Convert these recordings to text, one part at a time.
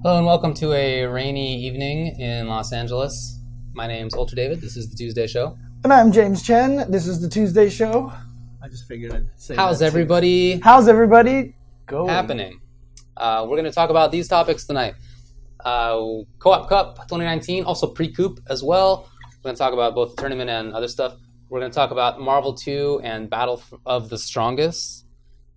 Hello and welcome to a rainy evening in Los Angeles. My name's Ultra David. This is the Tuesday Show. And I'm James Chen. This is the Tuesday Show. I just figured I'd say How's that everybody? How's everybody going? Happening? We're going to talk about these topics tonight. Co-op Cup 2019, also pre-Coop as well. We're going to talk about both the tournament and other stuff. We're going to talk about Marvel 2 and Battle of the Strongest.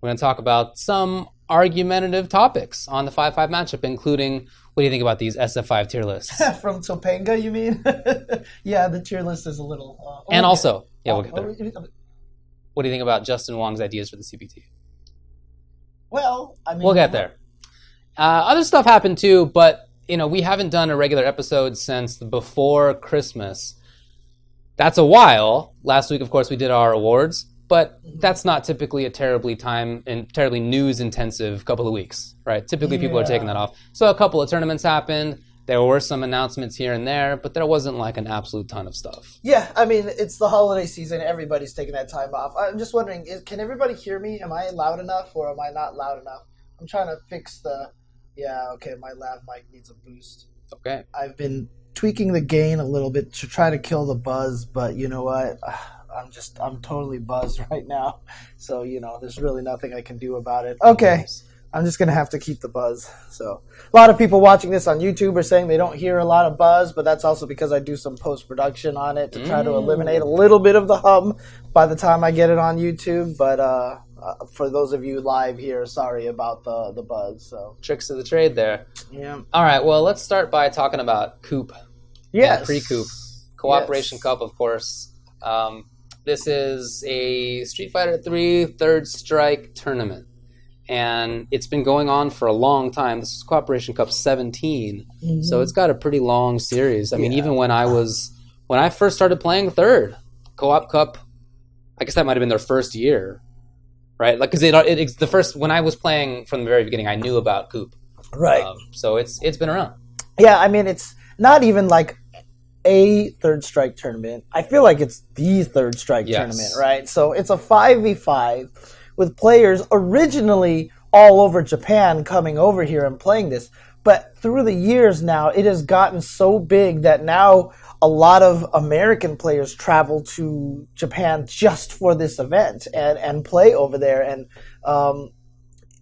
We're going to talk about some argumentative topics on the 5-5 matchup, including what do you think about these SF5 tier lists? From Topanga, you mean? Yeah, the tier list is a little... and also, we'll get there. What do you think about JWongg's ideas for the CPT? Well, I mean... We'll get there. Other stuff happened too, but we haven't done a regular episode since before Christmas. That's a while. Last week, of course, we did our awards. But that's not typically a terribly news-intensive couple of weeks, right? Typically, people are taking that off. So a couple of tournaments happened. There were some announcements here and there, but there wasn't like an absolute ton of stuff. Yeah, I mean, it's the holiday season. Everybody's taking that time off. I'm just wondering, can everybody hear me? Am I loud enough or am I not loud enough? I'm trying to fix the... Yeah, okay, my lav mic needs a boost. Okay. I've been tweaking the gain a little bit to try to kill the buzz, but you know what? I'm totally buzzed right now. So, there's really nothing I can do about it. Okay. I'm just going to have to keep the buzz. So, a lot of people watching this on YouTube are saying they don't hear a lot of buzz, but that's also because I do some post-production on it to try to eliminate a little bit of the hum by the time I get it on YouTube. But for those of you live here, sorry about the buzz. So tricks of the trade there. Yeah. All right. Well, let's start by talking about Coop. Yes. And pre-Coop. Cooperation Cup, of course. This is a Street Fighter 3 Third Strike tournament, and it's been going on for a long time. This is Cooperation Cup 17, so it's got a pretty long series. I mean, even when I first started playing Third Co-op Cup, I guess that might have been their first year, right? Like, because it's the first when I was playing from the very beginning, I knew about Coop, right? So it's been around. Yeah, I mean, it's not even like a Third Strike tournament. I feel like it's the Third Strike tournament, right? So it's a 5v5 with players originally all over Japan coming over here and playing this. But through the years now, it has gotten so big that now a lot of American players travel to Japan just for this event and play over there. And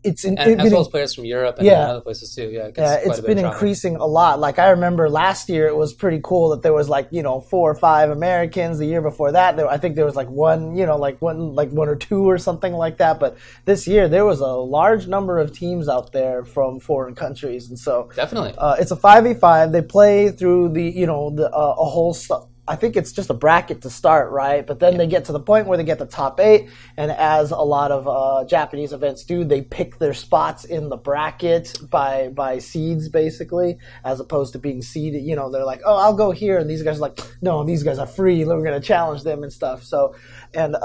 as well as players from Europe and other places too. It's been increasing a lot. Like I remember last year, it was pretty cool that there was 4 or 5 Americans. The year before that, I think there was one or two or something like that. But this year, there was a large number of teams out there from foreign countries, and so definitely, it's a 5v5. They play through a whole stuff. I think it's just a bracket to start, right? But then they get to the point where they get the top 8, and as a lot of Japanese events do, they pick their spots in the bracket by seeds, basically, as opposed to being seeded. They're like, oh, I'll go here, and these guys are like, no, these guys are free. We're going to challenge them and stuff. So, and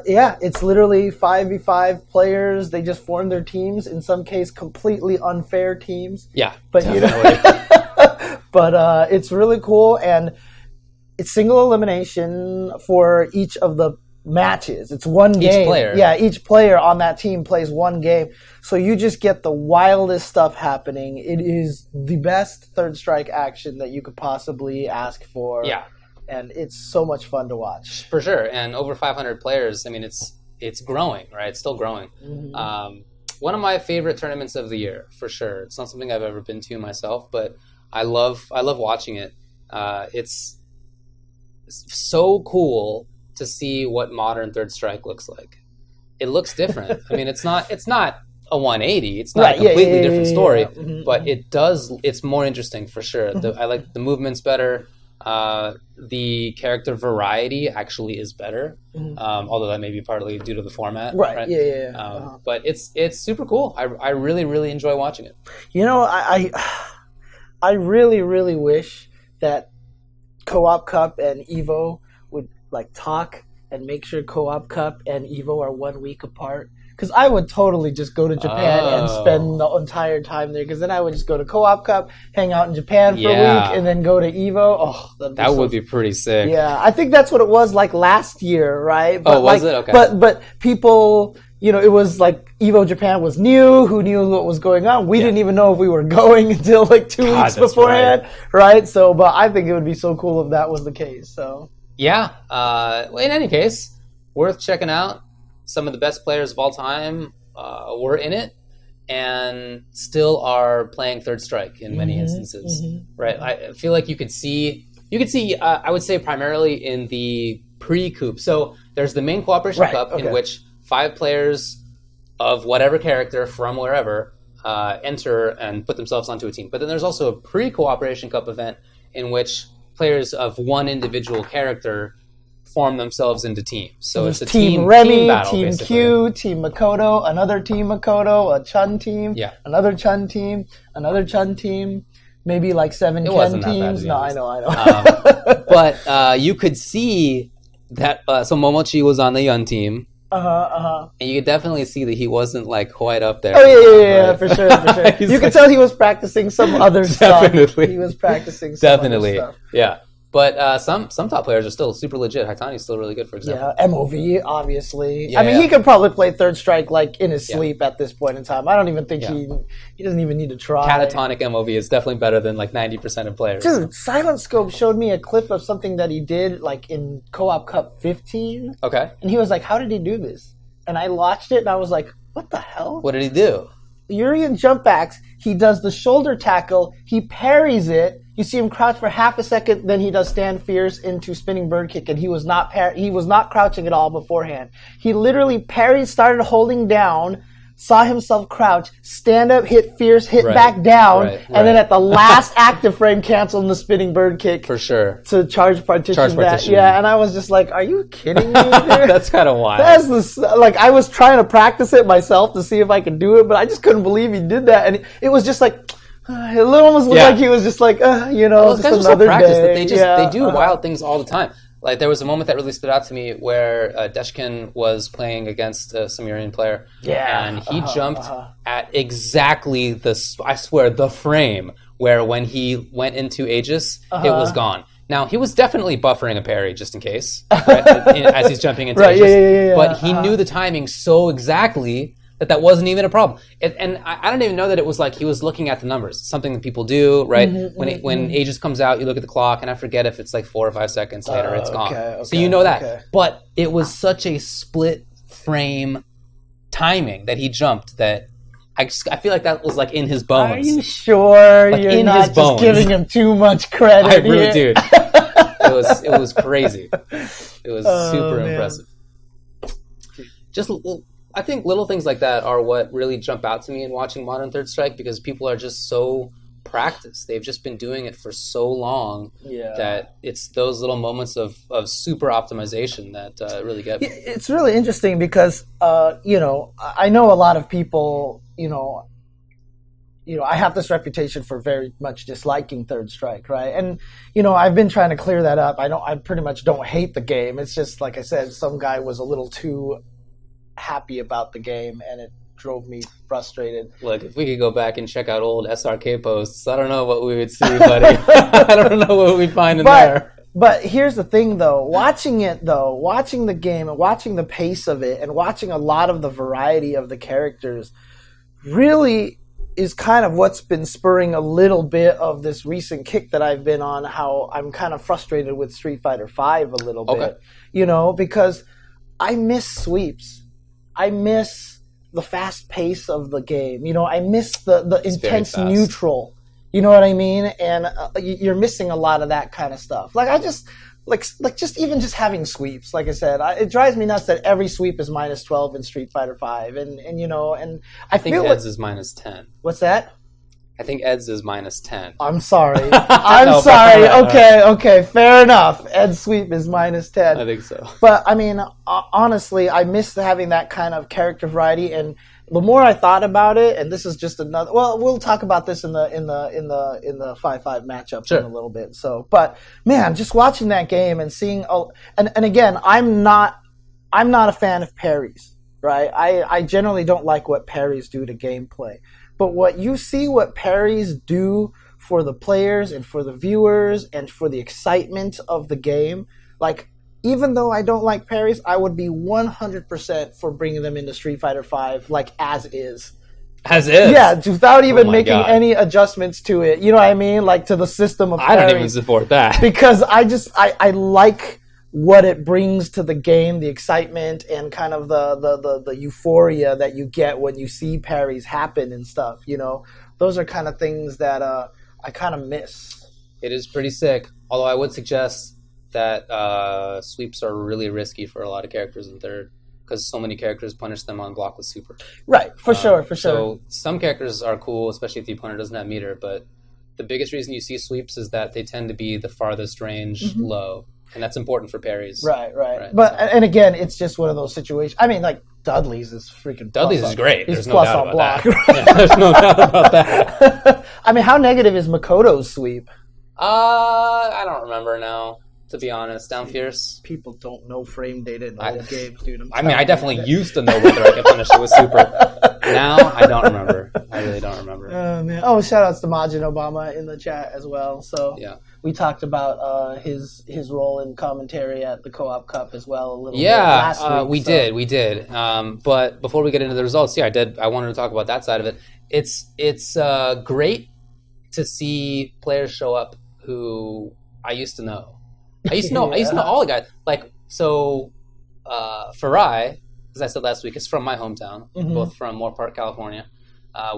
it's literally 5v5 players. They just form their teams, in some case, completely unfair teams. Yeah, but but it's really cool, and it's single elimination for each of the matches. It's one game. Each player. Yeah, each player on that team plays one game. So you just get the wildest stuff happening. It is the best Third Strike action that you could possibly ask for. Yeah. And it's so much fun to watch. For sure. And over 500 players, I mean, it's growing, right? It's still growing. Mm-hmm. One of my favorite tournaments of the year, for sure. It's not something I've ever been to myself, but I love watching it. It's so cool to see what modern Third Strike looks like. It looks different. I mean, it's not a 180. It's not a completely different story, but it's more interesting for sure. I like the movements better. The character variety actually is better, although that may be partly due to the format. Right. But it's super cool. I really, really enjoy watching it. I really, really wish that Co-op Cup and Evo would talk and make sure Co-op Cup and Evo are 1 week apart. Because I would totally just go to Japan and spend the entire time there. Because then I would just go to Co-op Cup, hang out in Japan for a week, and then go to Evo. Oh, that would be pretty sick. Yeah, I think that's what it was like last year, right? But was it? Okay. But people it was like Evo Japan was new. Who knew what was going on? We didn't even know if we were going until like 2 weeks beforehand, right? So, but I think it would be so cool if that was the case. So, yeah. In any case, worth checking out. Some of the best players of all time were in it, and still are playing Third Strike in many instances, right? I feel like you could see. I would say primarily in the pre-Coop. So there's the main Cooperation Cup in which 5 players of whatever character from wherever enter and put themselves onto a team. But then there's also a pre-Cooperation Cup event in which players of one individual character form themselves into teams. So it's a team Remy, battle, Team basically. Q, Team Makoto, another Team Makoto, a Chun team, another Chun team, another Chun team. Maybe like 7 Ken teams. No, I know. But you could see that. So Momochi was on the Yun team. And you could definitely see that he wasn't like quite up there. Oh yeah, for sure. You could tell he was practicing some other stuff. Definitely. He was practicing some other stuff. Yeah. But some top players are still super legit. Haitani's still really good, for example. Yeah, MOV, obviously. I mean, he could probably play Third Strike like in his sleep at this point in time. I don't even think he doesn't even need to try. Catatonic MOV is definitely better than like 90% of players. Dude, Silent Scope showed me a clip of something that he did like in Co-op Cup 15. Okay. And he was like, how did he do this? And I watched it and I was like, what the hell? What did he do? Urian jump backs, he does the shoulder tackle, he parries it, you see him crouch for half a second, then he does stand fierce into spinning bird kick, and he was not crouching at all beforehand. He literally parried, started holding down, saw himself crouch, stand up, hit fierce, hit back down, and then at the last active frame canceled the spinning bird kick. For sure. To charge partition that. Yeah, and I was just like, are you kidding me? That's kind of wild. Like, I was trying to practice it myself to see if I could do it, but I just couldn't believe he did that. And it was just like, it almost looked like he was just like, just another day. They do wild things all the time. Like, there was a moment that really stood out to me where Deshkin was playing against a Sumerian player. Yeah. And he jumped at exactly the frame where when he went into Aegis, it was gone. Now, he was definitely buffering a parry just in case, right, as he's jumping into Aegis. But he knew the timing so exactly that wasn't even a problem. And I don't even know that it was like he was looking at the numbers. It's something that people do, right? When Aegis comes out, you look at the clock, and I forget if it's like 4 or 5 seconds later, it's gone. So you know that. Okay. But it was such a split frame timing that he jumped that I feel like that was like in his bones. Are you sure you're not just giving him too much credit? I really do. It was crazy. It was super impressive. Just I think little things like that are what really jump out to me in watching Modern Third Strike, because people are just so practiced. They've just been doing it for so long that it's those little moments of super optimization that really get me. It's really interesting because, I know a lot of people, I have this reputation for very much disliking Third Strike, right? And, I've been trying to clear that up. I pretty much don't hate the game. It's just, like I said, some guy was a little too happy about the game, and it drove me frustrated. Look, if we could go back and check out old SRK posts, I don't know what we would see, buddy. I don't know what we'd find in there. But here's the thing, though. Watching the game and watching the pace of it and watching a lot of the variety of the characters really is kind of what's been spurring a little bit of this recent kick that I've been on, how I'm kind of frustrated with Street Fighter V a little bit. Because I miss sweeps. I miss the fast pace of the game. I miss the intense neutral. You know what I mean? And you're missing a lot of that kind of stuff. Like, I just just even just having sweeps. Like I said, it drives me nuts that every sweep is -12 in Street Fighter V, and I think feel Ed's is -10. What's that? I think Ed's is -10. I'm sorry. I'm sorry. Okay. Fair enough. Ed's sweep is -10. I think so. But I mean, honestly, I miss having that kind of character variety. And the more I thought about it, and this is just another. Well, we'll talk about this in the 5-5 matchup in a little bit. So, but man, just watching that game and seeing, and again, I'm not a fan of parries, right? I generally don't like what parries do to gameplay. But what parries do for the players and for the viewers and for the excitement of the game, like, even though I don't like parries, I would be 100% for bringing them into Street Fighter V, like as is. As is? Yeah, without even making any adjustments to it. You know what I mean? Like to the system of parries. I don't even support that. Because I like what it brings to the game, the excitement and kind of the euphoria that you get when you see parries happen and stuff, you know? Those are kind of things that I kind of miss. It is pretty sick. Although I would suggest that sweeps are really risky for a lot of characters in third, because so many characters punish them on block with super. Right, for sure. So some characters are cool, especially if the opponent doesn't have meter, but the biggest reason you see sweeps is that they tend to be the farthest range low, and that's important for parries. Right. But and again, it's just one of those situations. I mean, like Dudley's is freaking. Dudley's is great. He's There's plus no doubt on about block. That. Yeah, there's no doubt about that. I mean, how negative is Makoto's sweep? I don't remember now. To be honest, down fierce. People don't know frame data in old games, dude. I definitely used to know whether I could punish it with super. Now, I don't remember. I really don't remember. Man. Oh, shout outs to Majin Obama in the chat as well. So yeah. We talked about his role in commentary at the Co-op Cup as well a little bit last week. We did. But before we get into the results, I wanted to talk about that side of it. It's great to see players show up who I used to know. I used to know all the guys. Like, so, Farai, as I said last week, is from my hometown, both from Moore Park, California.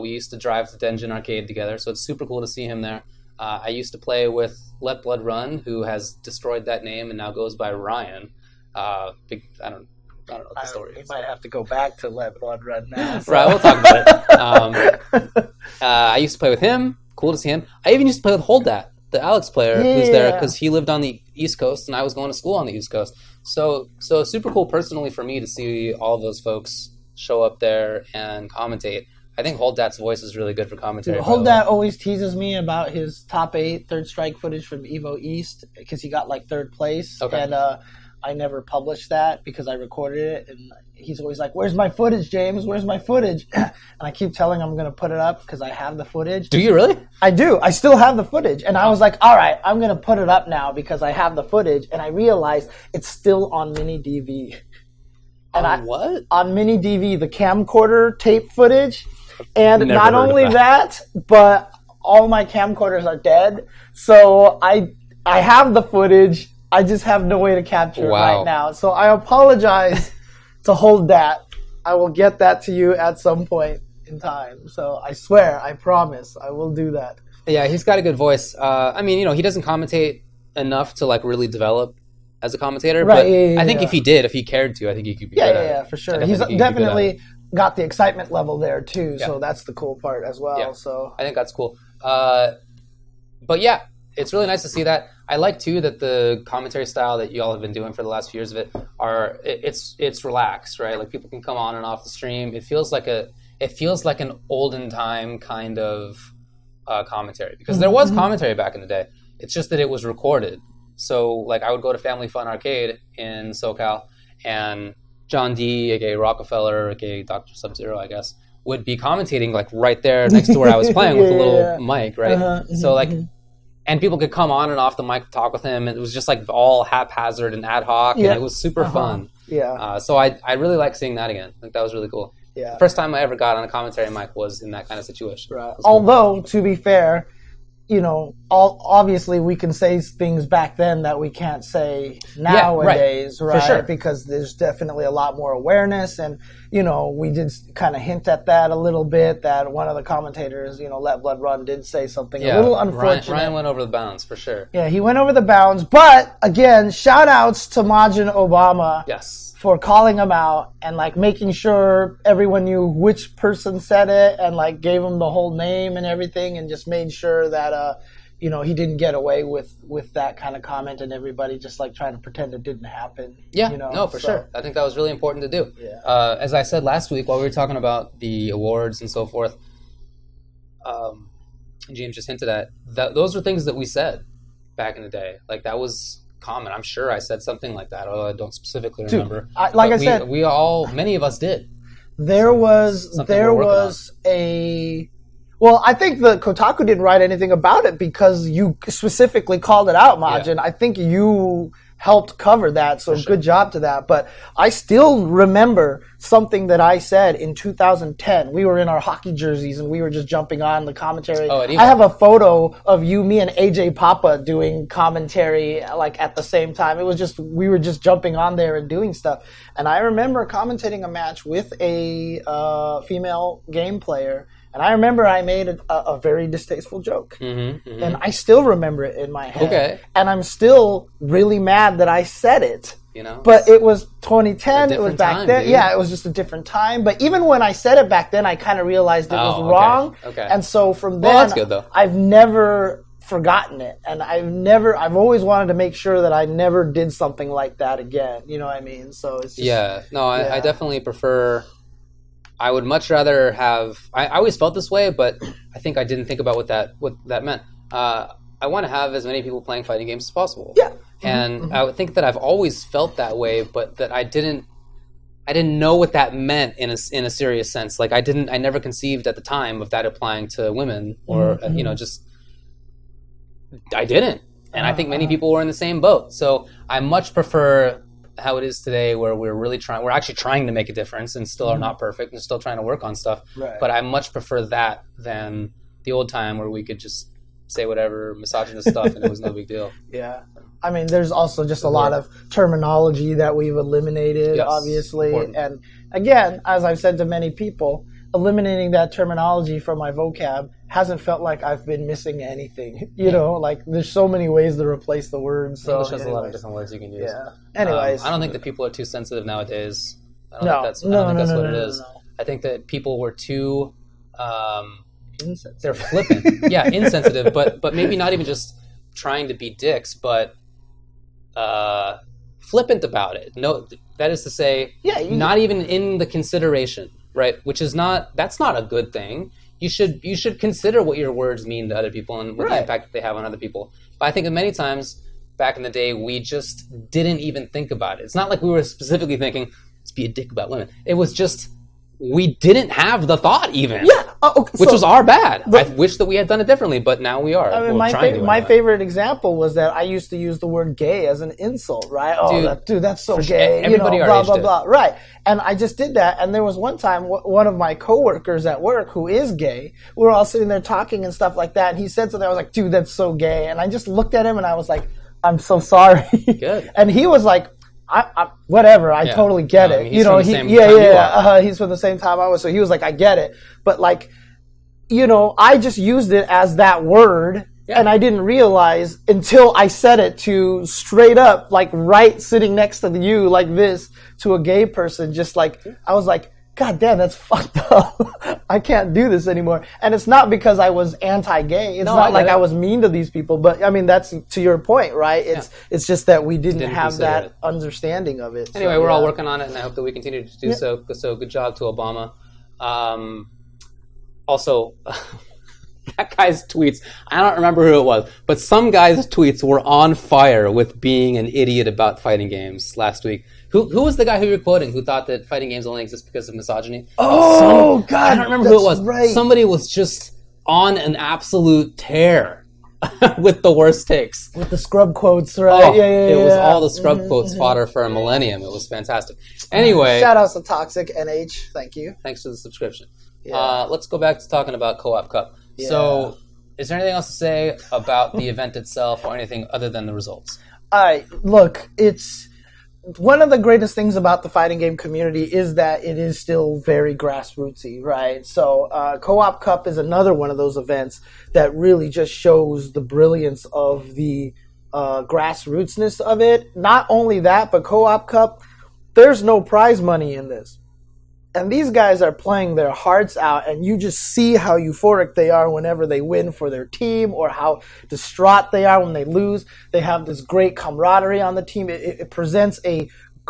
We used to drive to Denjin Arcade together, so it's super cool to see him there. I used to play with Let Blood Run, who has destroyed that name and now goes by Ryan. I don't know what the story is. We might have to go back to Let Blood Run now. So. Right, we'll talk about it. I used to play with him. Cool to see him. I even used to play with Hold That, the Alex player who's there, because he lived on the East Coast and I was going to school on the East Coast. So super cool personally for me to see all of those folks show up there and commentate. I think Hold That's voice is really good for commentary. Dude, Hold That always teases me about his top 8 third strike footage from Evo East because he got like 3rd place. Okay. And I never published that because I recorded it, and he's always like, "Where's my footage, James? Where's my footage?" And I keep telling him I'm going to put it up because I have the footage. Do you really? I do. I still have the footage. And I was like, all right, I'm going to put it up now because I have the footage. And I realized it's still on mini DV. And what? On mini DV, the camcorder tape footage. And not only that, but all my camcorders are dead. So I have the footage. I just have no way to capture it right now. So I apologize to Hold That. I will get that to you at some point in time. So I swear, I promise, I will do that. Yeah, he's got a good voice. I mean, he doesn't commentate enough to like really develop as a commentator. Right, but I think if he cared to, I think he could be good at it. Yeah, for sure. He's definitely got the excitement level there too. Yeah. So that's the cool part as well. Yeah. So I think that's cool. But yeah, it's really nice to see that. I like too that the commentary style that you all have been doing for the last few years of it it's relaxed, right? Like people can come on and off the stream. It feels like an olden time kind of commentary, because there was commentary back in the day. It's just that it was recorded. So like I would go to Family Fun Arcade in SoCal, and John D, aka Rockefeller, aka Dr. Sub-Zero, I guess, would be commentating like right there next to where I was playing with a little mic, right? So like. And people could come on and off the mic to talk with him. It was just like all haphazard and ad hoc, and it was super fun. Yeah. So I really like seeing that again. Like that was really cool. Yeah. First time I ever got on a commentary mic was in that kind of situation. Right. Although, to be fair, obviously we can say things back then that we can't say nowadays, right? For sure. Because there's definitely a lot more awareness, and we did kind of hint at that a little bit. That one of the commentators, Let Blood Run, did say something a little unfortunate. Ryan went over the bounds for sure. Yeah, he went over the bounds. But again, shout outs to Majin Obama. Yes. For calling him out and like making sure everyone knew which person said it, and like gave him the whole name and everything, and just made sure that he didn't get away with that kind of comment, and everybody just like trying to pretend it didn't happen. Yeah, no, for sure. I think that was really important to do. Yeah. As I said last week while we were talking about the awards and so forth, James just hinted at that those were things that we said back in the day. Like that was common. I'm sure I said something like that, although I don't specifically remember. Many of us did. There was well, I think the Kotaku didn't write anything about it because you specifically called it out, Majin. Yeah. I think you helped cover that, so good job to that. But I still remember something that I said in 2010. We were in our hockey jerseys and we were just jumping on the commentary. I have a photo of you, me, and AJ Papa doing commentary like at the same time. It was just, we were just jumping on there and doing stuff. And I remember commentating a match with a female game player. And I remember I made a very distasteful joke. And I still remember it in my head. Okay. And I'm still really mad that I said it. You know? But it was 2010. It was back then. Dude. Yeah, it was just a different time. But even when I said it back then, I kind of realized it was wrong. Okay. And so from then, that's good, though. I've never forgotten it. And I've always wanted to make sure that I never did something like that again. You know what I mean? So it's just, I definitely prefer... I would much rather have... I always felt this way, but I think I didn't think about what that meant. I want to have as many people playing fighting games as possible. Yeah. And I would think that I've always felt that way, but that I didn't know what that meant in a serious sense. Like I never conceived at the time of that applying to women or I didn't. And I think many people were in the same boat. So I much prefer how it is today, where we're actually trying to make a difference and still are not perfect and still trying to work on stuff. Right. But I much prefer that than the old time where we could just say whatever misogynist stuff and it was no big deal. Yeah. I mean, there's also just a lot of terminology that we've eliminated, obviously. Important. And again, as I've said to many people, eliminating that terminology from my vocab hasn't felt like I've been missing anything. You know, like there's so many ways to replace the words. So English has a lot of different words you can use. Yeah. Anyways. I don't think that people are too sensitive nowadays. I don't think that's what it is. I think that people were too... insensitive. They're flippant. Yeah, insensitive, but maybe not even just trying to be dicks, but flippant about it. No, that is to say, not even in the consideration, right? That's not a good thing. You should consider what your words mean to other people and what the impact that they have on other people. But I think that many times back in the day, we just didn't even think about it. It's not like we were specifically thinking, let's be a dick about women. It was just, we didn't have the thought even. Yeah. Which was our bad. I wish that we had done it differently, but now we are. I mean, my favorite example was that I used to use the word gay as an insult, right? Oh, dude, that's so gay. Everybody blah, blah, blah. Right. And I just did that. And there was one time, one of my coworkers at work who is gay, we were all sitting there talking and stuff like that. And he said something. I was like, dude, that's so gay. And I just looked at him and I was like, I'm so sorry. Good. And he was like, whatever, I totally get it. He's from the same time you are. He's from the same time I was, so he was like, I get it. But like, I just used it as that word, and I didn't realize until I said it to straight up, like right sitting next to you like this, to a gay person, just like, I was like, God damn, that's fucked up. I can't do this anymore. And it's not because I was anti-gay. It's not like I was mean to these people. But, I mean, that's to your point, right? It's just that we didn't have that understanding of it. Anyway, we're all working on it, and I hope that we continue to do so. So good job to Obama. Also, that guy's tweets, I don't remember who it was, but some guy's tweets were on fire with being an idiot about fighting games last week. Who was the guy who you were quoting who thought that fighting games only exist because of misogyny? Oh, God. I don't remember who it was. Right. Somebody was just on an absolute tear with the worst takes. With the scrub quotes, right? It was all the scrub quotes fodder for a millennium. It was fantastic. Anyway. Shout out to Toxic NH. Thank you. Thanks for the subscription. Yeah. Let's go back to talking about Co-op Cup. Yeah. So, is there anything else to say about the event itself or anything other than the results? All right. Look, it's one of the greatest things about the fighting game community is that it is still very grassrootsy, right? So, Co-op Cup is another one of those events that really just shows the brilliance of the grassrootsness of it. Not only that, but Co-op Cup, there's no prize money in this. And these guys are playing their hearts out, and you just see how euphoric they are whenever they win for their team, or how distraught they are when they lose. They have this great camaraderie on the team. It presents a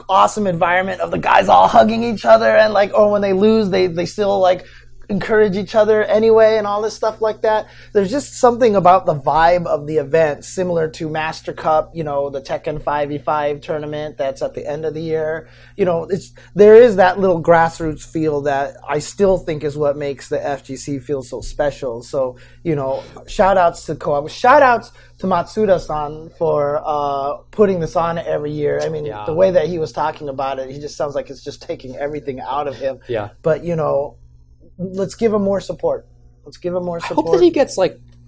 awesome environment of the guys all hugging each other, and like, or when they lose, they still like encourage each other anyway and all this stuff like that. There's just something about the vibe of the event similar to Master Cup, the Tekken 5v5 tournament that's at the end of the year. There is that little grassroots feel that I still think is what makes the FGC feel so special. So, shout outs to Coop. Shout outs to Matsuda-san for putting this on every year. I mean, the way that he was talking about it, he just sounds like it's just taking everything out of him. Yeah. But, let's give him more support. I hope that he gets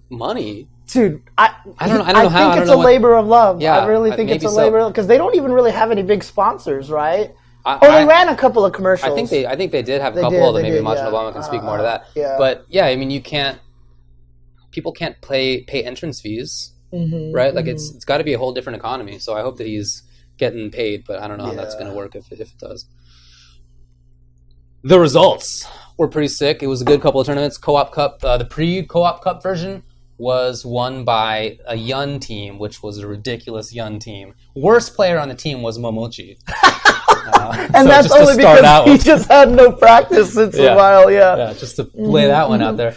money. Dude, I don't know how. I think it's a labor of love. Yeah, I really think it's a labor of love because they don't even really have any big sponsors, right? They ran a couple of commercials. I think they did have a couple. Maybe Majin Obama can speak more to that. Yeah. But yeah, I mean, people can't pay entrance fees, right? Like it's got to be a whole different economy. So I hope that he's getting paid, but I don't know how that's going to work if it does. The results were pretty sick. It was a good couple of tournaments. Co-op Cup, the pre-Co-op Cup version was won by a Yun team, which was a ridiculous Yun team. Worst player on the team was Momochi. And that's only because he just had no practice since a while, Yeah, just to lay that one out there.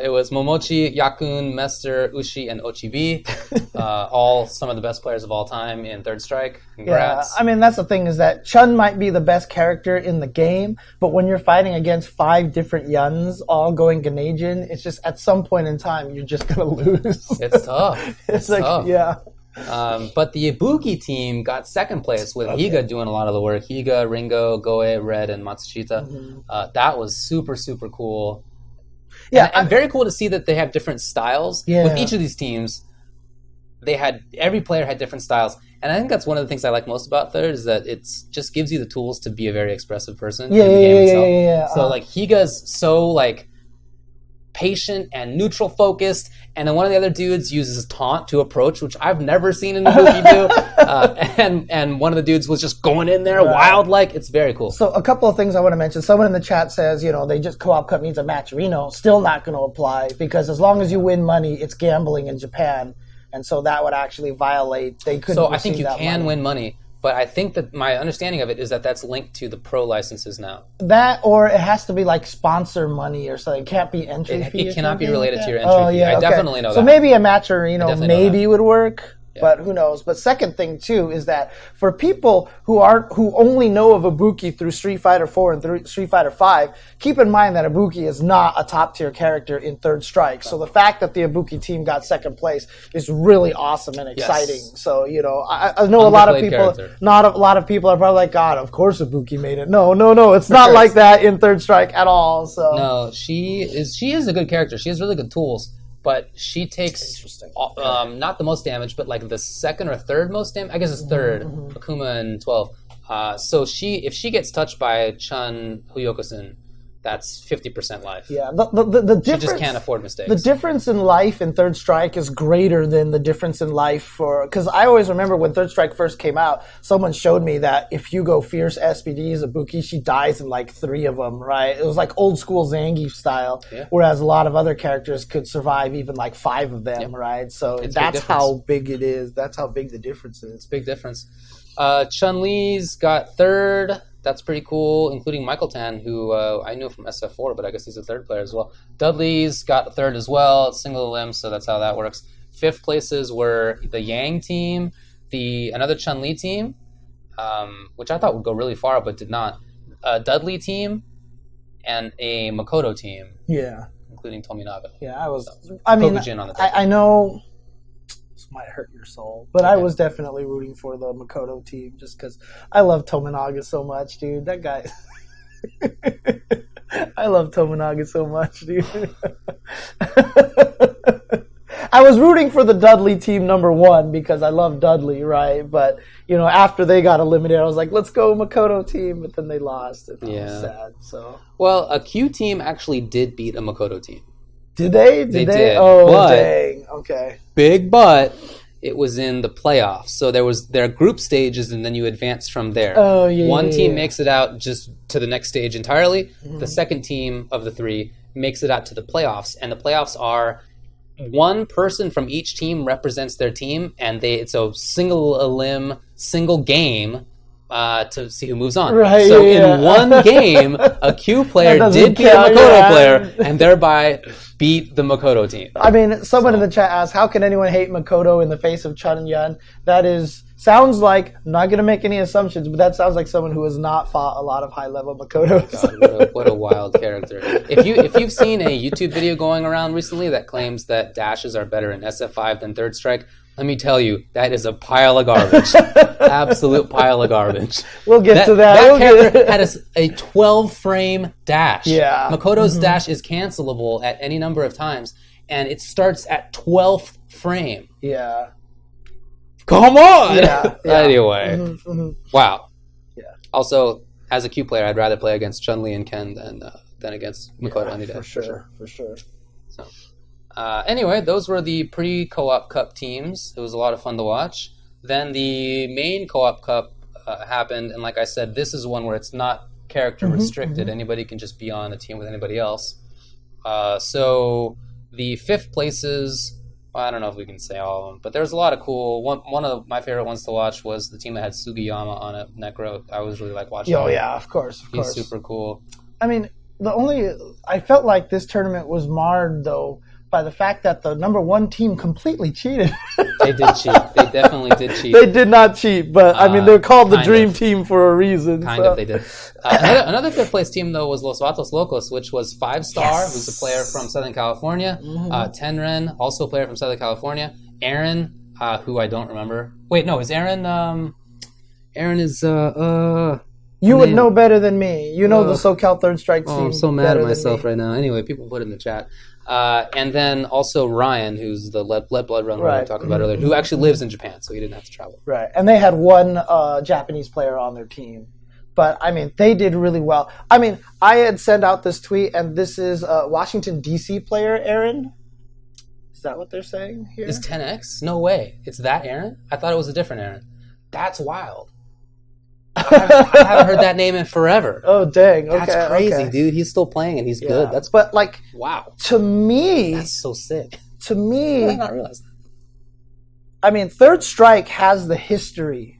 It was Momochi, Yakun, Mester, Ushi, and Ochibi. All some of the best players of all time in Third Strike. Congrats. Yeah, I mean, that's the thing is that Chun might be the best character in the game, but when you're fighting against 5 different Yuns all going Ganajin, it's just at some point in time, you're just going to lose. It's tough. It's tough. Yeah. But the Ibuki team got second place with Higa doing a lot of the work. Higa, Ringo, Goe, Red, and Matsushita. That was super, super cool. Yeah, and very cool to see that they have different styles. Yeah. With each of these teams, every player had different styles. And I think that's one of the things I like most about Third is that it just gives you the tools to be a very expressive person in the game itself. Yeah. So Higa's so patient and neutral focused, and then one of the other dudes uses taunt to approach, which I've never seen an Ibuki do. And one of the dudes was just going in there wild it's very cool. So a couple of things I want to mention. Someone in the chat says, they just Co-op Cup means a match Reno. Still not going to apply because as long as you win money, it's gambling in Japan. And so that would actually violate. They couldn't. So I think you can win money, but I think that my understanding of it is that that's linked to the pro licenses now. That or it has to be sponsor money or something. It can't be entry fee. It cannot be related to your entry fee. I definitely know that. So maybe a matcherino maybe would work. Yeah. But who knows? But second thing too is that for people who only know of Ibuki through Street Fighter 4 and through Street Fighter 5, keep in mind that Ibuki is not a top tier character in Third Strike. So the fact that the Ibuki team got second place is really awesome and exciting. Yes. So I know a lot of people, not a lot of people are probably like, God, of course Ibuki made it. No, it's not like that in Third Strike at all. So no, she is a good character. She has really good tools. But she takes not the most damage, but the second or third most damage. I guess it's third. Akuma and 12. So if she gets touched by Chun Huyoko-sen, that's 50% life. Yeah, the difference. She just can't afford mistakes. The difference in life in Third Strike is greater than the difference in life because I always remember when Third Strike first came out, someone showed me that if you go fierce SPDs, Ibuki, she dies in 3 of them, right? It was old school Zangief style, whereas a lot of other characters could survive even 5 of them, right? So that's how big it is. That's how big the difference is. It's a big difference. Chun-Li's got third. That's pretty cool, including Michael Tan, who I knew from SF4, but I guess he's a third player as well. Dudley's got a third as well, single limb, so that's how that works. Fifth places were the Yang team, another Chun-Li team, which I thought would go really far, but did not. A Dudley team, and a Makoto team. Yeah. Including Tominaga. Yeah, I know this might hurt your soul, but I was definitely rooting for the Makoto team just because I love Tominaga so much, dude. That guy. I love Tominaga so much, dude. I was rooting for the Dudley team number 1 because I love Dudley, right? But, after they got eliminated, I was like, let's go Makoto team. But then they lost. And I was sad. So. Well, a Q team actually did beat a Makoto team. Did they? They did. Oh, dang. Okay. Big but. It was in the playoffs. So there are group stages, and then you advance from there. Oh, yeah. One team makes it out just to the next stage entirely. Mm-hmm. The second team of the 3 makes it out to the playoffs. And the playoffs are one person from each team represents their team, and it's a single limb, single game to see who moves on. Right, So in one game, a Q player did beat a Makoto player and thereby beat the Makoto team. I mean, someone in the chat asked, how can anyone hate Makoto in the face of Chun Yun? Sounds like, I'm not going to make any assumptions, but that sounds like someone who has not fought a lot of high-level Makotos. God, what a wild character. If you've seen a YouTube video going around recently that claims that dashes are better in SF5 than Third Strike, let me tell you, that is a pile of garbage. Absolute pile of garbage. We'll get to that. That character had a 12-frame dash. Yeah. Makoto's dash is cancelable at any number of times, and it starts at 12th frame. Yeah. Come on! Yeah. Anyway. Wow. Yeah. Also, as a Q player, I'd rather play against Chun-Li and Ken than against Makoto any day. For sure. So, anyway, those were the pre-Co-op Cup teams. It was a lot of fun to watch. Then the main Co-op Cup happened, and like I said, this is one where it's not character restricted. Anybody can just be on a team with anybody else. So the fifth places... I don't know if we can say all of them, but there's a lot of cool. One of my favorite ones to watch was the team that had Sugiyama on it, Necro. I was really like watching. Oh yeah, of course. He's super cool. I mean, I felt like this tournament was marred though by the fact that the number one team completely cheated. They did cheat. They definitely did cheat. They did not cheat, but I mean, they're called the Dream Team for a reason. Kind of, they did. Another fifth place team, though, was Los Vatos Locos, which was 5-star, who's a player from Southern California. Tenren, also a player from Southern California. Aaron, who I don't remember. Wait, no, is Aaron... Aaron is... You would know better than me. You know the SoCal Third Strike team. I'm so mad at myself right now. Anyway, people put it in the chat. And then also Ryan, who's the Lead Blood Runner we were talking about earlier, who actually lives in Japan, so he didn't have to travel. Right, and they had one Japanese player on their team. But, I mean, they did really well. I mean, I had sent out this tweet, and this is Washington, D.C. player, Aaron. Is that what they're saying here? Is 10X? No way. It's that Aaron? I thought it was a different Aaron. That's wild. I haven't heard that name in forever. Oh, dang. Okay, that's crazy, dude. He's still playing, and he's good. But, like, wow. To me... That's so sick. To me... I did not realize that. I mean, Third Strike has the history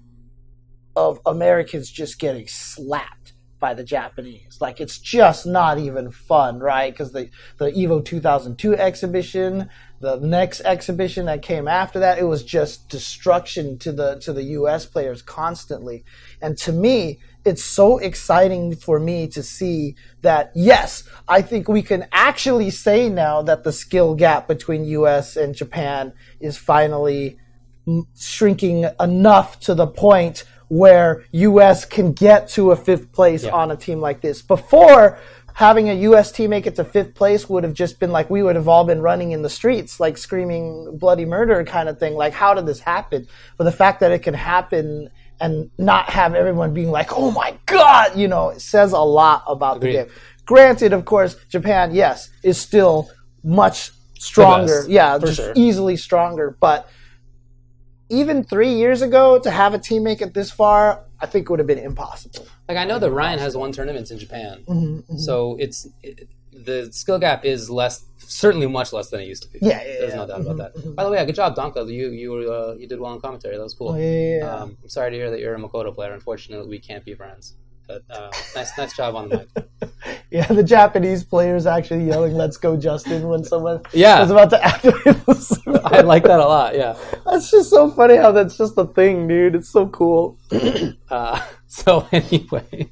of Americans just getting slapped by the Japanese. Like, it's just not even fun, right? Because the EVO 2002 exhibition, the next exhibition that came after that, it was just destruction to the U.S. players constantly. And to me, it's so exciting for me to see that, yes, I think we can actually say now that the skill gap between U.S. and Japan is finally shrinking enough to the point where U.S. can get to a fifth place on a team like this. Before, having a U.S. team make it to fifth place would have just been like, we would have all been running in the streets, like screaming bloody murder kind of thing. Like, how did this happen? But the fact that it can happen and not have everyone being like, oh my God, it says a lot about the game. Granted, of course, Japan, yes, is still much stronger. Yeah, just easily stronger. But even 3 years ago, to have a team make it this far, I think would have been impossible. Like, I know that Ryan has won tournaments in Japan, so the skill gap is certainly much less than it used to be. There's no doubt about that. By the way, good job, Donka. You did well in commentary. That was cool. I'm sorry to hear that you're a Makoto player. Unfortunately, we can't be friends. But nice job on the mic. Yeah, the Japanese players actually yelling "Let's go, Justin" when someone was about to activate the suit. I like that a lot. Yeah, that's just so funny how that's just a thing, dude. It's so cool. So anyway,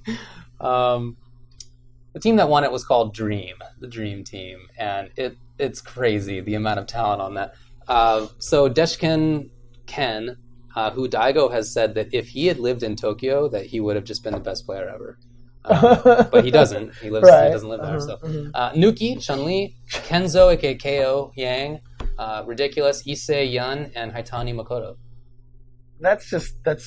the team that won it was called Dream, the Dream Team, and it's crazy the amount of talent on that. So Deshken Ken. Who Daigo has said that if he had lived in Tokyo, that he would have just been the best player ever. But he doesn't. He doesn't live there. So Nuki, Chun-Li, Kenzo, aka KO, Yang, Ridiculous, Issei, Yun, and Haitani Makoto. That's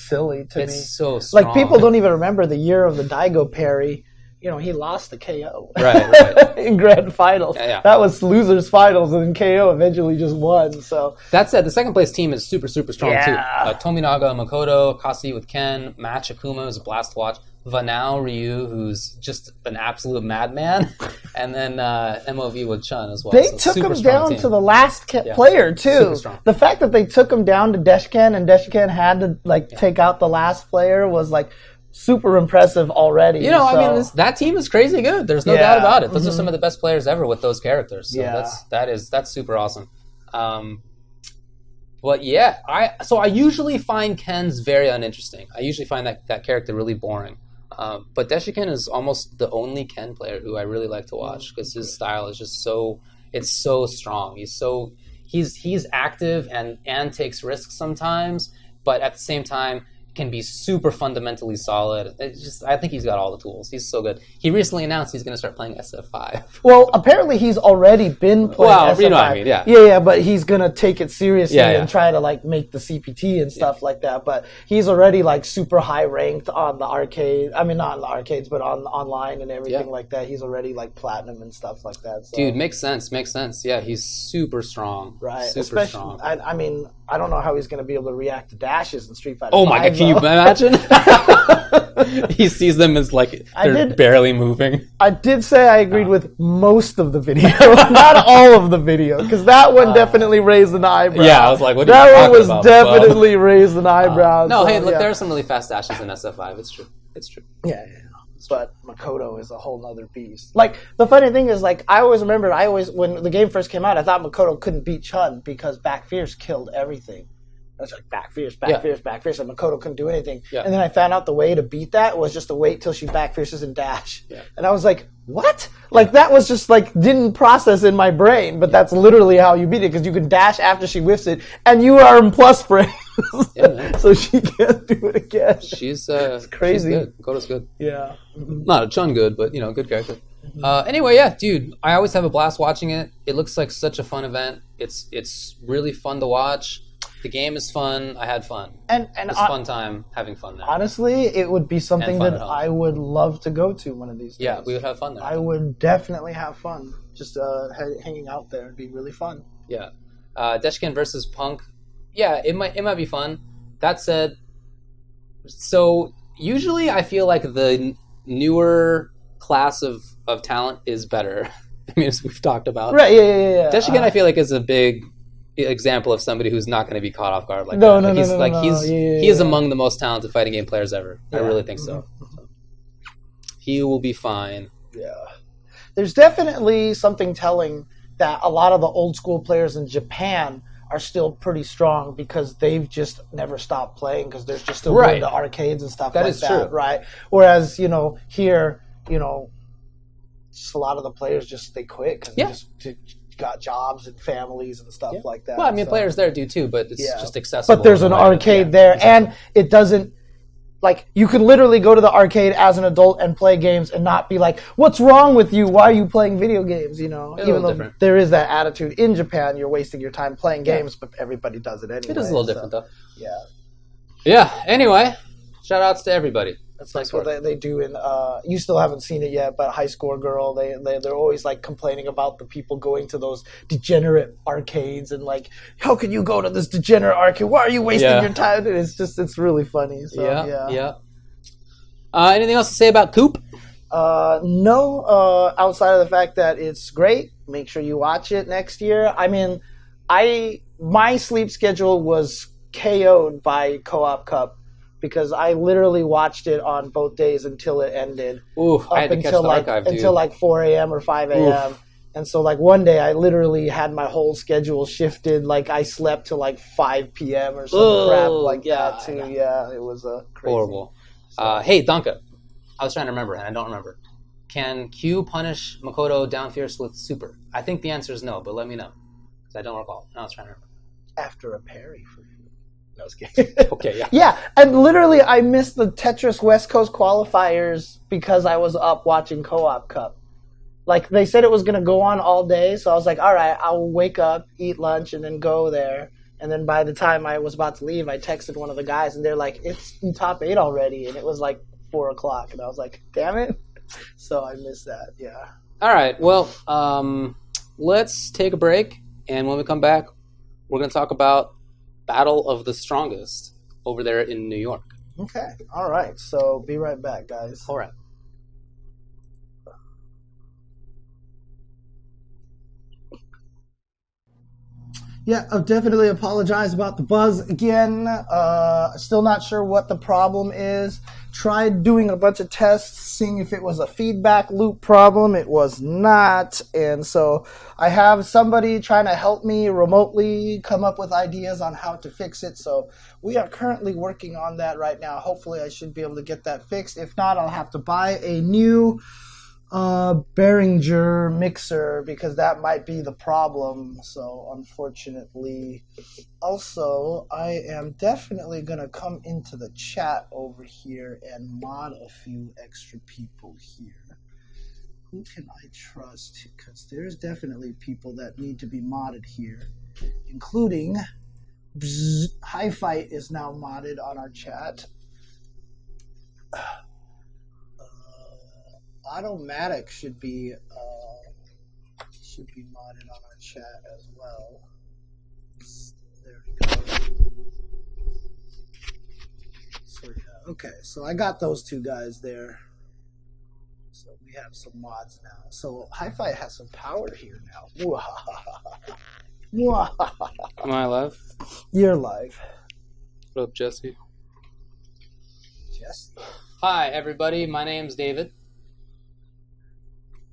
silly to me. It's so strong. Like, people don't even remember the year of the Daigo parry. He lost the KO. Right. In grand finals. Yeah. That was losers finals, and then KO eventually just won. So that said, the second place team is super, super strong too. Yeah. Tominaga, Makoto, Kasi with Ken, Match Akuma is a blast to watch. Vanao Ryu, who's just an absolute madman, and then MOV with Chun as well. They took him down to the last player too. The fact that they took him down to Deshken and Deshken had to take out the last player was like super impressive already. You know, I mean, that team is crazy good. There's no doubt about it. Those are some of the best players ever with those characters. So that's super awesome. But yeah, I usually find Ken's very uninteresting. I usually find that character really boring. But Deshiken is almost the only Ken player who I really like to watch because his style is just so strong. He's active and takes risks sometimes, but at the same time can be super fundamentally solid. I think he's got all the tools. He's so good. He recently announced he's going to start playing SF5. Well, apparently he's already been playing SF5. You know what I mean, yeah. Yeah, but he's going to take it seriously and try to like make the CPT and stuff like that. But he's already like super high ranked on the arcade. I mean, not on the arcades, but on online and everything like that. He's already like platinum and stuff like that. So. Dude, makes sense. Yeah, he's super strong. Right. Super strong. I mean, I don't know how he's going to be able to react to dashes in Street Fighter. Oh my god, can you imagine? He sees them as like they're barely moving. I did say I agreed with most of the video, not all of the video, because that one definitely raised an eyebrow. Yeah, I was like, what are you talking about? That one was definitely raised an eyebrow. No, hey, look, there are some really fast dashes in SF5. It's true. Yeah. But Makoto is a whole nother beast. Like, the funny thing is, like, I always remember, when the game first came out, I thought Makoto couldn't beat Chun because back fierce killed everything. I was like, back fierce, and Makoto couldn't do anything. Yeah. And then I found out the way to beat that was just to wait till she back fierces and dash. Yeah. And I was like, what? Like, that was just, like, didn't process in my brain, but that's literally how you beat it, because you can dash after she whiffs it, and you are in plus frame. So she can't do it again. She's crazy. She's good. Makoto's good. Yeah. Not a Chun good, but, good character. Anyway, yeah, dude, I always have a blast watching it. It looks like such a fun event. It's really fun to watch. The game is fun. I had fun. And it's a fun time having fun there. Honestly, it would be something that I would love to go to one of these days. Yeah, we would have fun there. I would definitely have fun. Just hanging out there would be really fun. Yeah. Deshiken versus Punk. Yeah, it might be fun. That said, so usually I feel like the newer class of talent is better. I mean, as we've talked about. Right, yeah. Deshiken, I feel like, is a big example of somebody who's not going to be caught off guard like that. He is among the most talented fighting game players ever. Yeah. I really think so. He will be fine. Yeah. There's definitely something telling that a lot of the old school players in Japan are still pretty strong because they've just never stopped playing because they're just still going to arcades and stuff like that. That is true. Right? Whereas, here, just a lot of the players they quit because they just got jobs and families and stuff like that. Well, I mean, players there do too, but it's just accessible. But there's an arcade there, and it doesn't, you can literally go to the arcade as an adult and play games and not be like, what's wrong with you? Why are you playing video games? Even though there is that attitude in Japan, you're wasting your time playing games, but everybody does it anyway. It is a little different, though. Yeah. Yeah, anyway, shout outs to everybody. That's like what they do in, you still haven't seen it yet, but High Score Girl, they're always complaining about the people going to those degenerate arcades and how can you go to this degenerate arcade? Why are you wasting your time? It's really funny. So, yeah. Anything else to say about Coop? No, outside of the fact that it's great. Make sure you watch it next year. I mean, my sleep schedule was KO'd by Co-op Cup. Because I literally watched it on both days until it ended. I had to catch the archive, dude. Until 4 a.m. or 5 a.m. And so one day I literally had my whole schedule shifted. I slept till 5 p.m. or some crap that too. Yeah, it was crazy. Horrible. Hey, Donka. I was trying to remember and I don't remember. Can Q punish Makoto down fierce with super? I think the answer is no, but let me know. Because I don't recall. I was trying to remember. After a parry for I was kidding. Okay, yeah. Yeah, and literally I missed the Tetris West Coast qualifiers because I was up watching Co-op Cup. They said it was going to go on all day, so I was like, all right, I'll wake up, eat lunch, and then go there. And then by the time I was about to leave, I texted one of the guys, and they're like, it's in top 8 already. And it was 4 o'clock, and I was like, damn it. So I missed that, yeah. All right, well, let's take a break, and when we come back, we're going to talk about Battle of the Strongest over there in New York. Okay. All right. So be right back, guys. All right. Yeah, I definitely apologize about the buzz again. Still not sure what the problem is. tried doing a bunch of tests, seeing if it was a feedback loop problem. It was not. And so I have somebody trying to help me remotely come up with ideas on how to fix it. So we are currently working on that right now. Hopefully I should be able to get that fixed. If not, I'll have to buy a new Behringer mixer because that might be the problem. So unfortunately, also I am definitely gonna come into the chat over here and mod a few extra people here. Who can I trust? Because there's definitely people that need to be modded here, including High Fight is now modded on our chat. Automatic should be modded on our chat as well. There we go. So yeah, okay. So I got those two guys there. So we have some mods now. So Hi-Fi has some power here now. Am I live? You're live. What up, Jesse? Jesse. Hi, everybody. My name's David.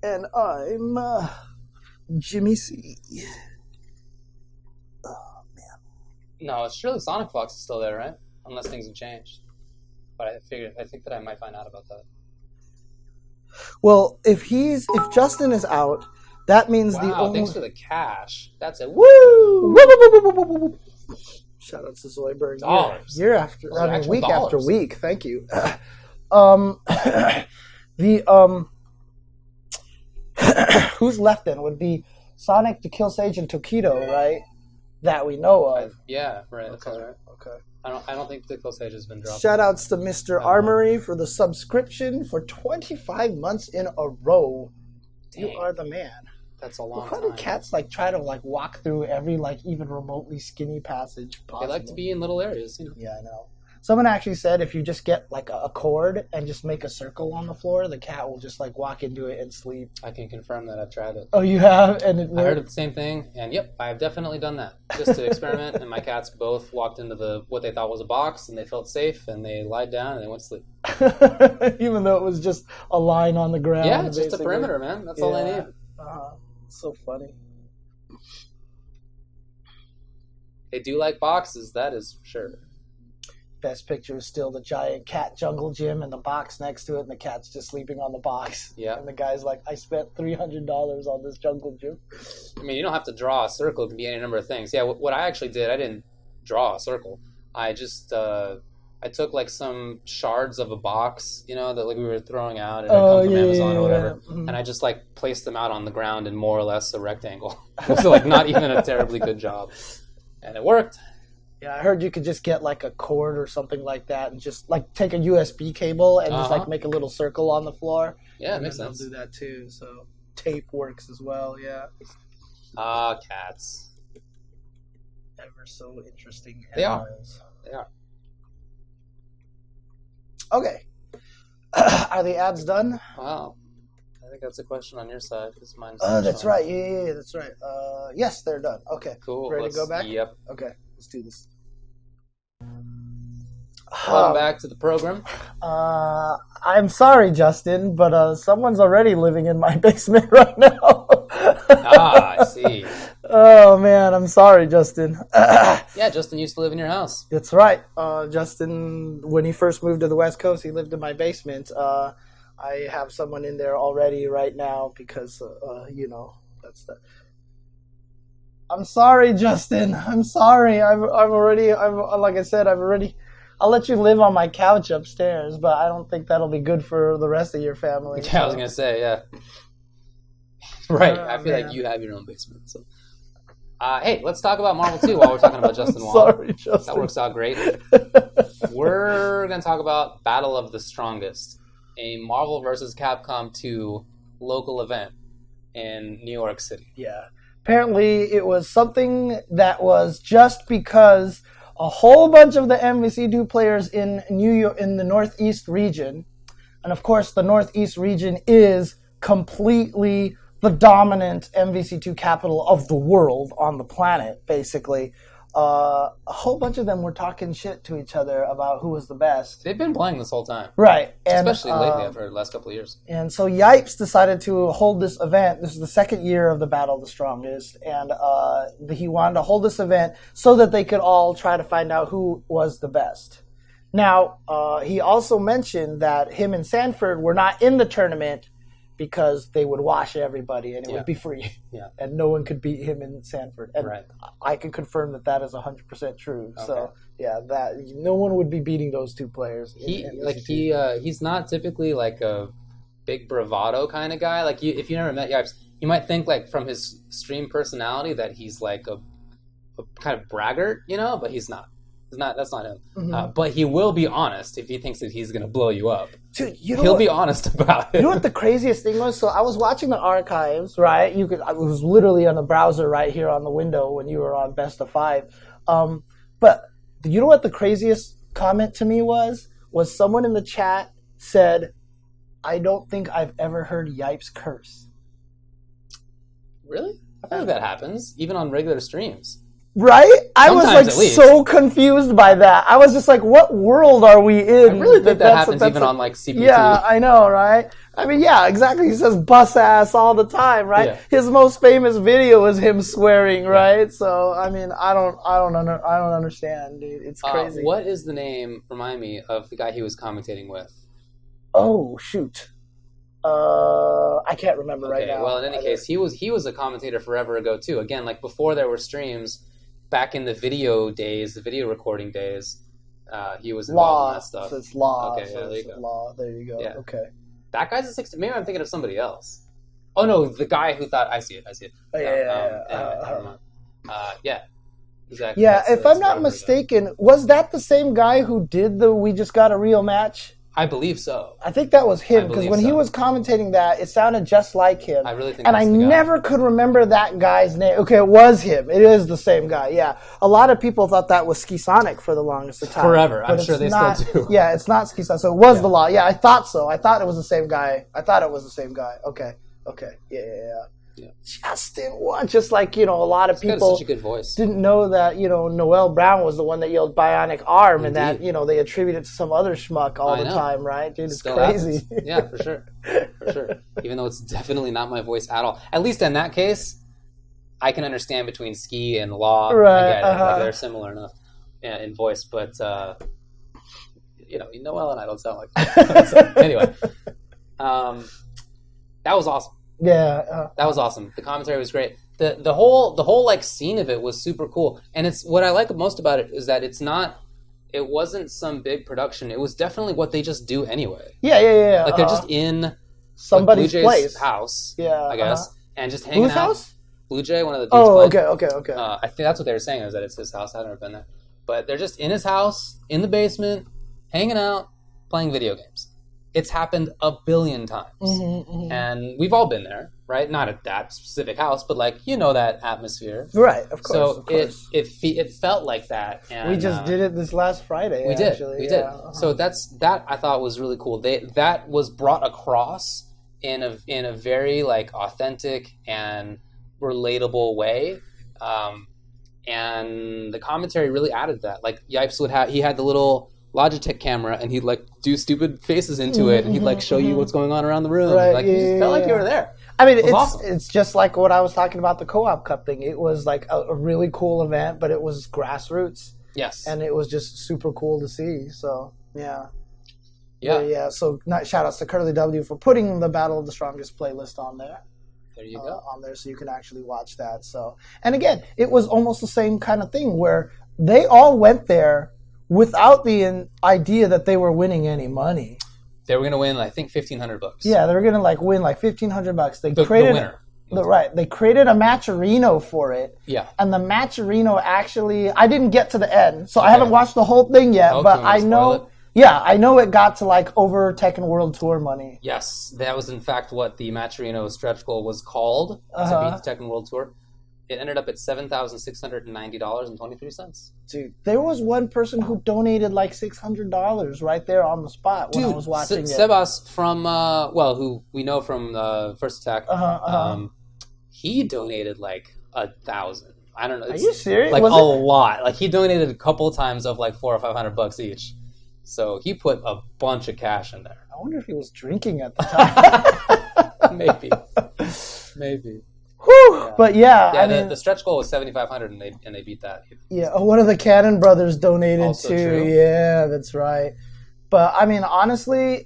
And I'm Jimmy C. Oh, man. No, it's surely Sonic Fox is still there, right? Unless things have changed. But I think that I might find out about that. Well, if Justin is out, that means the only... thanks for the cash. That's it. Woo! Shout out to Zoidberg. Week after week. Thank you. Who's left then would be Sonic, the Kill Sage, and Tokido, right? That we know of. Yeah, right. That's okay. right. Okay. I don't think the Kill Sage has been dropped. Shout outs to Mr. Armory for the subscription for 25 months in a row. Dang. You are the man. That's a long time. Why do cats try to walk through every even remotely skinny passage possible? They like to be in little areas, you know. Yeah, I know. Someone actually said if you just get a cord and just make a circle on the floor, the cat will just walk into it and sleep. I can confirm that. I've tried it. Oh, you have? And it worked? I heard the same thing, and yep, I've definitely done that just to experiment. And my cats both walked into what they thought was a box, and they felt safe, and they lied down and they went to sleep. Even though it was just a line on the ground. Yeah, it's just a perimeter, man. That's all they need. So funny. They do like boxes, that is for sure. Best picture is still the giant cat jungle gym and the box next to it, and the cat's just sleeping on the box. Yeah. And the guy's like, I spent $300 on this jungle gym. I mean, you don't have to draw a circle. It can be any number of things. Yeah, what I actually did, I didn't draw a circle. I just, I took some shards of a box, that we were throwing out and it come from Amazon or whatever. Mm-hmm. And I just placed them out on the ground in more or less a rectangle. It was not even a terribly good job. And it worked. Yeah, I heard you could just get a cord or something like that and just take a USB cable and just make a little circle on the floor. Yeah, it makes sense. They'll do that too. So tape works as well, yeah. Cats. Ever so interesting animals. They are. Okay. Are the ads done? Wow. I think that's a question on your side because mine's that's right. Yeah, that's right. Yes, they're done. Okay. Cool. Ready to go back? Yep. Okay, let's do this. Welcome back to the program. I'm sorry, Justin, but someone's already living in my basement right now. I see. Oh, man, I'm sorry, Justin. Yeah, Justin used to live in your house. That's right. Justin, when he first moved to the West Coast, he lived in my basement. I have someone in there already right now because, that's the... I'm sorry, Justin. I'm sorry. Like I said, I'll let you live on my couch upstairs, but I don't think that'll be good for the rest of your family. Yeah, I was going to say, yeah. Right. I feel like you have your own basement. So, hey, let's talk about Marvel 2 while we're talking about Justin Wong. Sorry, Justin. That works out great. We're going to talk about Battle of the Strongest, a Marvel vs. Capcom 2 local event in New York City. Yeah. Apparently, it was something that was just because a whole bunch of the MvC2 players in New York, in the Northeast region, and of course the Northeast region is completely the dominant MvC2 capital of the world on the planet, basically. a whole bunch of them were talking shit to each other about who was the best. They've been playing this whole time. Right. And, especially lately, I've heard, the last couple of years. And so Yipes decided to hold this event. This is the second year of the Battle of the Strongest. And he wanted to hold this event so that they could all try to find out who was the best. Now, he also mentioned that him and Sanford were not in the tournament because they would wash everybody and it would be free. Yeah. And no one could beat him and Sanford. And I can confirm that is 100% true. Okay. So, yeah, that no one would be beating those two players. He's not typically like a big bravado kind of guy. Like if you never met Yipes, you might think like from his stream personality that he's like a kind of braggart, but he's not. That's not him. Mm-hmm. But he will be honest if he thinks that he's going to blow you up. Dude, he'll be honest about it. You know what the craziest thing was? So I was watching the archives, right? I was literally on the browser right here on the window when you were on Best of 5. But you know what the craziest comment to me was? Was someone in the chat said, "I don't think I've ever heard Yipes curse." Really? I feel like that happens, even on regular streams. Right? I was like so confused by that. I was just like, what world are we in? I really think that happens even on like CPT. Yeah, I know, right? I mean, yeah, exactly. He says bus ass all the time, right? Yeah. His most famous video is him swearing, right? So, I mean, I don't understand, dude. It's crazy. What is the name, remind me, of the guy he was commentating with? Oh, shoot. I can't remember right now. Well, in any case, he was a commentator forever ago too. Again, like before there were streams, back in the video days, the video recording days, he was involved in that stuff. So it's Law. Okay, so there you go. Law. There you go. Yeah. Okay. That guy's a 60. Maybe I'm thinking of somebody else. Oh no, the guy who thought I see it. Oh, yeah. Yeah. Exactly. Yeah, if I'm not mistaken, was that the same guy who did the "We Just Got a Real Match"? I believe so. I think that was him, because when he was commentating that, it sounded just like him. I really think and I never could remember that guy's name. Okay, it was him. It is the same guy, yeah. A lot of people thought that was Ski Sonic for the longest of time. Forever. I'm sure they still do. Yeah, it's not Ski Sonic. So it was the Law. Yeah, I thought so. I thought it was the same guy. Okay. Yeah. Just didn't want, just like, a lot of people such a good voice. Didn't know that, Noel Brown was the one that yelled bionic arm. Indeed. And that, they attribute it to some other schmuck all the time, right? Dude, it's still crazy. Yeah, for sure. Even though it's definitely not my voice at all. At least in that case, I can understand between Ski and Law. Right. Like they're similar enough in voice, but, Noel and I don't sound like that. So, anyway, that was awesome. Yeah, that was awesome. The commentary was great. The whole like scene of it was super cool. And it's what I like most about it is that it wasn't some big production. It was definitely what they just do anyway. Yeah. Like they're just in somebody's place, house. Yeah, I guess, and just hanging out. Whose house? Blue Jay, one of the dudes. Oh, okay. I think that's what they were saying, is that it's his house. I've never been there, but they're just in his house, in the basement, hanging out, playing video games. It's happened a billion times. Mm-hmm. And we've all been there, right? Not at that specific house, but like, that atmosphere. Right, of course. So of course. It felt like that. And we just did it this last Friday, We did. Uh-huh. So that I thought was really cool. That was brought across in a very like authentic and relatable way. And the commentary really added that. Like Yipes he had the little Logitech camera, and he'd like do stupid faces into it, and he'd like show you what's going on around the room. Right, like you just felt like you were there. I mean, it's just like what I was talking about, the Co-op Cup thing. It was like a really cool event, but it was grassroots. Yes. And it was just super cool to see. So yeah. So shout outs to Curly W for putting the Battle of the Strongest playlist on there. There you go. On there, so you can actually watch that. So, and again, it was almost the same kind of thing where they all went there without the idea that they were winning any money. They were going to win, I think, $1,500. Yeah, they were going to win like $1,500. The winner. They created a matcherino for it. Yeah. And the matcherino actually, I didn't get to the end, so I haven't watched the whole thing yet. But I know, I know it got to like over Tekken World Tour money. Yes, that was in fact what the matcherino stretch goal was called to beat the Tekken World Tour. It ended up at $7,690.23. Dude, there was one person who donated like $600 right there on the spot when I was watching it. Sebas from, who we know from First Attack, he donated like $1,000 I don't know. Are you serious? Like a lot. Like he donated a couple of times of like $400 or $500 each. So he put a bunch of cash in there. I wonder if he was drinking at the time. Maybe. Whew. Yeah. But I mean, the stretch goal was 7,500, and they beat that. Yeah, one of the Cannon brothers donated also too. True. Yeah, that's right. But I mean, honestly,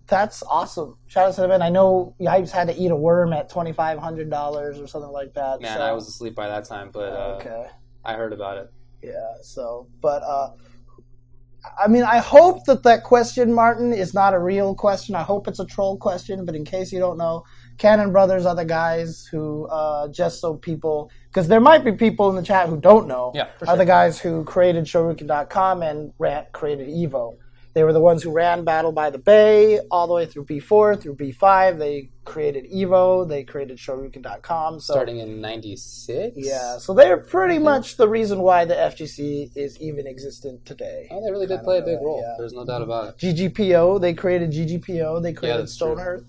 that's awesome. Shout out to the man. I know Yipes had to eat a worm at $2,500 or something like that. Man, so. I was asleep by that time, but okay. I heard about it. Yeah. So, but I mean, I hope that question, Martin, is not a real question. I hope it's a troll question. But in case you don't know, Cannon Brothers are the guys who, just so people, because there might be people in the chat who don't know, are the guys who created Shoryuken.com and created Evo. They were the ones who ran Battle by the Bay all the way through B4, through B5. They created Evo. They created Shoryuken.com. So, starting in 96? Yeah, so they're pretty much the reason why the FGC is even existent today. Oh, they really did play a big role. Yeah. There's no doubt about it. GGPO, they created GGPO. They created Stonehearth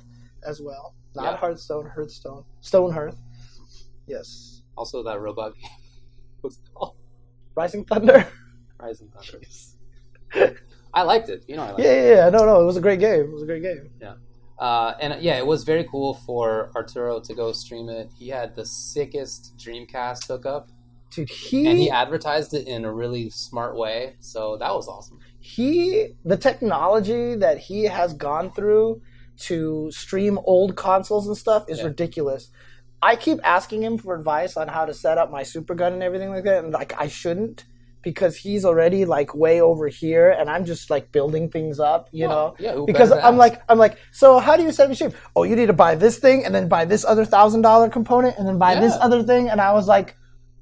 as well. Not Hearthstone, Hearthstone. Stonehearth. Yes. Also that robot game. What's it called? Rising Thunder? Rising Thunder. I liked it. You know I liked it. Yeah. No. It was a great game. Yeah. It was very cool for Arturo to go stream it. He had the sickest Dreamcast hookup. Dude, and he advertised it in a really smart way. So that was awesome. The technology that he has gone through to stream old consoles and stuff is ridiculous. I keep asking him for advice on how to set up my Super Gun and everything like that. And like, I shouldn't. Because he's already like way over here, and I'm just like building things up, you know. Yeah, because I'm like, so how do you set up your stream? Oh, you need to buy this thing, and then buy this other $1,000 component, and then buy this other thing. And I was like,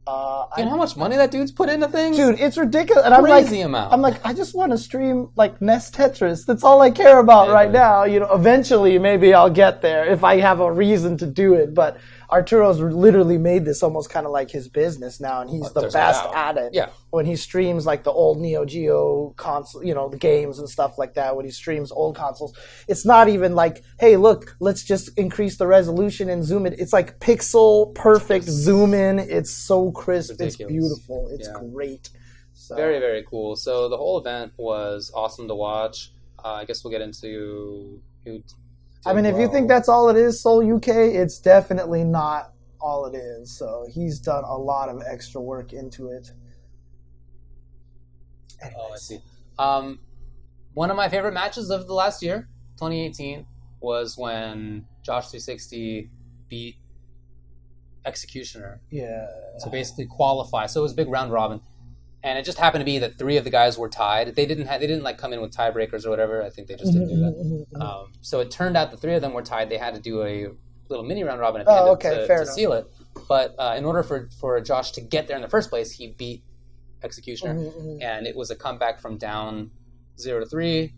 you know how much money that dude's put into things? Dude, it's ridiculous. And Crazy amount. I'm like, I just want to stream like NES Tetris. That's all I care about right now. You know, eventually maybe I'll get there if I have a reason to do it. But Arturo's literally made this almost kind of like his business now, and he's the best at it. Yeah. When he streams like the old Neo Geo console, you know, the games and stuff like that, when he streams old consoles, it's not even like, hey, look, let's just increase the resolution and zoom it. It's like pixel perfect zoom in. It's so crisp. Ridiculous. It's beautiful. It's great. So. Very, very cool. So the whole event was awesome to watch. I guess we'll get into who. If you think that's all it is, Seoul UK, it's definitely not all it is. So he's done a lot of extra work into it. Anyways. Oh, I see. One of my favorite matches of the last year, 2018, was when Josh 360 beat Executioner. Yeah. To basically qualify. So it was a big round robin. And it just happened to be that 3 of the guys were tied. They didn't like come in with tiebreakers or whatever. I think they just didn't do that. So it turned out the 3 of them were tied. They had to do a little mini round robin at the end to seal it. But in order for Josh to get there in the first place, he beat Executioner, and it was a comeback from down 0-3,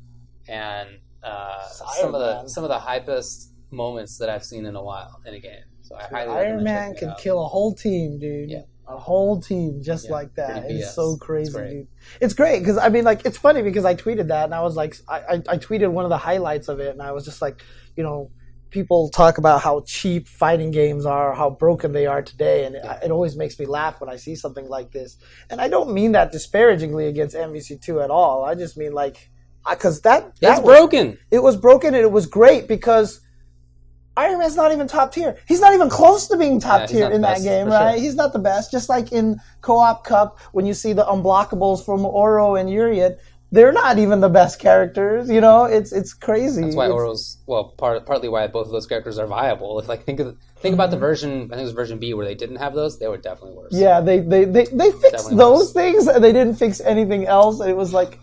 and some of the hypest moments that I've seen in a while in a game. So I highly recommend Iron Man can kill a whole team, dude. Yeah. A whole team just like that. It's so crazy, dude. It's great because it's funny because I tweeted that and I was like, I tweeted one of the highlights of it and I was just like, you know, people talk about how cheap fighting games are, how broken they are today, and it always makes me laugh when I see something like this. And I don't mean that disparagingly against MvC2 at all. I just mean because that was broken. It was broken and it was great because Iron Man's not even top tier. He's not even close to being top tier in that game, right? Sure. He's not the best. Just like in Co-op Cup, when you see the unblockables from Oro and Uriet, they're not even the best characters. You know, it's crazy. That's why Oro's partly why both of those characters are viable. If think about the version, I think it was version B where they didn't have those, they were definitely worse. Yeah, they fixed those things and they didn't fix anything else. And it was like,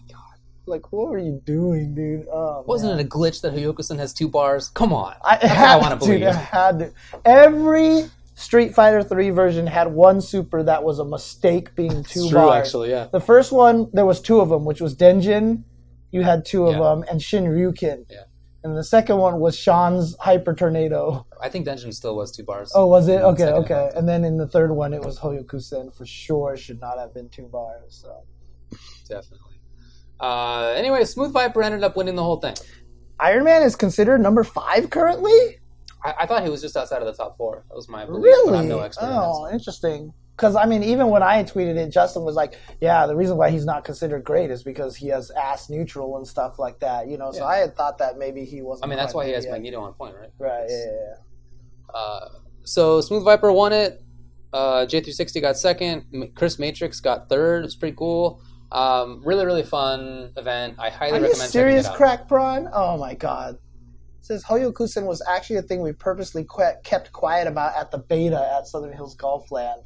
what were you doing, dude? Oh, wasn't it a glitch that Hyokusen has 2 bars? Come on. I want to believe. Dude, I had to. Every Street Fighter 3 version had one super that was a mistake being 2 bars. True, actually, yeah. The first one, there was 2 of them, which was Denjin. You had 2 of them, and Shinryuken. Yeah. And the second one was Sean's Hyper Tornado. I think Denjin still was 2 bars. Oh, was it? Okay. And then in the third one, it was Hyokusen. For sure, should not have been 2 bars. So. Definitely. Anyway, Smooth Viper ended up winning the whole thing. Iron Man is considered number 5 currently? I thought he was just outside of the top 4. That was my belief. Really? But I'm no expert. Oh, interesting. Because, I mean, even when I tweeted it, Justin was like, yeah, the reason why he's not considered great is because he has ass neutral and stuff like that, you know? So I had thought that maybe he wasn't. I mean, that's why he has Magneto on point, right? Right, yeah. So Smooth Viper won it. J360 got second. Chris Matrix got third. It's pretty cool. Really, really fun event. I highly recommend checking it out. Are you serious, Crack Prawn? Oh, my God. It says Hoyokusen was actually a thing we purposely kept quiet about at the beta at Southern Hills Golfland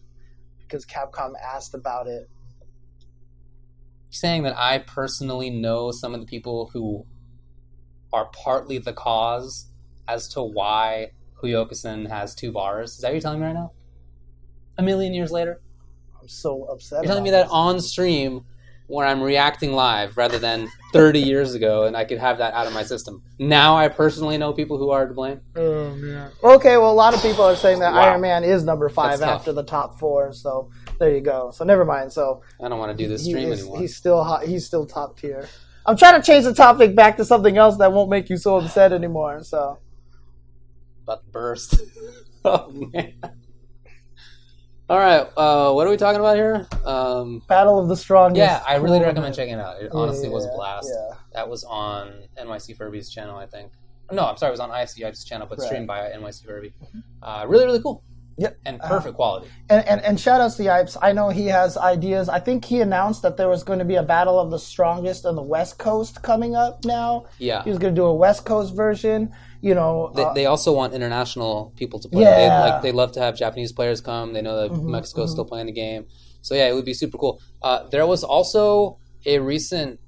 because Capcom asked about it. Saying that I personally know some of the people who are partly the cause as to why Hoyokusen has 2 bars. Is that what you're telling me right now? A million years later? I'm so upset. You're telling me that on stream where I'm reacting live rather than 30 years ago, and I could have that out of my system. Now I personally know people who are to blame. Oh, man. Okay, well, a lot of people are saying that Iron Man is number 5 after the top 4, so there you go. So never mind. So I don't want to do this stream anymore. He's still hot. He's still top tier. I'm trying to change the topic back to something else that won't make you so upset anymore. So about to burst. Oh, man. All right, what are we talking about here? Battle of the Strongest. Yeah, I really recommend checking it out. It honestly was a blast. Yeah. That was on NYC Furby's channel, I think. No, I'm sorry, it was on IFC's channel, but streamed by NYC Furby. Really, really cool. Yep. And perfect quality. And shout outs to Yipes. I know he has ideas. I think he announced that there was going to be a Battle of the Strongest on the West Coast coming up now. Yeah. He was going to do a West Coast version. You know, they also want international people to play. Yeah. They love to have Japanese players come. They know that Mexico's still playing the game. So yeah, it would be super cool. There was also a recent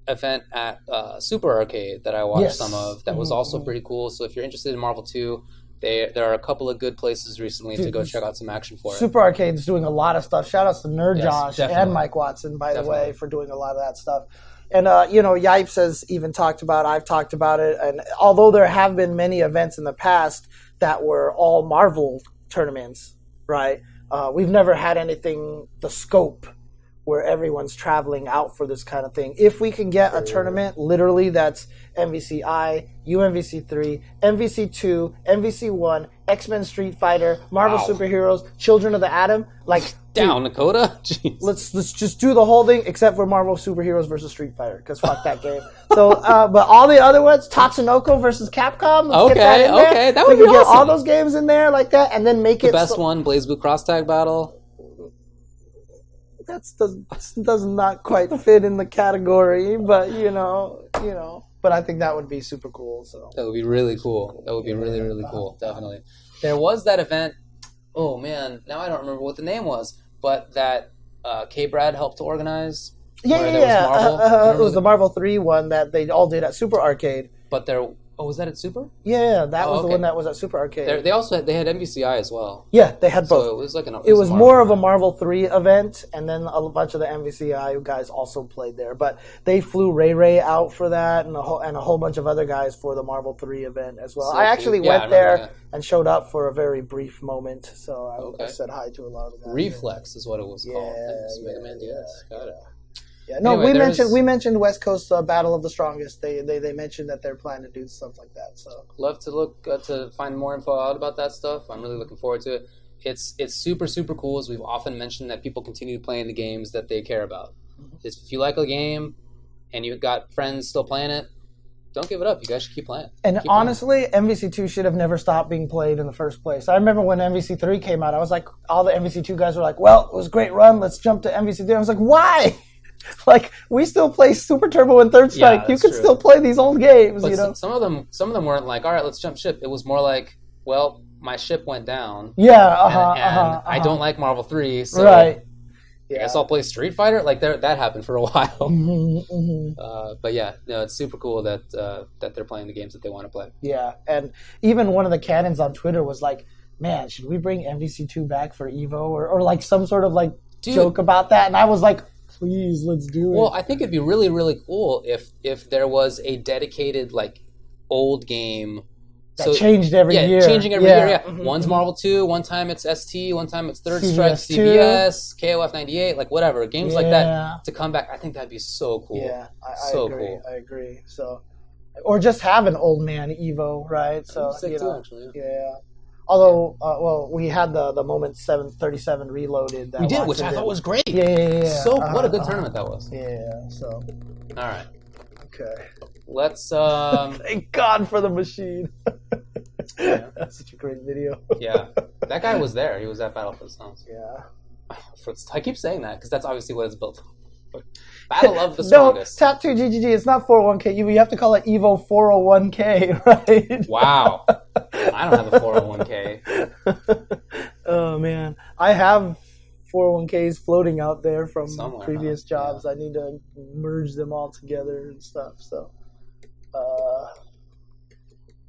event at Super Arcade that I watched some of that was also pretty cool. So if you're interested in Marvel 2, there are a couple of good places recently to go check out some action for it. Super Arcade's doing a lot of stuff. Shout outs to Nerd Josh and Mike Watson, by the way, for doing a lot of that stuff. And, Yipes has even talked about, I've talked about it, and although there have been many events in the past that were all Marvel tournaments, right, we've never had anything, the scope, where everyone's traveling out for this kind of thing. If we can get a tournament, literally, that's MvCI, UMvC3, MvC2, MvC1, X-Men Street Fighter, Marvel Superheroes, Children of the Atom, like... Down, Dakota? Jeez. Let's just do the whole thing, except for Marvel Superheroes versus Street Fighter, because fuck that game. So, but all the other ones, Tatsunoko versus Capcom, let's get that in there. That would be awesome. We can get all those games in there like that, and then make it... The best one, BlazBlue Cross Tag Battle. That does not quite fit in the category, but you know. But I think that would be super cool. So that would be really cool. That would be really, really cool. Definitely. There was that event. Oh man, now I don't remember what the name was, but that K-Brad helped to organize. Yeah. It was the Marvel 3 one that they all did at Super Arcade. But there. Oh, was that at Super? Yeah, that was the one that was at Super Arcade. They also had MvCI as well. Yeah, they had both. So it was like it was more of a Marvel 3 event, and then a bunch of the MvCI guys also played there. But they flew Ray out for that, and a whole bunch of other guys for the Marvel 3 event as well. So I actually went there and showed up for a very brief moment, so I said hi to a lot of the guys. Reflex is what it was called. Mega Man DS. Got it. Yeah, no, anyway, we mentioned West Coast Battle of the Strongest. They mentioned that they're planning to do stuff like that. So love to look to find more info out about that stuff. I'm really looking forward to it. It's super super cool. As we've often mentioned, that people continue playing the games that they care about. If you like a game and you've got friends still playing it, don't give it up. You guys should keep playing. And honestly, MvC2 should have never stopped being played in the first place. I remember when MvC3 came out, I was like, all the MvC2 guys were like, "Well, it was a great run. Let's jump to MvC3." I was like, "Why?" Like, we still play Super Turbo and Third Strike. You can still play these old games, but some of them weren't like, all right, let's jump ship. It was more like, well, my ship went down. Yeah, and I don't like Marvel 3, so I guess I'll play Street Fighter. Like, that happened for a while. But yeah, no, it's super cool that they're playing the games that they want to play. Yeah, and even one of the cannons on Twitter was like, man, should we bring MvC2 back for EVO? Or like some sort of like joke about that? And I was like, please, let's do it. Well, I think it'd be really, really cool if there was a dedicated, like, old game. That changed every year. Changing every year, yeah. One's Marvel 2, one time it's ST, one time it's Third Strike, CBS, KOF 98, like, whatever. Games like that to come back, I think that'd be so cool. Yeah, I agree. Cool. I agree. So, or just have an old man Evo, right? So, too, actually, yeah. Although, we had the moment 737 reloaded. That we did, which I thought was great. Yeah. So what a good tournament that was. Yeah. So. All right. Okay. Let's. Thank God for the machine. Yeah. That's such a great video. Yeah, that guy was there. He was at Battle for the Stones. Yeah. I keep saying that because that's obviously what it's built on. Battle of the Strongest. No, Tap2 GGG. It's not 401k. You have to call it Evo 401k, right? Wow. I don't have a 401k. Oh man, I have 401ks floating out there from previous jobs. Yeah. I need to merge them all together and stuff. So,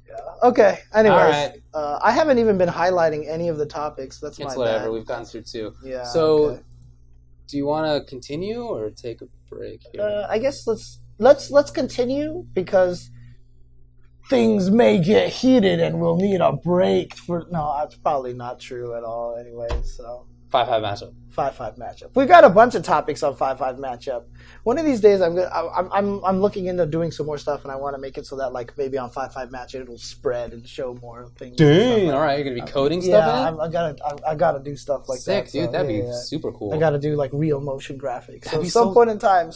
yeah. Okay. Anyways, right. I haven't even been highlighting any of the topics. That's it's my whatever. bad. We've gotten through 2. Yeah. So, okay. Do you want to continue or take a break here? I guess let's continue because things may get heated and we'll need a break for. No, that's probably not true at all. Anyway, so 5-5 matchup. 5-5 matchup. We've got a bunch of topics on 5-5 matchup. One of these days, I'm looking into doing some more stuff, and I want to make it so that like maybe on 5-5 matchup it'll spread and show more things. Dang! All right, you're gonna be coding stuff. Yeah, I gotta do stuff like Sick, that. Sick, dude. That'd be super cool. I gotta do like real motion graphics. So some point in time,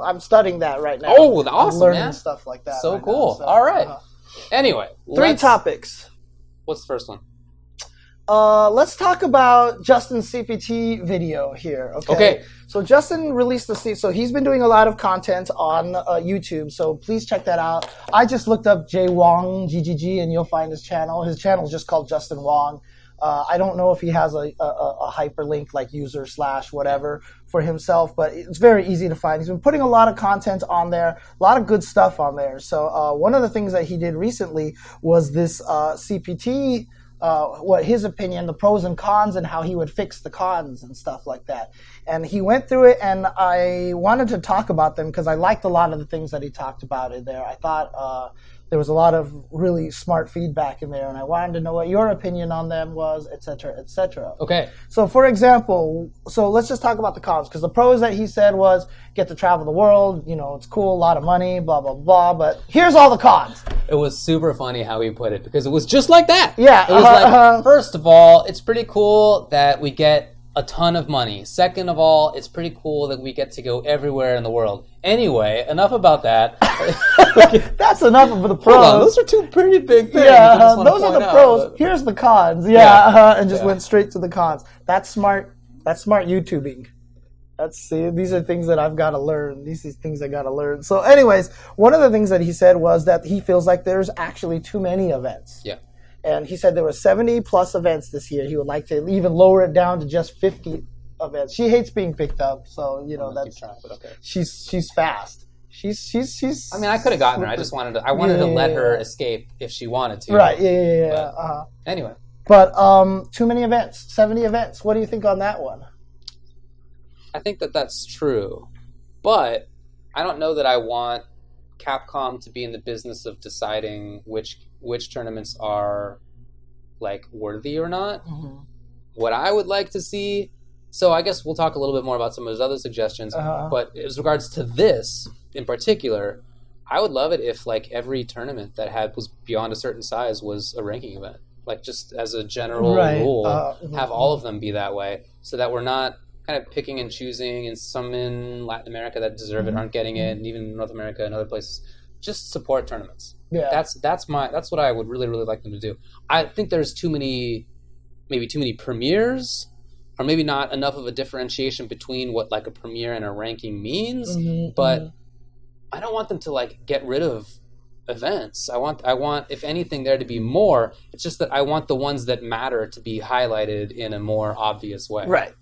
I'm studying that right now. Oh, awesome, I'm learning man. Stuff like that. So right cool. Now, so, all right. Anyway, 3 topics. What's the first one? Let's talk about Justin's CPT video here. Okay. So Justin released so he's been doing a lot of content on YouTube. So please check that out. I just looked up JWonggg, GGG, and you'll find his channel. His channel is just called Justin Wong. I don't know if he has a hyperlink like user / whatever for himself, but it's very easy to find. He's been putting a lot of content on there, a lot of good stuff on there. So one of the things that he did recently was this CPT. What his opinion, the pros and cons, and how he would fix the cons and stuff like that. And he went through it, and I wanted to talk about them because I liked a lot of the things that he talked about in there. I thought there was a lot of really smart feedback in there, and I wanted to know what your opinion on them was, et cetera, et cetera. Okay. So, for example, let's just talk about the cons, because the pros that he said was get to travel the world, it's cool, a lot of money, blah, blah, blah, but here's all the cons. It was super funny how he put it, because it was just like that. Yeah. It was first of all, it's pretty cool that we get a ton of money. Second of all, it's pretty cool that we get to go everywhere in the world. Anyway, enough about that. That's enough of the pros. Hold on, those are 2 pretty big things. Yeah, those are the pros. Here's the cons. Yeah, and just went straight to the cons. That's smart. That's smart YouTubing. These are things that I've got to learn. These are things I got to learn. So anyways, one of the things that he said was that he feels like there's actually too many events. Yeah. And he said there were 70 plus events this year. He would like to even lower it down to just 50 events. She hates being picked up, so that's okay. She's fast. She's. I mean, I could have gotten her. I just wanted to. I wanted to let her escape if she wanted to. Right. Yeah. Anyway. But too many events. 70 events. What do you think on that one? I think that's true, but I don't know that I want Capcom to be in the business of deciding which tournaments are like worthy or not. Mm-hmm. What I would like to see, so I guess we'll talk a little bit more about some of those other suggestions, but as regards to this in particular, I would love it if like every tournament that was beyond a certain size was a ranking event. Like just as a general rule, have all of them be that way so that we're not kind of picking and choosing, and some in Latin America that deserve it aren't getting it, and even in North America and other places. Just support tournaments. Yeah, that's what I would really, really like them to do. I think there's too many premieres, or maybe not enough of a differentiation between what like a premiere and a ranking means. But I don't want them to like get rid of events. I want if anything there to be more. It's just that I want the ones that matter to be highlighted in a more obvious way. Right.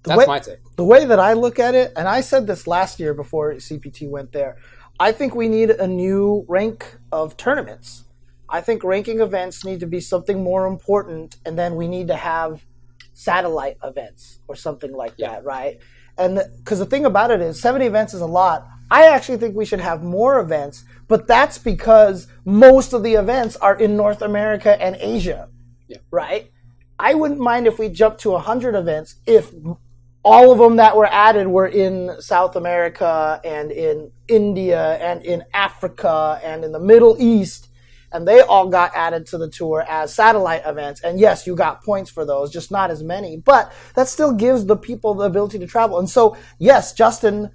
That's my take. The way that I look at it, and I said this last year before CPT went there, I think we need a new rank of tournaments. I think ranking events need to be something more important, and then we need to have satellite events or something like that, right? And because the thing about it is 70 events is a lot. I actually think we should have more events, but that's because most of the events are in North America and Asia, right? I wouldn't mind if we jumped to 100 events if all of them that were added were in South America and in India and in Africa and in the Middle East, and they all got added to the tour as satellite events. And yes, you got points for those, just not as many. But that still gives the people the ability to travel. And so, yes, Justin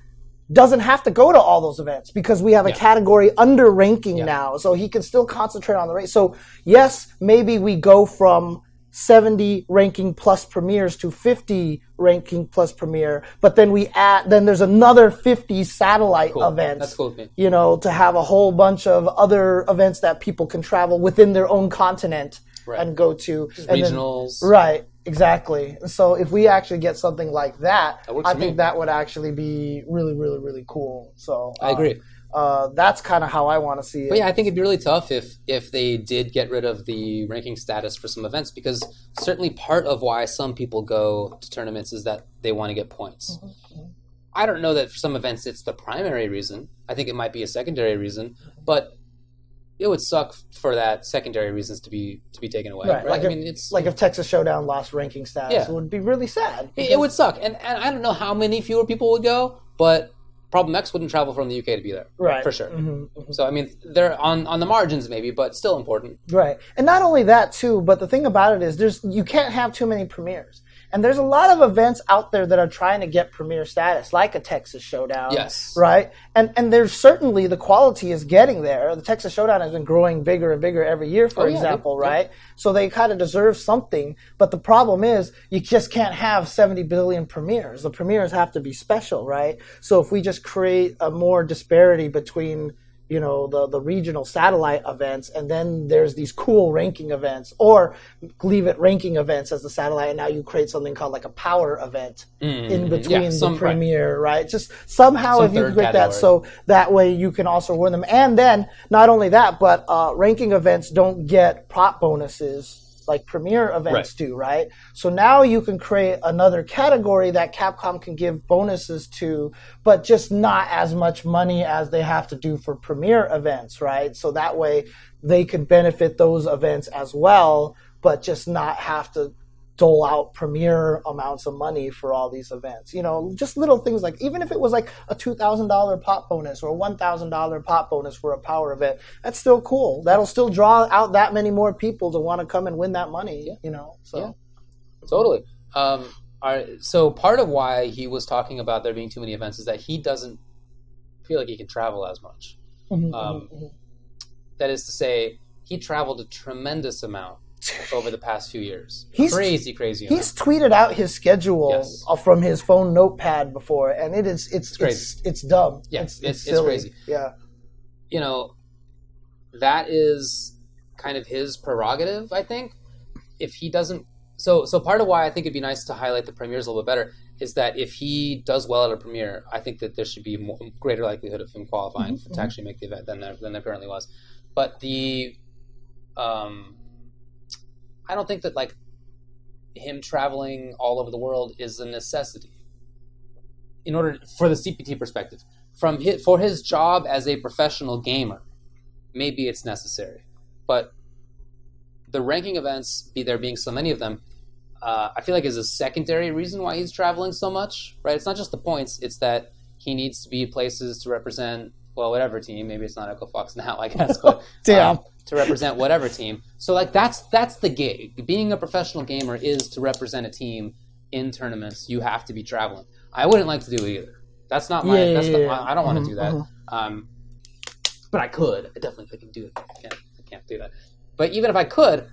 doesn't have to go to all those events because we have a category under ranking now. So he can still concentrate on the race. So yes, maybe we go from 70 ranking plus premieres to 50 ranking plus premiere, but then then there's another 50 satellite events. That's cool. To have a whole bunch of other events that people can travel within their own continent and go to. Just regionals. Right. Exactly. So if we actually get something like that, I think that would actually be really, really, really cool. So I agree. That's kind of how I want to see it. But yeah, I think it'd be really tough if they did get rid of the ranking status for some events, because certainly part of why some people go to tournaments is that they want to get points. Mm-hmm. I don't know that for some events it's the primary reason. I think it might be a secondary reason, but it would suck for that secondary reasons to be taken away. Right. Like if Texas Showdown lost ranking status, it would be really sad. It would suck. And I don't know how many fewer people would go, but Problem X wouldn't travel from the UK to be there. Right. For sure. Mm-hmm, mm-hmm. So, I mean, they're on the margins maybe, but still important. Right. And not only that, too, but the thing about it is you can't have too many premieres. And there's a lot of events out there that are trying to get premier status, like a Texas Showdown. Yes. Right? And there's certainly the quality is getting there. The Texas Showdown has been growing bigger and bigger every year, for example, right? So they kind of deserve something. But the problem is you just can't have 70 billion premieres. The premieres have to be special, right? So if we just create a more disparity between the regional satellite events, and then there's these cool ranking events, or leave it ranking events as the satellite, and now you create something called like a power event in between the premiere, right? Just somehow if you create that, so that way you can also win them. And then not only that, but ranking events don't get prop bonuses like premier events do, right? So now you can create another category that Capcom can give bonuses to, but just not as much money as they have to do for premier events, right? So that way they could benefit those events as well, but just not have to dole out premier amounts of money for all these events. Just little things like, even if it was like a $2,000 pop bonus or a $1,000 pop bonus for a power event, that's still cool. That'll still draw out that many more people to want to come and win that money, So. Yeah, totally. So part of why he was talking about there being too many events is that he doesn't feel like he can travel as much. Mm-hmm. That is to say, he traveled a tremendous amount over the past few years. Crazy amount. He's tweeted out his schedule from his phone notepad before, and it's crazy. It's dumb. Yeah, it's silly. Crazy. Yeah. That is kind of his prerogative, I think. If he doesn't... So part of why I think it'd be nice to highlight the premieres a little bit better is that if he does well at a premiere, I think that there should be greater likelihood of him qualifying to actually make the event than there currently was. But the... I don't think that like him traveling all over the world is a necessity. In order for the CPT perspective, for his job as a professional gamer, maybe it's necessary. But the ranking events, there being so many of them, I feel like is a secondary reason why he's traveling so much. Right? It's not just the points; it's that he needs to be places to represent. Well, whatever team. Maybe it's not Echo Fox now, I guess. But to represent whatever team. So, like, that's the gig. Being a professional gamer is to represent a team in tournaments. You have to be traveling. I wouldn't like to do it either. That's not my... I don't want to do that. But I could. I definitely can do it. I can't do that. But even if I could,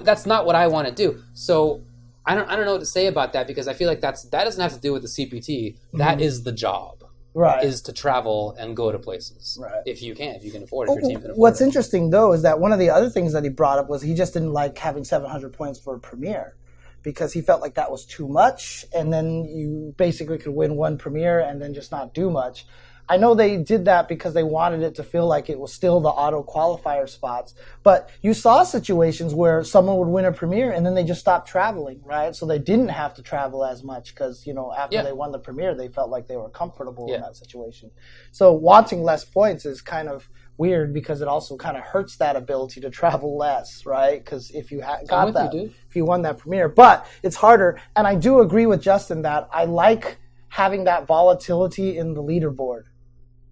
that's not what I want to do. So, I don't know what to say about that, because I feel like that doesn't have to do with the CPT. That is the job. Right. Is to travel and go to places. Right. If you can afford it, if your team can afford it. What's interesting, though, is that one of the other things that he brought up was he just didn't like having 700 points for a premiere, because he felt like that was too much, and then you basically could win one premiere and then just not do much. I know they did that because they wanted it to feel like it was still the auto qualifier spots. But you saw situations where someone would win a premiere and then they just stopped traveling, right? So they didn't have to travel as much because, after they won the premiere, they felt like they were comfortable in that situation. So wanting less points is kind of weird, because it also kind of hurts that ability to travel less, right? Because if you if you won that premiere. But it's harder. And I do agree with Justin that I like having that volatility in the leaderboard.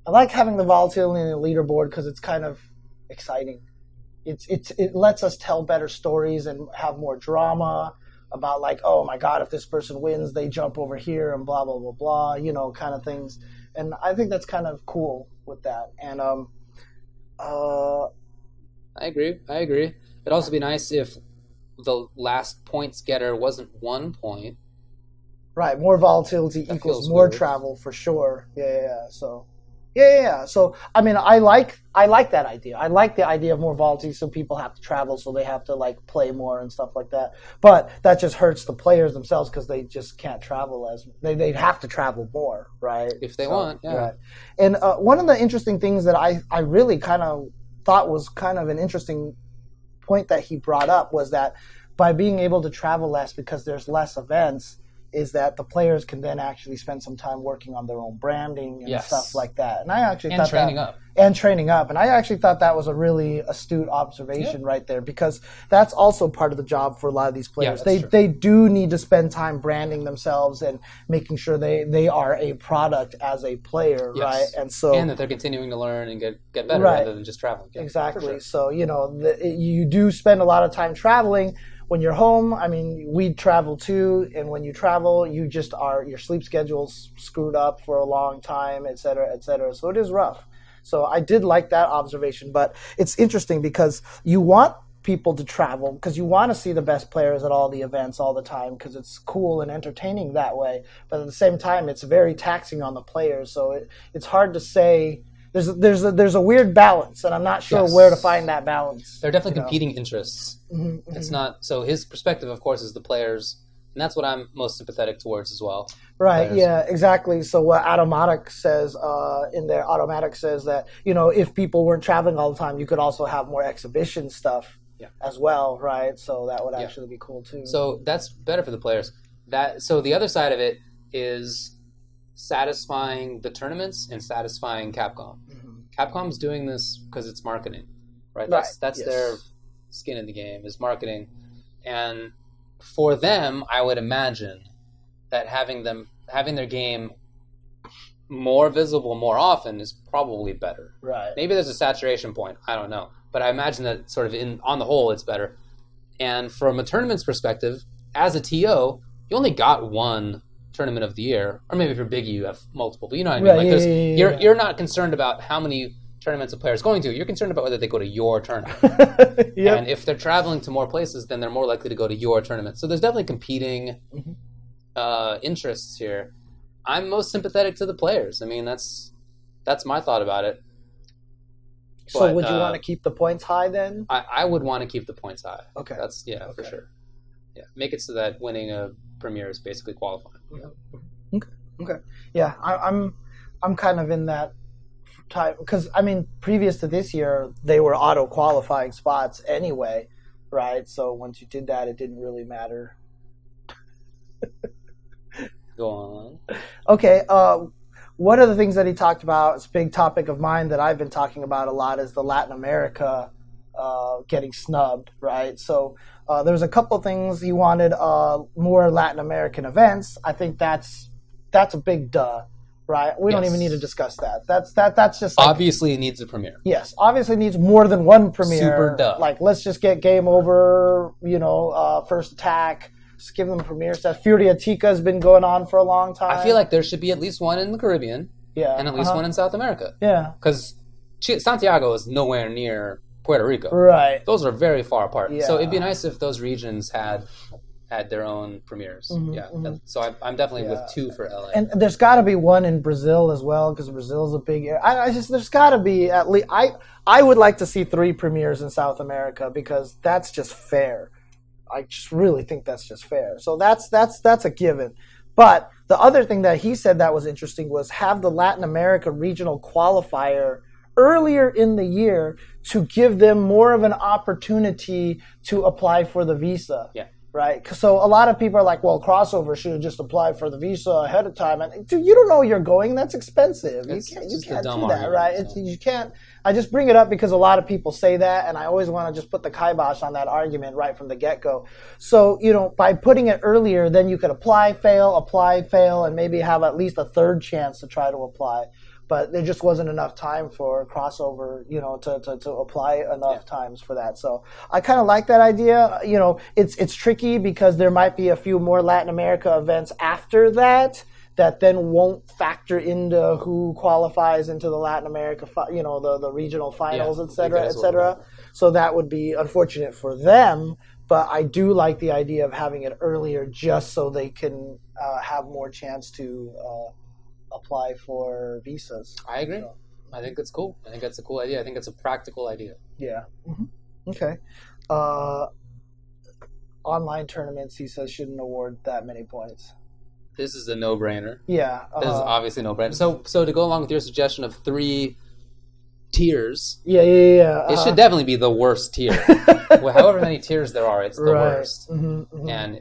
I like having the volatility in the leaderboard because it's kind of exciting. it lets us tell better stories and have more drama about like, oh my God, if this person wins, they jump over here and blah, blah, blah, blah, kind of things. And I think that's kind of cool with that. And I agree. It'd also be nice if the last points getter wasn't 1 point. Right, more volatility that equals more weird. Travel for sure. Yeah. So, So, I mean, I like that idea. I like the idea of more volatility, so people have to travel, so they have to like play more and stuff like that. But that just hurts the players themselves because they just can't travel as they'd have to travel more, right? If they want, yeah. Right. And one of the interesting things that I really kind of thought was kind of an interesting point that he brought up was that by being able to travel less because there's less events, is that the players can then actually spend some time working on their own branding and stuff like that. And I actually thought training up. And I actually thought that was a really astute observation right there, because that's also part of the job for a lot of these players. They do need to spend time branding themselves and making sure they are a product as a player, right? And that they're continuing to learn and get better rather than just traveling. Yeah, exactly. Sure. So, you do spend a lot of time traveling. When you're home, I mean, we travel too, and when you travel, your sleep schedule's screwed up for a long time, et cetera, et cetera. So it is rough. So I did like that observation, but it's interesting because you want people to travel because you want to see the best players at all the events all the time because it's cool and entertaining that way. But at the same time, it's very taxing on the players. So it's hard to say. There's a weird balance, and I'm not sure where to find that balance. They're definitely competing interests. Mm-hmm. It's not so. His perspective, of course, is the players, and that's what I'm most sympathetic towards as well. Right. Players. Yeah. Exactly. So what Automatic says in there, Automatic says that if people weren't traveling all the time, you could also have more exhibition stuff as well, right? So that would actually be cool too. So that's better for the players. So the other side of it is satisfying the tournaments and satisfying Capcom. Mm-hmm. Capcom's doing this because it's marketing, right? That's their skin in the game is marketing, and for them, I would imagine that having their game more visible more often is probably better. Right. Maybe there's a saturation point. I don't know, but I imagine that sort of on the whole, it's better. And from a tournament's perspective, as a TO, you only got one tournament of the year, or maybe if you're big, you have multiple. But you know what I mean? You're not concerned about how many tournaments a player is going to. You're concerned about whether they go to your tournament. And if they're traveling to more places, then they're more likely to go to your tournament. So there's definitely competing interests here. I'm most sympathetic to the players. I mean, that's my thought about it. So would you want to keep the points high then? I would want to keep the points high. Okay. That's for sure. Yeah, make it so that winning a Premier is basically qualifying. Okay. Yeah, I'm kind of in that type because I mean, previous to this year, they were auto qualifying spots anyway, right? So once you did that, it didn't really matter. Go on. Okay. One of the things that he talked about, it's a big topic of mine that I've been talking about a lot, is the Latin America getting snubbed, right? So there's a couple things he wanted more Latin American events. I think that's a big duh, right? We don't even need to discuss that. That's just like, obviously it needs a premiere. Yes, obviously it needs more than one premiere. Super duh. Like let's just get game over, first attack. Just give them a premiere stuff. Furiatica has been going on for a long time. I feel like there should be at least one in the Caribbean. Yeah. And at least one in South America. Yeah. Because Santiago is nowhere near Puerto Rico. Right. Those are very far apart. Yeah. So it'd be nice if those regions had their own premieres. So I'm definitely with 2 for LA. And there's got to be one in Brazil as well, because Brazil's a big area. There's got to be at least... I would like to see 3 premieres in South America, because that's just fair. I just really think that's just fair. So that's a given. But the other thing that he said that was interesting was have the Latin America regional qualifier earlier in the year to give them more of an opportunity to apply for the visa. Yeah. Right? So a lot of people are like, well, Crossover should have just applied for the visa ahead of time. And dude, you don't know where you're going. That's expensive. You can't do that, right? You can't. I just bring it up because a lot of people say that, and I always want to just put the kibosh on that argument right from the get-go. So, by putting it earlier, then you could apply, fail, and maybe have at least a third chance to try to apply. but there just wasn't enough time for crossover, to apply enough times for that. So I kind of like that idea. It's tricky because there might be a few more Latin America events after that then won't factor into who qualifies into the Latin America, the regional finals, et cetera. So that would be unfortunate for them. But I do like the idea of having it earlier just so they can have more chance to apply for visas. I agree. So, I think it's cool. I think that's a cool idea. I think it's a practical idea. Yeah. Mm-hmm. Okay. Online tournaments, he says, shouldn't award that many points. This is a no-brainer. Yeah. This is obviously a no-brainer. So to go along with your suggestion of 3 tiers. Yeah. It should definitely be the worst tier. However many tiers there are, it's the worst. Mm-hmm. And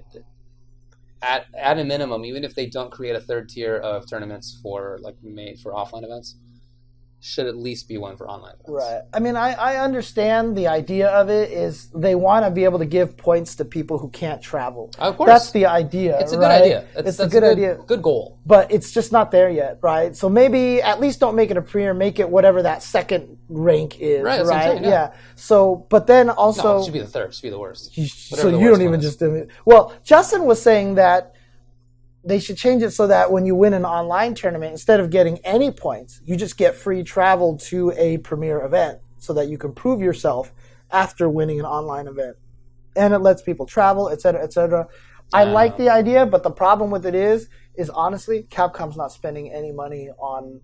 at a minimum, even if they don't create a 3rd tier of tournaments for offline events, should at least be one for online events. Right. I mean, I understand the idea of it is they want to be able to give points to people who can't travel. Of course. That's the idea. It's a good idea. It's a good idea. Good goal. But it's just not there yet, right? So maybe at least don't make it a premier, make it whatever that second rank is, right? That's what I'm saying, yeah. So, but then also... No, it should be the 3rd. It should be the worst. So you don't even just... Well, Justin was saying that they should change it so that when you win an online tournament, instead of getting any points, you just get free travel to a premier event so that you can prove yourself after winning an online event. And it lets people travel, et cetera, et cetera. I like the idea, but the problem with it is honestly, Capcom's not spending any money on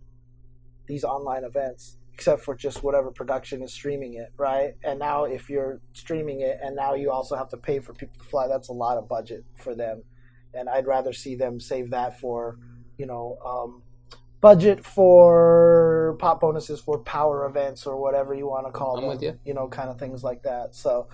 these online events except for just whatever production is streaming it, right? And now if you're streaming it and now you also have to pay for people to fly, that's a lot of budget for them. And I'd rather see them save that for, budget for pop bonuses for power events or whatever you want to call them. I'm with you. Kind of things like that. So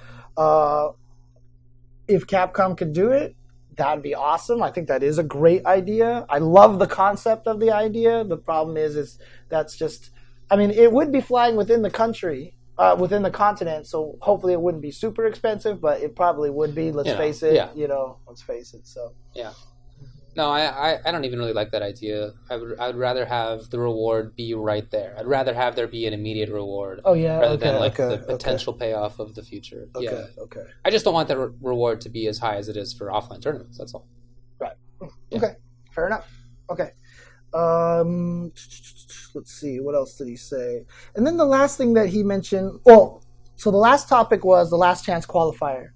if Capcom could do it, that'd be awesome. I think that is a great idea. I love the concept of the idea. The problem is that's just, it would be flying within the country. Within the continent, so hopefully it wouldn't be super expensive, but it probably would be. Let's face it. Yeah. Let's face it. So yeah. No, I don't even really like that idea. I would rather have the reward be right there. I'd rather have there be an immediate reward. Oh yeah. Rather than the potential payoff of the future. Okay. Yeah. Okay. I just don't want that reward to be as high as it is for offline tournaments. That's all. Right. Yeah. Okay. Fair enough. Okay. Let's see. What else did he say? And then the last thing that he mentioned. Well, so the last topic was the last chance qualifier.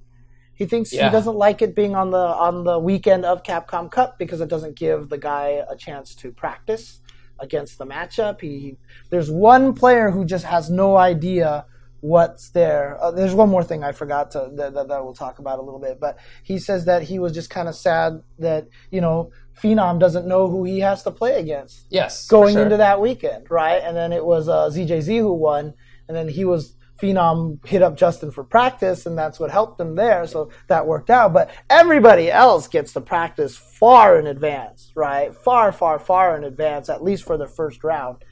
He thinks he doesn't like it being on the weekend of Capcom Cup because it doesn't give the guy a chance to practice against the matchup. There's one player who just has no idea what's there. There's one more thing I forgot that we'll talk about a little bit, but he says that he was just kind of sad that Phenom doesn't know who he has to play against. Yes, going into that weekend, right? And then it was ZJZ who won, and then Phenom hit up Justin for practice, and that's what helped him there, so that worked out. But everybody else gets to practice far in advance, right? Far, far, far in advance, at least for the first round.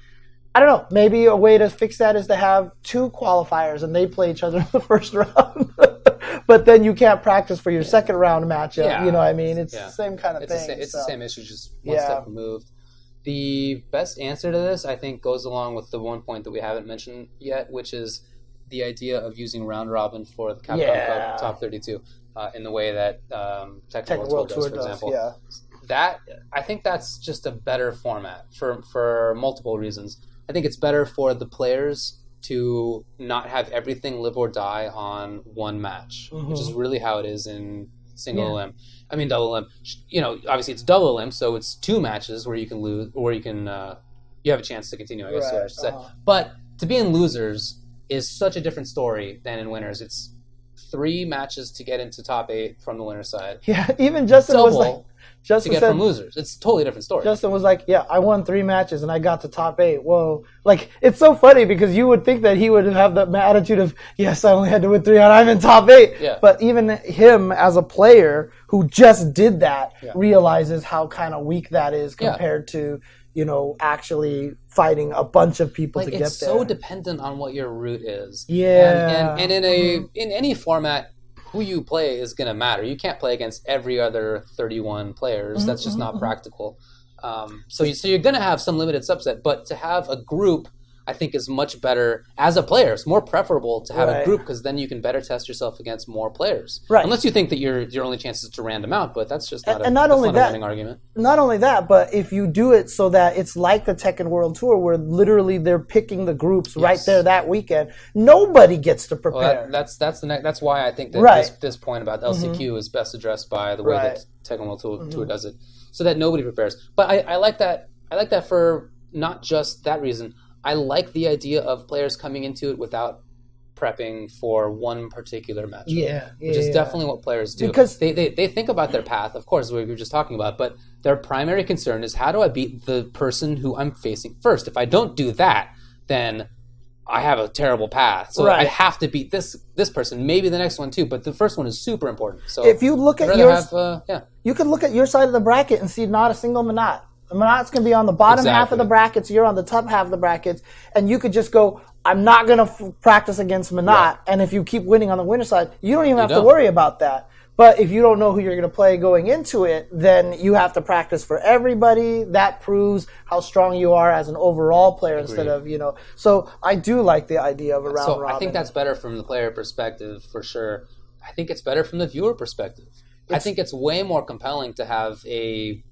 I don't know. Maybe a way to fix that is to have 2 qualifiers and they play each other in the first round. But then you can't practice for your second round matchup. Yeah. You know what I mean? It's the same kind of thing. It's the same issue, just one step removed. The best answer to this, I think, goes along with the one point that we haven't mentioned yet, which is the idea of using round robin for the Capcom Cup Top 32 in the way that Tekken World Tour does, for example. Yeah. I think that's just a better format for multiple reasons. I think it's better for the players to not have everything live or die on one match, which is really how it is in double limb. Obviously it's double limb, so it's 2 matches where you can lose, or you have a chance to continue, I guess I should say. But to be in losers is such a different story than in winners. It's 3 matches to get into top 8 from the winner's side. Yeah, even Justin was like... Justin to get from losers. It's a totally different story. Justin was like, I won 3 matches and I got to top 8. Whoa. It's so funny because you would think that he would have the attitude of, yes, I only had to win 3 and I'm in top 8. Yeah. But even him as a player who just did that realizes how kind of weak that is compared to, actually fighting a bunch of people to get there. It's so dependent on what your route is. Yeah. And in any format, who you play is going to matter. You can't play against every other 31 players. That's just not practical. So you're going to have some limited subset, but to have a group, I think, is much better as a player. It's more preferable to have a group because then you can better test yourself against more players. Right. Unless you think that your only chance is to random out, but that's just not, not only a winning argument. Not only that, but if you do it so that it's like the Tekken World Tour where literally they're picking the groups right there that weekend, nobody gets to prepare. Well, that's why I think that this point about LCQ is best addressed by the way that Tekken World Tour does it, so that nobody prepares. But I like that. I like that for not just that reason. I like the idea of players coming into it without prepping for one particular matchup. Which is definitely what players do. Because they think about their path, of course, we were just talking about, but their primary concern is how do I beat the person who I'm facing first? If I don't do that, then I have a terrible path. So I have to beat this person, maybe the next one too, but the first one is super important. So if you look at you can look at your side of the bracket and see not a single Manat. The Manat's going to be on the bottom half of the brackets. You're on the top half of the brackets. And you could just go, I'm not going to practice against Manat. Right. And if you keep winning on the winner side, you don't even have to worry about that. But if you don't know who you're going to play going into it, then you have to practice for everybody. That proves how strong you are as an overall player instead of, So I do like the idea of a round robin. I think that's better from the player perspective for sure. I think it's better from the viewer perspective. I think it's way more compelling to have a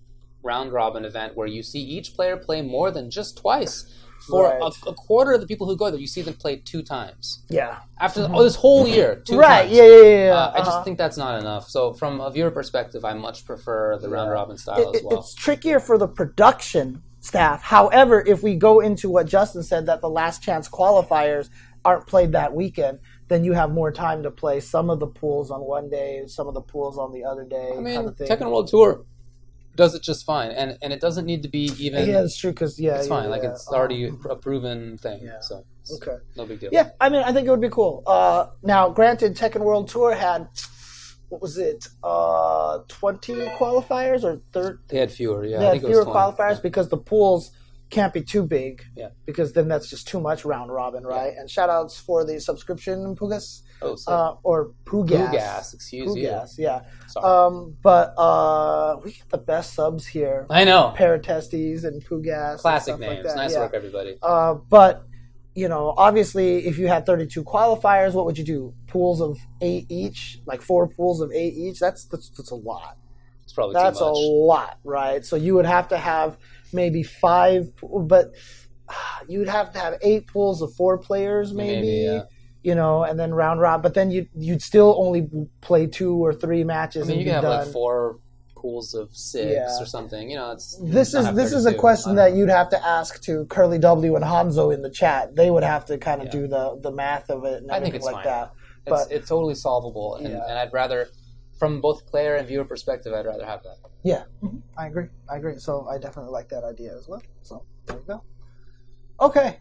round robin event where you see each player play more than just twice. For a quarter of the people who go there, you see them play 2 times. Yeah. After this whole year, 2 times. Right, yeah. I just think that's not enough. So from a viewer perspective, I much prefer the round robin style as well. It's trickier for the production staff. However, if we go into what Justin said, that the last chance qualifiers aren't played that weekend, then you have more time to play some of the pools on one day, some of the pools on the other day. I mean, kind of thing. Tekken World Tour does it just fine, and it doesn't need to be even. Yeah, it's true because it's fine. Like it's already a proven thing. Yeah. So no big deal. Yeah, I mean, I think it would be cool. Now, granted, Tekken World Tour had what was it, 20 qualifiers or 30? They had fewer. Yeah, they I had think fewer qualifiers because the pools can't be too big. Yeah. Because then that's just too much round robin, right? Yeah. And shout outs for the subscription Pugas. Or Pugas. Pugas, excuse you. Pugas, yeah. Sorry. But we get the best subs here. I know. Paratestes and Pugas. Classic and names. like that. Nice work, everybody. But, obviously, if you had 32 qualifiers, what would you do? Pools of 8 each? Like 4 pools of 8 each? That's a lot. It's probably too much. That's a lot, right? So you would have to have maybe 5, but you'd have to have 8 pools of 4 players, maybe and then round robin. But then you'd still only play 2 or 3 matches. You can have like 4 pools of 6 or something. This is a question that you'd have to ask to Curly W and Hanzo in the chat. They would have to kind of do the math of it and everything like that. But it's totally solvable, and I'd rather, from both player and viewer perspective, I'd rather have that. Yeah, I agree. So I definitely like that idea as well. So there you go. Okay.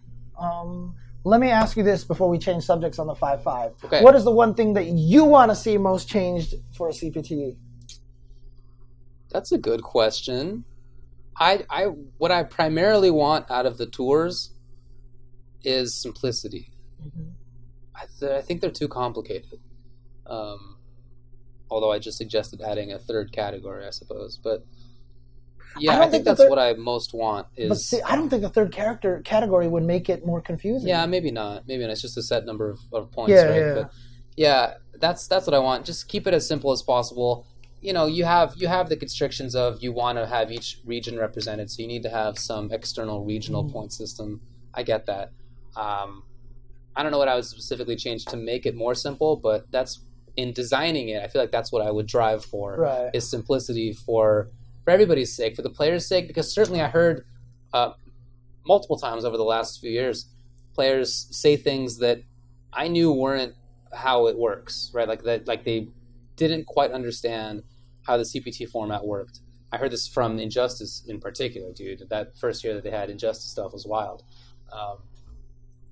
Let me ask you this before we change subjects on the 5-5. Okay. What is the one thing that you want to see most changed for a CPT? That's a good question. What I primarily want out of the tours is simplicity. Mm-hmm. I think they're too complicated. Although I just suggested adding a 3rd category, I suppose. But yeah, I think that's what I most want. But see, I don't think the 3rd category would make it more confusing. Yeah, maybe not. Maybe not. It's just a set number of points, right? Yeah. But yeah, that's what I want. Just keep it as simple as possible. You have the constrictions of you want to have each region represented, so you need to have some external regional point system. I get that. I don't know what I would specifically change to make it more simple, but that's in designing it. I feel like that's what I would drive for, is simplicity for everybody's sake, for the players' sake, because certainly I heard multiple times over the last few years players say things that I knew weren't how it works, right? Like they didn't quite understand how the CPT format worked. I heard this from Injustice in particular, dude. That first year that they had Injustice stuff was wild.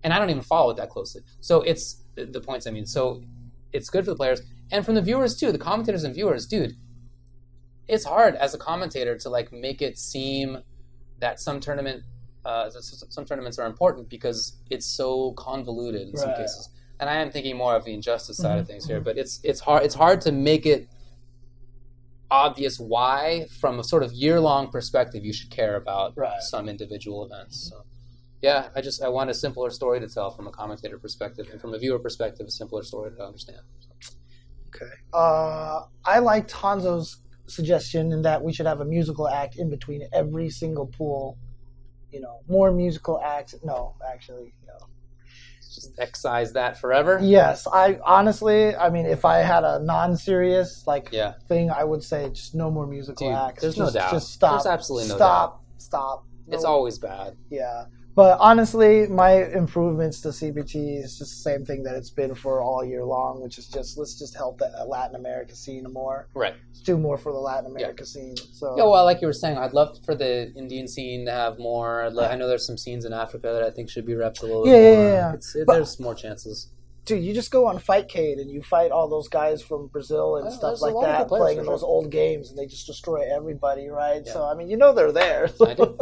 And I don't even follow it that closely. So it's the points I mean. So it's good for the players. And from the viewers too, the commentators and viewers, dude, it's hard as a commentator to make it seem that some tournaments are important because it's so convoluted in some cases. And I am thinking more of the Injustice side of things here, but it's hard to make it obvious why, from a sort of year-long perspective, you should care about Right. some individual events. So, yeah, I want a simpler story to tell from a commentator perspective, and from a viewer perspective, a simpler story to understand. Okay. I liked Hanzo's suggestion in that we should have a musical act in between every single pool. More musical acts. No, actually, no. Just excise that forever? Yes, I mean, if I had a non-serious Yeah. thing, I would say just no more musical Dude, acts. there's no doubt. Just stop. There's absolutely no doubt. Stop. It's No. always bad. Yeah. But honestly, my improvements to CPT is just the same thing that it's been for all year long, which is just let's just help the Latin America scene more. Right. Let's do more for the Latin America scene. So Yeah, well, like you were saying, I'd love for the Indian scene to have more. I know there's some scenes in Africa that I think should be repped a little bit more. Yeah. There's more chances. Dude, you just go on Fightcade and you fight all those guys from Brazil and stuff like that, playing in those old games, and they just destroy everybody, right? Yeah. So, I mean, they're there. I do.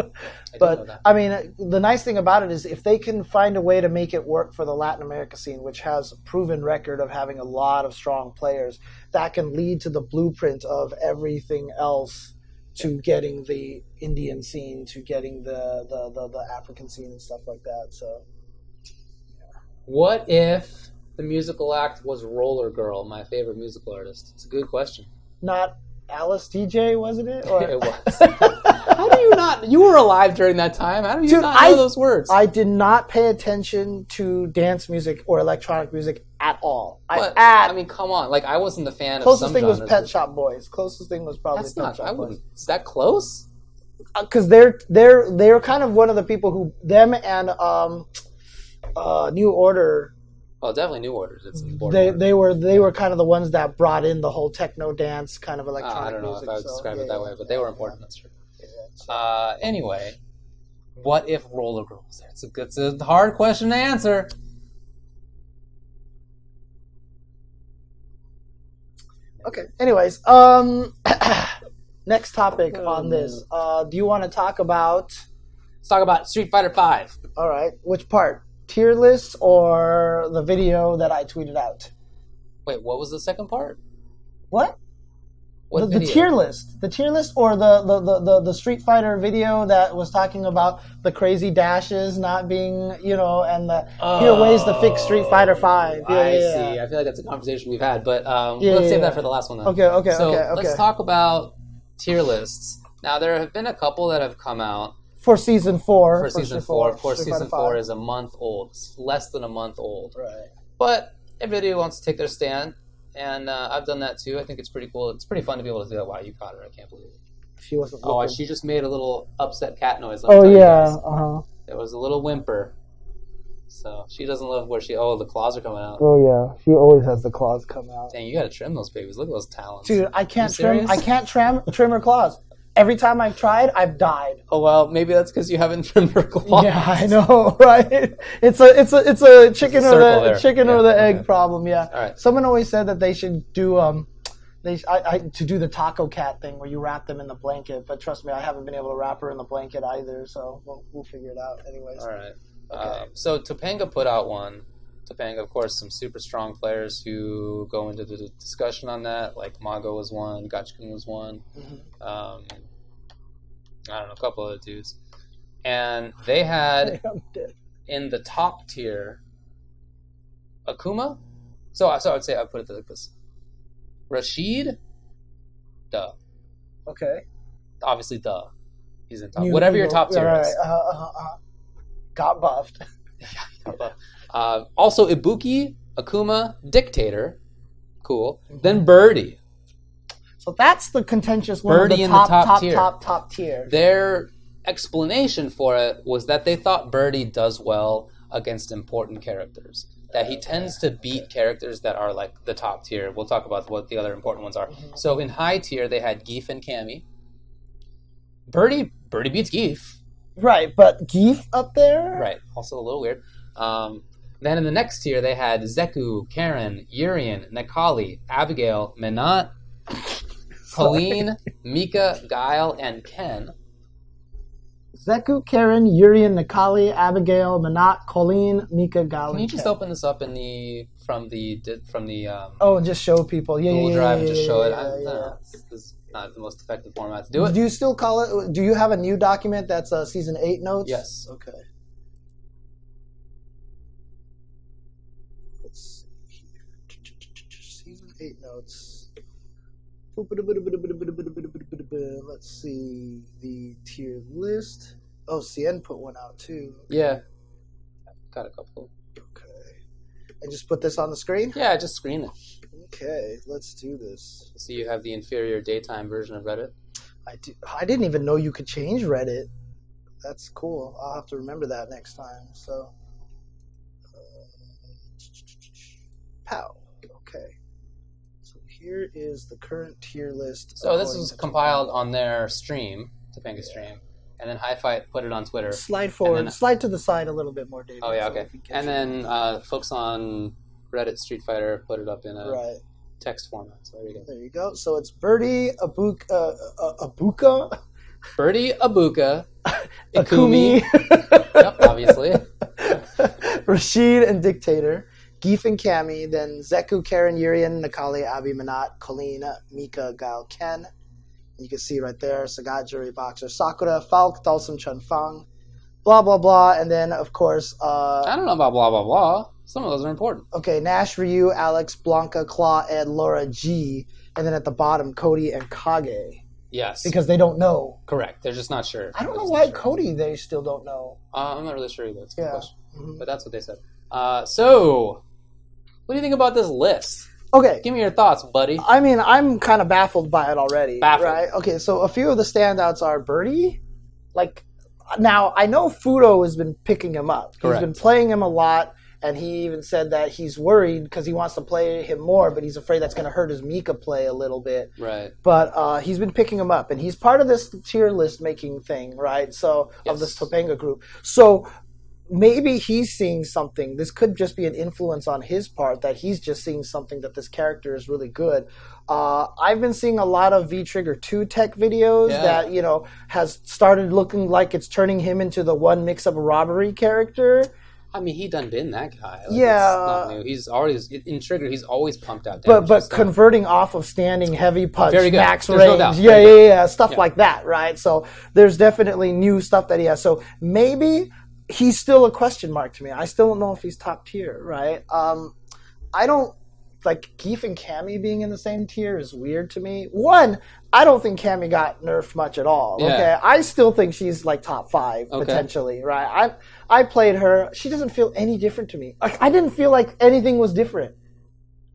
But, know that. I mean, the nice thing about it is if they can find a way to make it work for the Latin America scene, which has a proven record of having a lot of strong players, that can lead to the blueprint of everything else to getting the Indian scene, to getting the African scene and stuff like that. So, what if the musical act was Roller Girl, my favorite musical artist? It's a good question. Not Alice DJ, wasn't it? Or... It was. How do you not? You were alive during that time. How do you not know those words? I did not pay attention to dance music or electronic music at all. I mean, come on. I wasn't a fan of some closest thing was genres, Pet Shop Boys. Closest thing was probably Pet Shop Boys. Is that close? Because they're kind of one of the people who them and New Order. Oh, definitely New Orders. It's important. They were kind of the ones that brought in the whole techno dance kind of electronic music. I don't know if I would describe it that way, but they were important. That's true. Yeah. Anyway, what if Roller Girl was there? It's a hard question to answer. Okay. Anyways, next topic on this. Do you want to talk about? Let's talk about Street Fighter V. All right. Which part? Tier list or the video that I tweeted out? Wait, what was the second part? What? What the tier list. The tier list or the Street Fighter video that was talking about the crazy dashes not being, and here ways to fix Street Fighter V. I see. I feel like that's a conversation we've had, but let's save that for the last one then. Okay. Let's talk about tier lists. Now, there have been a couple that have come out. For Season 4. For Season 4. Of course, Season 4 is a month old. It's less than a month old. Right. But everybody wants to take their stand, and I've done that too. I think it's pretty cool. It's pretty fun to be able to do that. Wow, you caught her. I can't believe it. She wasn't looking. She just made a little upset cat noise. There was a little whimper. So she doesn't love where the claws are coming out. Oh, yeah. She always has the claws come out. Dang, you got to trim those babies. Look at those talons. Dude, I can't trim her claws. Every time I've tried, I've died. Oh well, maybe that's because you haven't trimmed her claws. Yeah, I know, right? It's a chicken or the egg problem. Yeah. All right. Someone always said that they should do to do the taco cat thing where you wrap them in the blanket. But trust me, I haven't been able to wrap her in the blanket either. So we'll figure it out, anyways. All right. Okay. So Topanga put out one. Topanga, of course, some super strong players who go into the discussion on that. Like Mago was one, Gachikun was one. Mm-hmm. I don't know, a couple other dudes. And they had, in the top tier, Akuma. So I would say, I'd put it like this. Rashid, duh. Okay. Obviously, duh. He's in top. Whatever your top tier is. Got buffed. Also, Ibuki, Akuma, Dictator. Cool. Then Birdie. So that's the contentious one. Birdie in the top tier. Their explanation for it was that they thought Birdie does well against important characters. That he tends to beat characters that are like the top tier. We'll talk about what the other important ones are. Mm-hmm. So in high tier, they had Geef and Cammy. Birdie beats Geef. Right, but Geef up there? Right, also a little weird. Then in the next tier, they had Zeku, Karen, Urien, Nekali, Abigail, Menat, Colleen, Mika, Guile, and Ken. Zeku, Karen, Urien, Nekali, Abigail, Menat, Colleen, Mika, Guile, Can you just open this up from the and just show people. Google Drive and just show it? not the most effective format to do it. Do you still call it? Do you have a new document that's season 8 notes? Yes. Okay. Let's see here. Season 8 notes. Let's see the tier list. Oh, CN put one out too. Yeah. Got a couple. Okay. And just put this on the screen? Yeah, just screen it. Okay, let's do this. So you have the inferior daytime version of Reddit? I didn't even know you could change Reddit. That's cool. I'll have to remember that next time. So, pow. Okay. So here is the current tier list. So this was compiled on their stream, Topanga stream, and then Hi-Fi put it on Twitter. Slide forward. Slide to the side a little bit more, David. Oh, yeah, okay. And then folks on Reddit Street Fighter put it up in a text format. So there you go. There you go. So it's Birdie, Abuka. Birdie, Abuka, Akumi. Yep, obviously. Rashid and Dictator. Geef and Cammy. Then Zeku, Karen, Yurian, Nakali, Abi, Manat, Colleen, Mika, Gal, Ken. You can see right there, Sagat, Jury, Boxer, Sakura, Falk, Dalsum, Chun Fang, blah, blah, blah. And then, of course... I don't know about blah, blah, blah. Some of those are important. Okay, Nash, Ryu, Alex, Blanca, Claw, Ed, Laura, G. And then at the bottom, Cody and Kage. Yes. Because they don't know. Correct. They're just not sure. I don't know why Cody they still don't know. I'm not really sure either. It's a good question. Mm-hmm. But that's what they said. So, what do you think about this list? Okay. Give me your thoughts, buddy. I mean, I'm kind of baffled by it already. Baffled. Right? Okay, so a few of the standouts are Birdie. Like, now, I know Fudo has been picking him up. Correct. He's been playing him a lot, and he even said that he's worried because he wants to play him more, but he's afraid that's going to hurt his Mika play a little bit. Right. But he's been picking him up, and he's part of this tier list making thing, right? So, of this Topanga group. So, maybe he's seeing something. This could just be an influence on his part that he's just seeing something that this character is really good. I've been seeing a lot of V-Trigger 2 tech videos that, has started looking like it's turning him into the one mix-up robbery character. I mean, he done been that guy. Like, yeah. It's not new. He's always, in Trigger, he's always pumped out damage. But converting off of standing heavy punch, very good. Max There's range. No doubt. Yeah. Stuff like that, right? So there's definitely new stuff that he has. So maybe... he's still a question mark to me. I still don't know if he's top tier, right? I don't like Geef and Cammy being in the same tier is weird to me. One, I don't think Cammy got nerfed much at all. Yeah. Okay, I still think she's like top 5 potentially, right? I played her. She doesn't feel any different to me. Like I didn't feel like anything was different.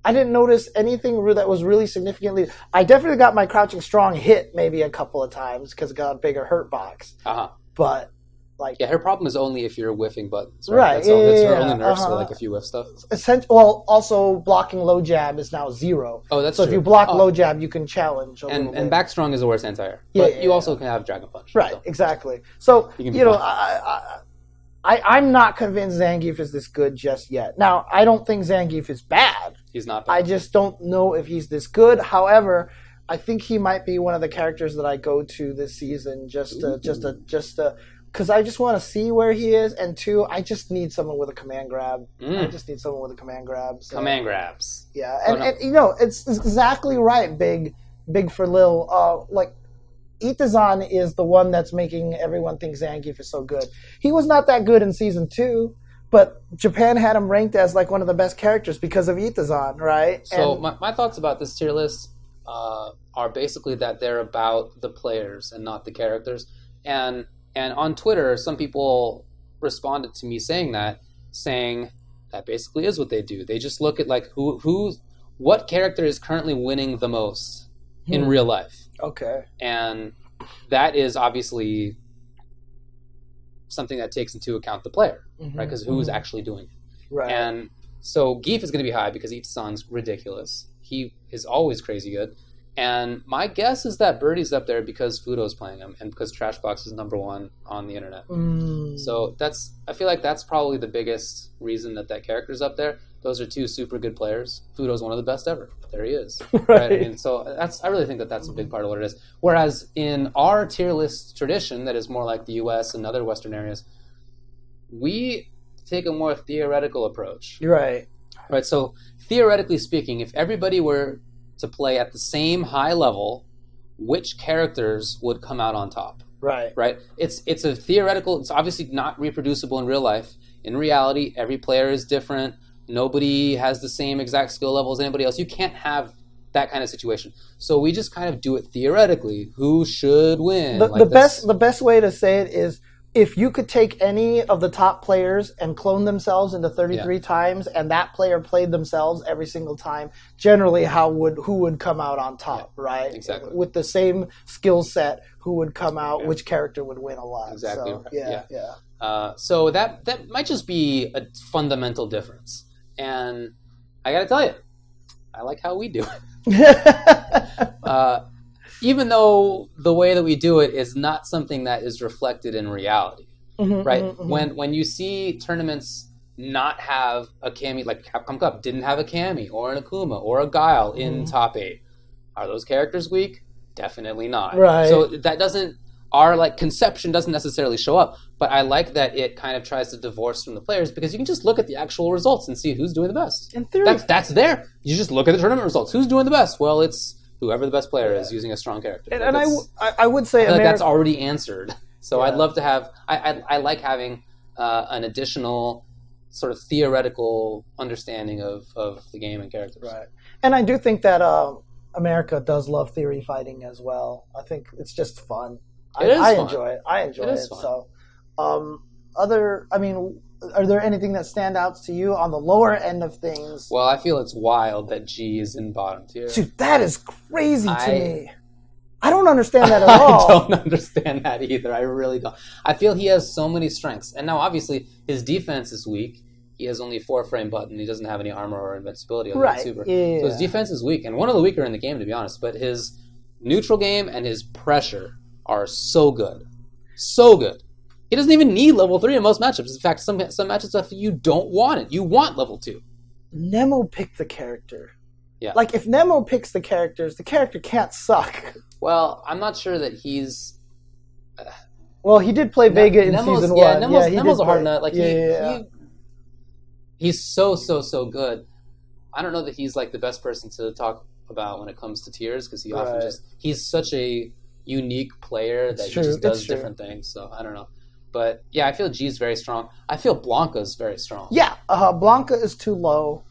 I didn't notice anything that was really significantly. I definitely got my crouching strong hit maybe a couple of times because it got a bigger hurt box. But. Like, her problem is only if you're whiffing buttons, right? That's her only nerfs, so like if you whiff stuff. Also blocking low jab is now 0. Oh, that's so true. if you block low jab, you can challenge a little bit. And back strong is the worst anti-air. But you also can have Dragon Punch. Right, exactly. So, I'm not convinced Zangief is this good just yet. Now, I don't think Zangief is bad. He's not bad. I just don't know if he's this good. However, I think he might be one of the characters that I go to this season just to because I just want to see where he is, and 2, I just need someone with a command grab. I just need someone with a command grab. So. Command grabs. Yeah, and it's exactly right, Big for Lil. Like, Itazan is the one that's making everyone think Zangief is so good. He was not that good in Season 2, but Japan had him ranked as like one of the best characters because of Itazan, right? So my thoughts about this tier list are basically that they're about the players and not the characters. And on Twitter, some people responded to me saying that basically is what they do. They just look at like what character is currently winning the most in real life. Okay. And that is obviously something that takes into account the player, right? Because who's actually doing it. Right. And so Geef is going to be high because Itazan's ridiculous. He is always crazy good. And my guess is that Birdie's up there because Fudo's playing him and because Trashbox is number 1 on the internet. So I feel like that's probably the biggest reason that character's up there. Those are 2 super good players. Fudo's one of the best ever. There he is. Right. I mean, so I really think that's a big part of what it is. Whereas in our tier list tradition that is more like the US and other Western areas, we take a more theoretical approach. Right. Right. So theoretically speaking, if everybody were to play at the same high level which characters would come out on top. Right. It's a theoretical. It's obviously not reproducible in real life. In reality, every player is different. Nobody has the same exact skill level as anybody else. You can't have that kind of situation. So we just kind of do it theoretically. Who should win? The best way to say it is, if you could take any of the top players and clone themselves into 33 times, and that player played themselves every single time, generally who would come out on top, right? Exactly. With the same skill set, who would come out, which character would win a lot. Exactly. So, yeah. So that might just be a fundamental difference. And I got to tell you, I like how we do it. Even though the way that we do it is not something that is reflected in reality, right? When you see tournaments not have a Cammy, like Capcom Cup didn't have a Cammy or an Akuma or a Guile in top 8, are those characters weak? Definitely not. Right. So that doesn't, our like conception doesn't necessarily show up, but I like that it kind of tries to divorce from the players, because you can just look at the actual results and see who's doing the best. In theory, that's there. You just look at the tournament results. Who's doing the best? Well, it's whoever the best player is using a strong character. And I would say that's already answered. So I'd love to have. I like having an additional sort of theoretical understanding of the game and characters. Right. And I do think that America does love theory fighting as well. I think it's just fun. I enjoy it. I enjoy it. So, are there anything that stand out to you on the lower end of things? Well, I feel it's wild that G is in bottom tier. Dude, that is crazy to me. I don't understand that at all. I don't understand that either. I really don't. I feel he has so many strengths. And now, obviously, his defense is weak. He has only 4-frame button. He doesn't have any armor or invincibility on the Super. Yeah. So his defense is weak, and one of the weaker in the game, to be honest. But his neutral game and his pressure are so good. So good. He doesn't even need level 3 in most matchups. In fact, some matchups, you don't want it. You want level 2. Nemo picked the character. Yeah. Like, if Nemo picks the characters, the character can't suck. Well, I'm not sure that he's... well, he did play Vega in Season 1. Yeah, Nemo's a hard nut. Like, he's so good. I don't know that he's, like, the best person to talk about when it comes to tiers, because he often he's such a unique player that he just does different things. So, I don't know. But, yeah, I feel G's very strong. I feel Blanca's very strong. Yeah, Blanca is too low.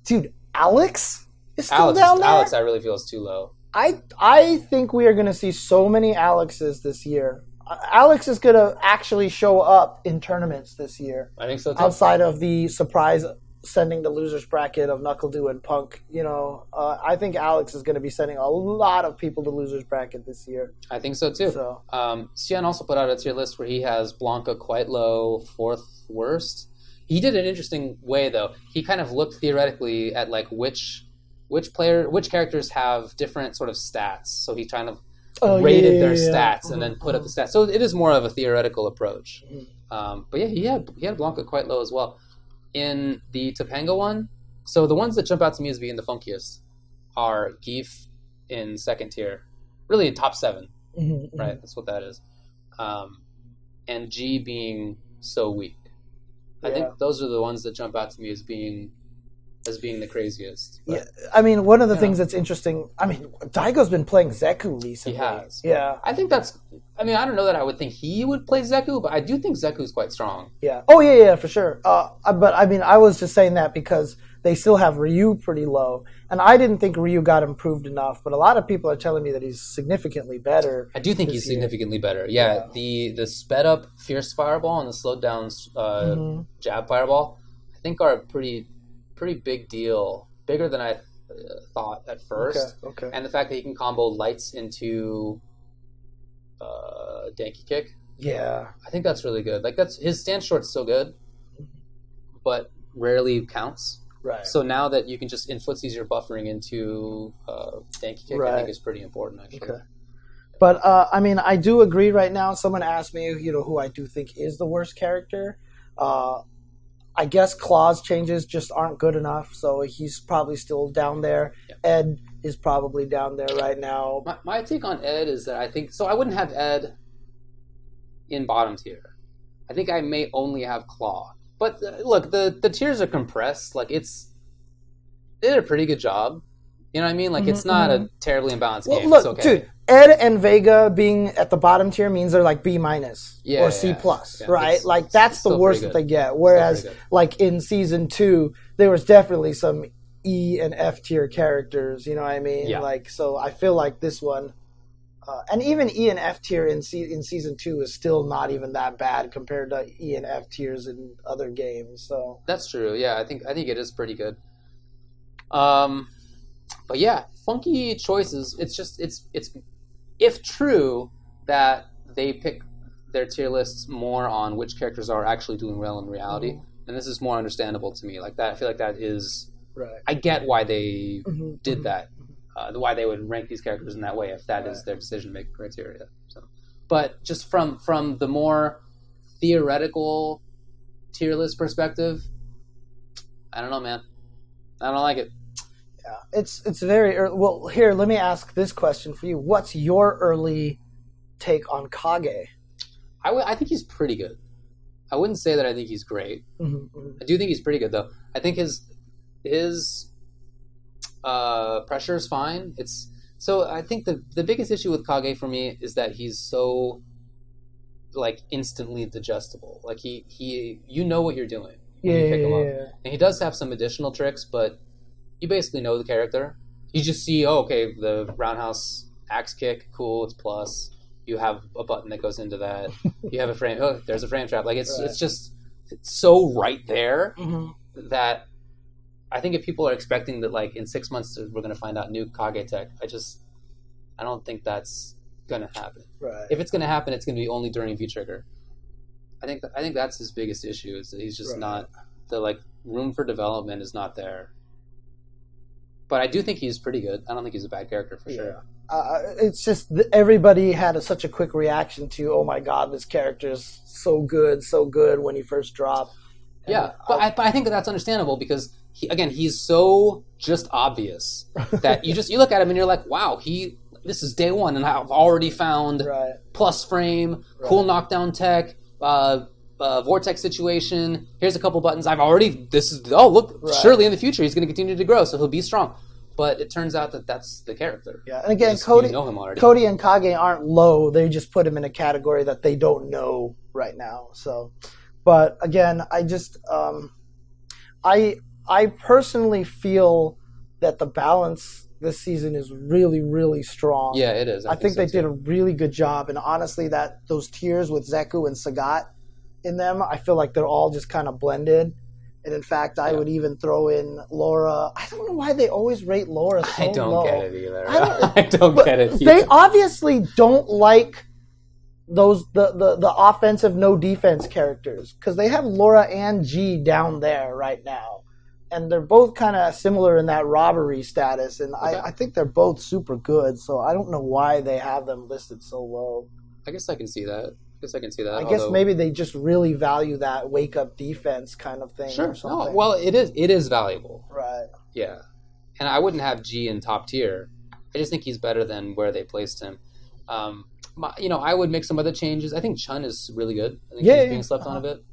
Dude, Alex is still down there? Alex, I really feel, is too low. I think we are going to see so many Alexes this year. Alex is going to actually show up in tournaments this year. I think so, too. Outside of the surprise sending the losers bracket of NuckleDoo and Punk, I think Alex is going to be sending a lot of people to losers bracket this year. I think so too. So. Xian also put out a tier list where he has Blanca quite low, 4th worst. He did an interesting way though. He kind of looked theoretically at like which characters have different sort of stats. So he kind of rated their stats and then put up the stats. So it is more of a theoretical approach. But yeah, he had Blanca quite low as well. In the Topanga one, so the ones that jump out to me as being the funkiest are Geef in 2nd tier, really in top 7, right? That's what that is. And G being so weak. I think those are the ones that jump out to me as being the craziest. But, I mean, one of the things that's interesting, Daigo's been playing Zeku recently. He has. Yeah. I think I don't know that I would think he would play Zeku, but I do think Zeku's quite strong. Yeah. Oh, yeah, for sure. But, I was just saying that because they still have Ryu pretty low. And I didn't think Ryu got improved enough, but a lot of people are telling me that he's significantly better. I do think he's significantly better. Yeah. The sped up Fierce Fireball and the slowed down Jab Fireball, I think are a pretty big deal, bigger than I thought at first. Okay. And the fact that he can combo lights into Danky Kick. Yeah. I think that's really good. Like his stand short's so good, but rarely counts. Right. So now that you can just in footsies you're buffering into Danky Kick, I think is pretty important actually. Okay. But I do agree right now. Someone asked me, who I do think is the worst character. I guess Claw's changes just aren't good enough, so he's probably still down there. Yeah. Ed is probably down there right now. My take on Ed is that I think... So I wouldn't have Ed in bottom tier. I think I may only have Claw. But look, the tiers are compressed. Like, they did a pretty good job. You know what I mean? Like, it's not a terribly imbalanced game. Look, it's okay. dude, Ed and Vega being at the bottom tier means they're like B- or C+, right? Like, that's the worst that they get. Whereas, like, in Season 2, there was definitely some E and F tier characters, you know what I mean? Yeah. Like, so I feel like this one, and even E and F tier in Season 2 is still not even that bad compared to E and F tiers in other games, so. That's true, yeah. I think it is pretty good. But yeah, funky choices. It's just it's if true that they pick their tier lists more on which characters are actually doing well in reality, and this is more understandable to me. Like that, I feel like that is. Right. I get why they did that. Why they would rank these characters in that way if that is their decision-making criteria. So, but just from the more theoretical tier list perspective, I don't know, man. I don't like it. Yeah, it's very early. Well, here, let me ask this question for you. What's your early take on Kage? I think he's pretty good. I wouldn't say that I think he's great. I do think he's pretty good, though. I think his pressure is fine. So I think the biggest issue with Kage for me is that he's so like instantly digestible. Like he you know what you're doing when you pick him up. And he does have some additional tricks, but you basically know the character. You just see, okay, the roundhouse axe kick, cool, it's plus. You have a button that goes into that. You have a frame. Oh, there's a frame trap. Like it's just so right there that I think if people are expecting that, like in 6 months we're going to find out new Kage tech, I don't think that's going to happen. Right. If it's going to happen, it's going to be only during V Trigger. I think that's his biggest issue is that he's just not the like room for development is not there. But I do think he's pretty good. I don't think he's a bad character for sure. It's just everybody had such a quick reaction to, oh my god, this character is so good when he first dropped. Yeah, but I think that's understandable because he's so just obvious that you look at him and you're like, wow, this is day one and I've already found plus frame, cool knockdown tech, vortex situation. Here's a couple buttons. Surely in the future he's going to continue to grow, so he'll be strong. But it turns out that that's the character. Yeah, and again, Cody and Kage aren't low. They just put him in a category that they don't know right now. So, but again, I just I personally feel that the balance this season is really, really strong. Yeah, it is. I think they did a really good job, and honestly, those tiers with Zeku and Sagat in them, I feel like they're all just kind of blended. And in fact, I would even throw in Laura. I don't know why they always rate Laura so low. I don't get it either. I don't get it either. They obviously don't like the offensive, no defense characters because they have Laura and G down there right now. And they're both kind of similar in that robbery status. And I think they're both super good. So I don't know why they have them listed so low. I guess I can see that. I guess maybe they just really value that wake-up defense kind of thing. Sure. Or something. No, well, it is valuable. Right. Yeah. And I wouldn't have G in top tier. I just think he's better than where they placed him. I would make some other changes. I think Chun is really good. I think he's being slept on a bit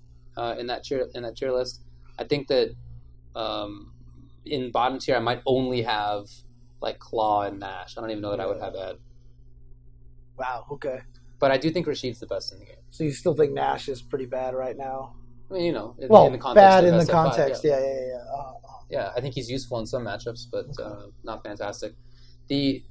in that tier list. I think that in bottom tier I might only have like Claw and Nash. I don't even know that I would have Ed. Wow. Okay. But I do think Rashid's the best in the game. So you still think Nash is pretty bad right now? I mean, in the context bad in the context. Yeah. Yeah, I think he's useful in some matchups, but not fantastic. The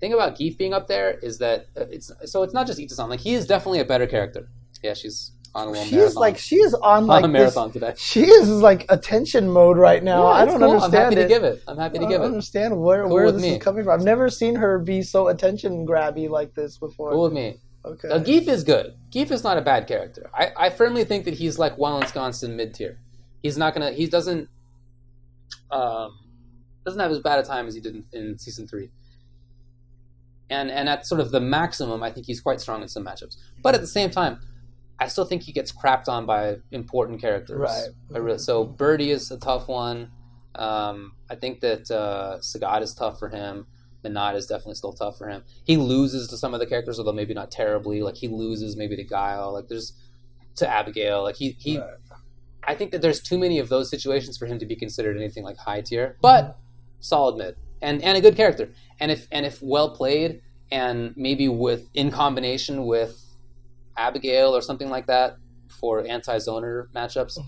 thing about Geef being up there is that it's not just Ita-san. Like, he is definitely a better character. Yeah, she's on a little marathon. She is on a marathon today. She is like attention mode right now. Yeah, I don't understand. I'm happy to give it. I don't understand where this is coming from. I've never seen her be so attention grabby like this before. Cool with me. Okay. Geef is good. Geef is not a bad character. I firmly think that he's like well ensconced in mid tier. He doesn't have as bad a time as he did in season 3. And at sort of the maximum, I think he's quite strong in some matchups. But at the same time, I still think he gets crapped on by important characters. Right. So Birdie is a tough one. I think that Sagat is tough for him. Minot is definitely still tough for him. He loses to some of the characters, although maybe not terribly. Like, he loses maybe to Guile. Like, there's to Abigail. Like, he I think that there's too many of those situations for him to be considered anything like high tier. But solid mid, and a good character. And if well played, and maybe in combination with Abigail or something like that for anti-zoner matchups,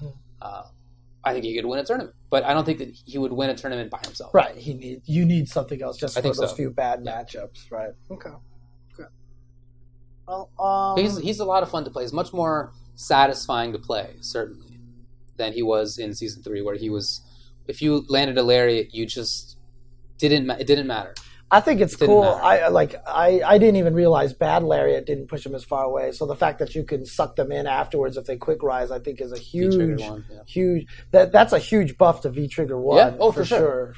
I think he could win a tournament. But I don't think that he would win a tournament by himself. Right. You need something else just for those few bad matchups. Right. Okay. Well, he's a lot of fun to play. He's much more satisfying to play, certainly, than he was in Season 3, where he was, if you landed a lariat, you just it didn't matter. I think it's cool. I didn't even realize bad lariat didn't push him as far away. So the fact that you can suck them in afterwards if they quick rise, I think is a huge that's a huge buff to V Trigger 1. Yeah, for sure.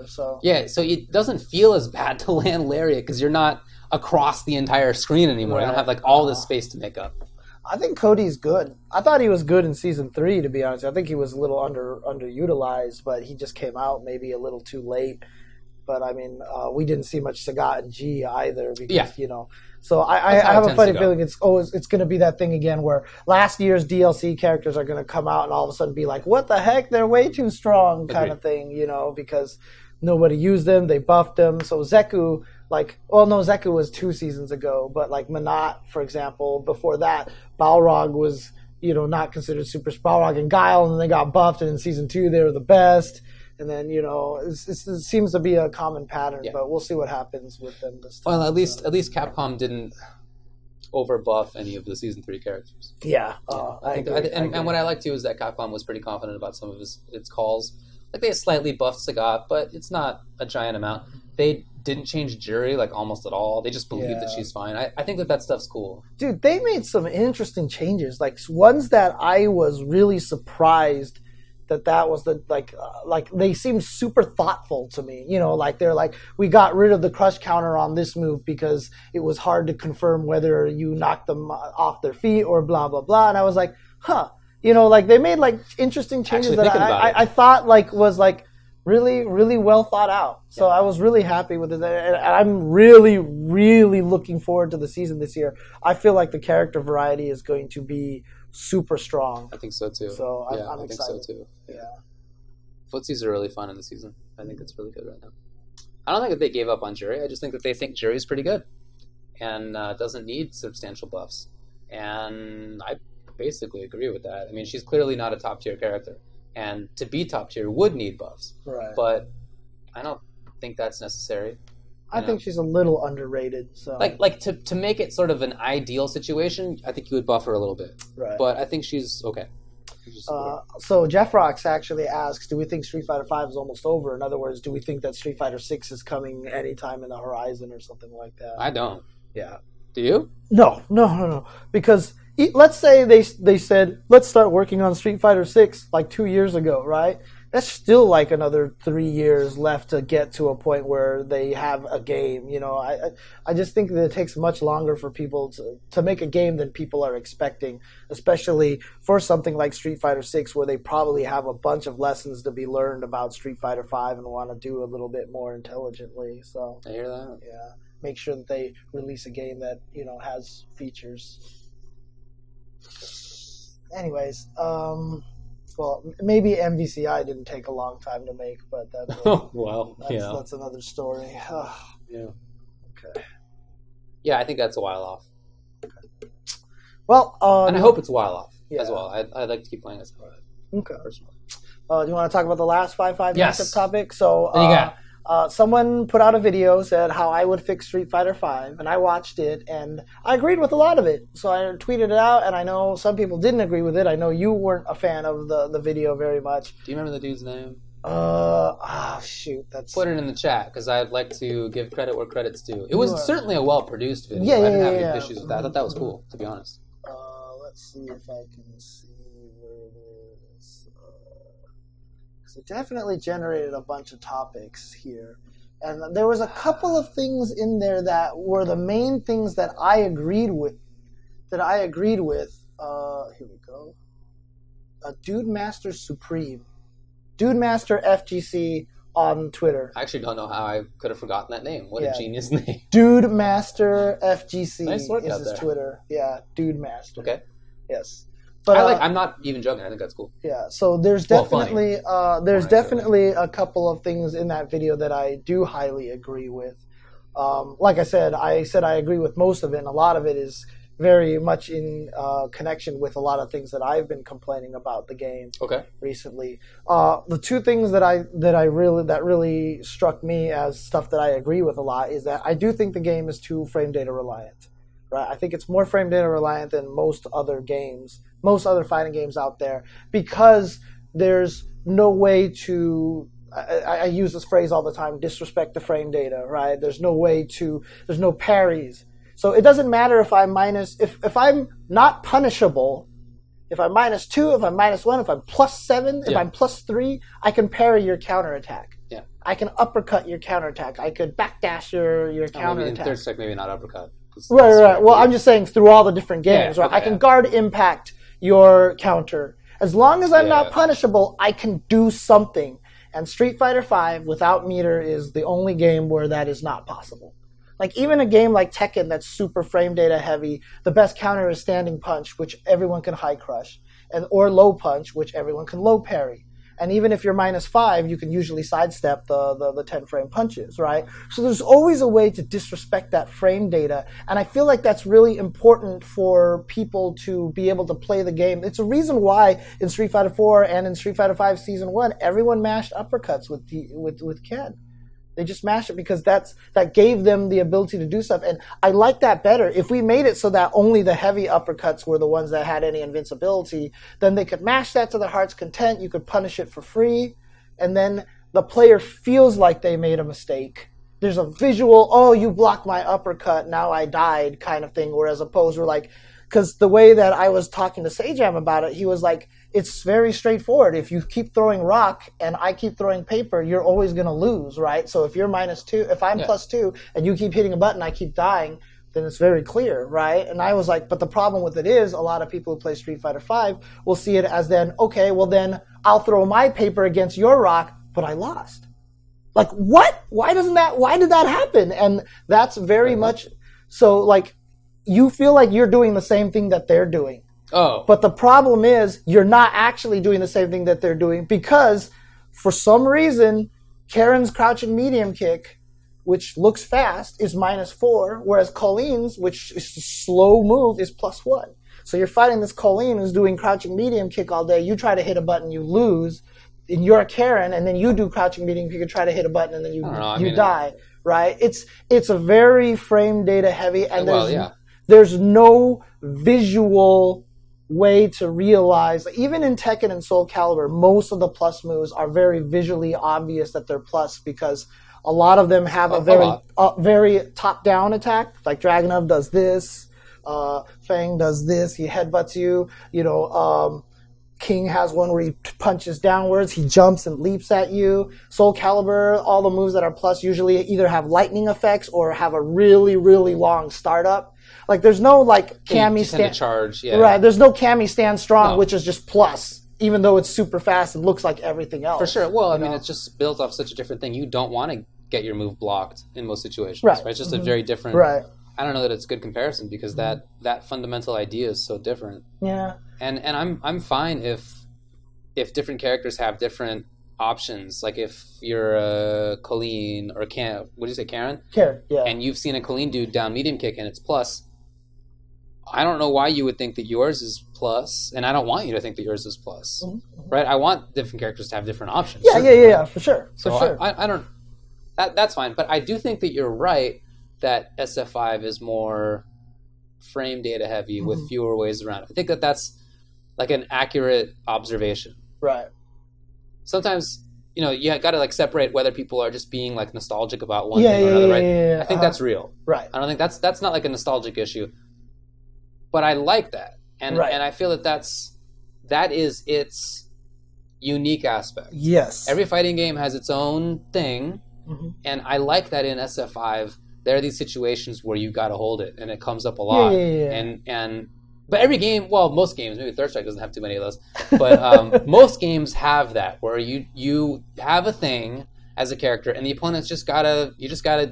So so it doesn't feel as bad to land lariat because you're not across the entire screen anymore. Right. You don't have like all this space to make up. I think Cody's good. I thought he was good in Season 3, to be honest. I think he was a little underutilized, but he just came out maybe a little too late. But, I mean, we didn't see much Sagat and G either because, So I have a funny feeling it's going to be that thing again where last year's DLC characters are going to come out and all of a sudden be like, what the heck? They're way too strong kind of thing, because nobody used them. They buffed them. So Zeku, Zeku was 2 seasons ago. But, like, Manat, for example, before that, Balrog was, not considered super. Balrog and Guile, and then they got buffed. And in Season 2, they were the best. And then, it seems to be a common pattern, but we'll see what happens with them this time. Well, at least Capcom didn't overbuff any of the Season 3 characters. Yeah. I agree. And what I like, too, is that Capcom was pretty confident about some of its calls. Like, they slightly buffed Sagat, but it's not a giant amount. They didn't change Jury, almost at all. They just believe that she's fine. I think that stuff's cool. Dude, they made some interesting changes. Ones that I was really surprised that was they seemed super thoughtful to me. They're like, we got rid of the crush counter on this move because it was hard to confirm whether you knocked them off their feet or blah, blah, blah. And I was like, they made interesting changes that I thought was really, really well thought out. So I was really happy with it. And I'm really, really looking forward to the season this year. I feel like the character variety is going to be super strong. I think so too. So I'm excited. I think so too. Yeah. Footsies are really fun in the season. I think it's really good right now. I don't think that they gave up on Jury. I just think that they think Jury's pretty good and doesn't need substantial buffs. And I basically agree with that. I mean, she's clearly not a top tier character, and to be top tier would need buffs. Right. But I don't think that's necessary. I think she's a little underrated. So, to make it sort of an ideal situation, I think you would buff her a little bit. Right. But I think she's okay. So Jeff Rocks actually asks, do we think Street Fighter V is almost over? In other words, do we think that Street Fighter 6 is coming anytime in the horizon or something like that? I don't. Yeah. Do you? No. Because let's say they said, let's start working on Street Fighter 6 2 years ago, right? That's still another 3 years left to get to a point where they have a game. I just think that it takes much longer for people to make a game than people are expecting, especially for something like Street Fighter 6, where they probably have a bunch of lessons to be learned about Street Fighter 5 and want to do a little bit more intelligently. So I hear that. Yeah, make sure that they release a game that has features. Anyways, well, maybe MvCI didn't take a long time to make, but that's another story. Yeah. Okay. Yeah, I think that's a while off. Okay. Well, and I hope it's a while off as well. I'd like to keep playing as well. Okay. Personally. Do you want to talk about the last 5-5 matchup topic? So, what do you got? Someone put out a video, said how I would fix Street Fighter V, and I watched it, and I agreed with a lot of it. So I tweeted it out, and I know some people didn't agree with it. I know you weren't a fan of the video very much. Do you remember the dude's name? Shoot. Put it in the chat, because I'd like to give credit where credit's due. It was certainly a well-produced video. Yeah, I didn't have any issues with that. I thought that was cool, to be honest. Let's see if I can see where it is. It definitely generated a bunch of topics here. And there was a couple of things in there that were the main things that I agreed with. Here we go. Dude Master Supreme. Dude Master FGC on Twitter. I actually don't know how I could have forgotten that name. What a genius name. Dude Master FGC nice work is out his there. Twitter. Yeah, Dude Master. Okay. Yes. But I'm not even joking. I think that's cool. Yeah. So there's definitely a couple of things in that video that I do highly agree with. Like I said I agree with most of it, and a lot of it is very much in connection with a lot of things that I've been complaining about the game recently. The two things that really struck me as stuff that I agree with a lot is that I do think the game is too frame data reliant. Right? I think it's more frame data reliant than most other fighting games out there, because there's no way to, I use this phrase all the time, disrespect the frame data, right? There's no parries. So it doesn't matter if if I'm not punishable, if I'm -2, if I'm -1, if I'm +7, if I'm +3, I can parry your counterattack. Yeah. I can uppercut your counterattack. I could backdash your counterattack. In third strike, maybe not uppercut. Right. Well, I'm just saying through all the different games, right? Okay, I can guard impact your counter. As long as I'm not punishable, I can do something. And Street Fighter V without meter is the only game where that is not possible. Like, even a game like Tekken that's super frame data heavy, the best counter is standing punch, which everyone can high crush, or low punch, which everyone can low parry. And even if you're -5, you can usually sidestep the 10 frame punches, right? So there's always a way to disrespect that frame data. And I feel like that's really important for people to be able to play the game. It's a reason why in Street Fighter 4 and in Street Fighter 5 Season 1, everyone mashed uppercuts with Ken. They just mashed it because that gave them the ability to do stuff. And I like that better. If we made it so that only the heavy uppercuts were the ones that had any invincibility, then they could mash that to their heart's content. You could punish it for free. And then the player feels like they made a mistake. There's a visual, oh, you blocked my uppercut, now I died kind of thing. Whereas opposed, we're like, because the way that I was talking to Sajam about it, he was like, it's very straightforward. If you keep throwing rock and I keep throwing paper, you're always going to lose, right? So if you're -2, if I'm +2 and you keep hitting a button, I keep dying, then it's very clear, right? And I was like, but the problem with it is a lot of people who play Street Fighter V will see it as then, okay, well then I'll throw my paper against your rock, but I lost. Like, what? Why did that happen? And that's very much, so like, you feel like you're doing the same thing that they're doing. Oh. But the problem is you're not actually doing the same thing that they're doing, because for some reason Karen's crouching medium kick, which looks fast, is -4, whereas Colleen's, which is a slow move, is +1. So you're fighting this Colleen who's doing crouching medium kick all day. You try to hit a button, you lose. And you're a Karen, and then you do crouching medium kick and try to hit a button, and then you die. Right? It's a very frame data heavy, and there's no visual way to realize, even in Tekken and Soul Calibur, most of the plus moves are very visually obvious that they're plus, because a lot of them have a very top-down attack. Like Dragunov does this, Fang does this, he headbutts you. King has one where he punches downwards, he jumps and leaps at you. Soul Calibur, all the moves that are plus usually either have lightning effects or have a really, really long startup. Like, there's no, like, Cammy stand... charge, Right, there's no Cammy stand strong, which is just plus, even though it's super fast and looks like everything else. For sure. Well, I mean, it's just built off such a different thing. You don't want to get your move blocked in most situations, right? It's just a very different... Right. I don't know that it's a good comparison, because that fundamental idea is so different. Yeah. And I'm fine if different characters have different options. Like if you're a Colleen or Karen, what do you say, Karen? Karen, yeah. And you've seen a Colleen do down medium kick and it's plus. I don't know why you would think that yours is plus, and I don't want you to think that yours is plus, right? I want different characters to have different options. Yeah, for sure. I don't. That's fine, but I do think that you're right that SF5 is more frame data heavy with fewer ways around. I think that's like an accurate observation. Right. Sometimes, you got to like separate whether people are just being like nostalgic about one thing or another, right? Yeah. I think that's real. Right. I don't think that's not like a nostalgic issue. But I like that. And I feel that is its unique aspect. Yes. Every fighting game has its own thing, and I like that in SF5 there are these situations where you got to hold it, and it comes up a lot. Yeah. But every game, well, most games, maybe Third Strike doesn't have too many of those, but most games have that, where you have a thing as a character, and the opponent's just gotta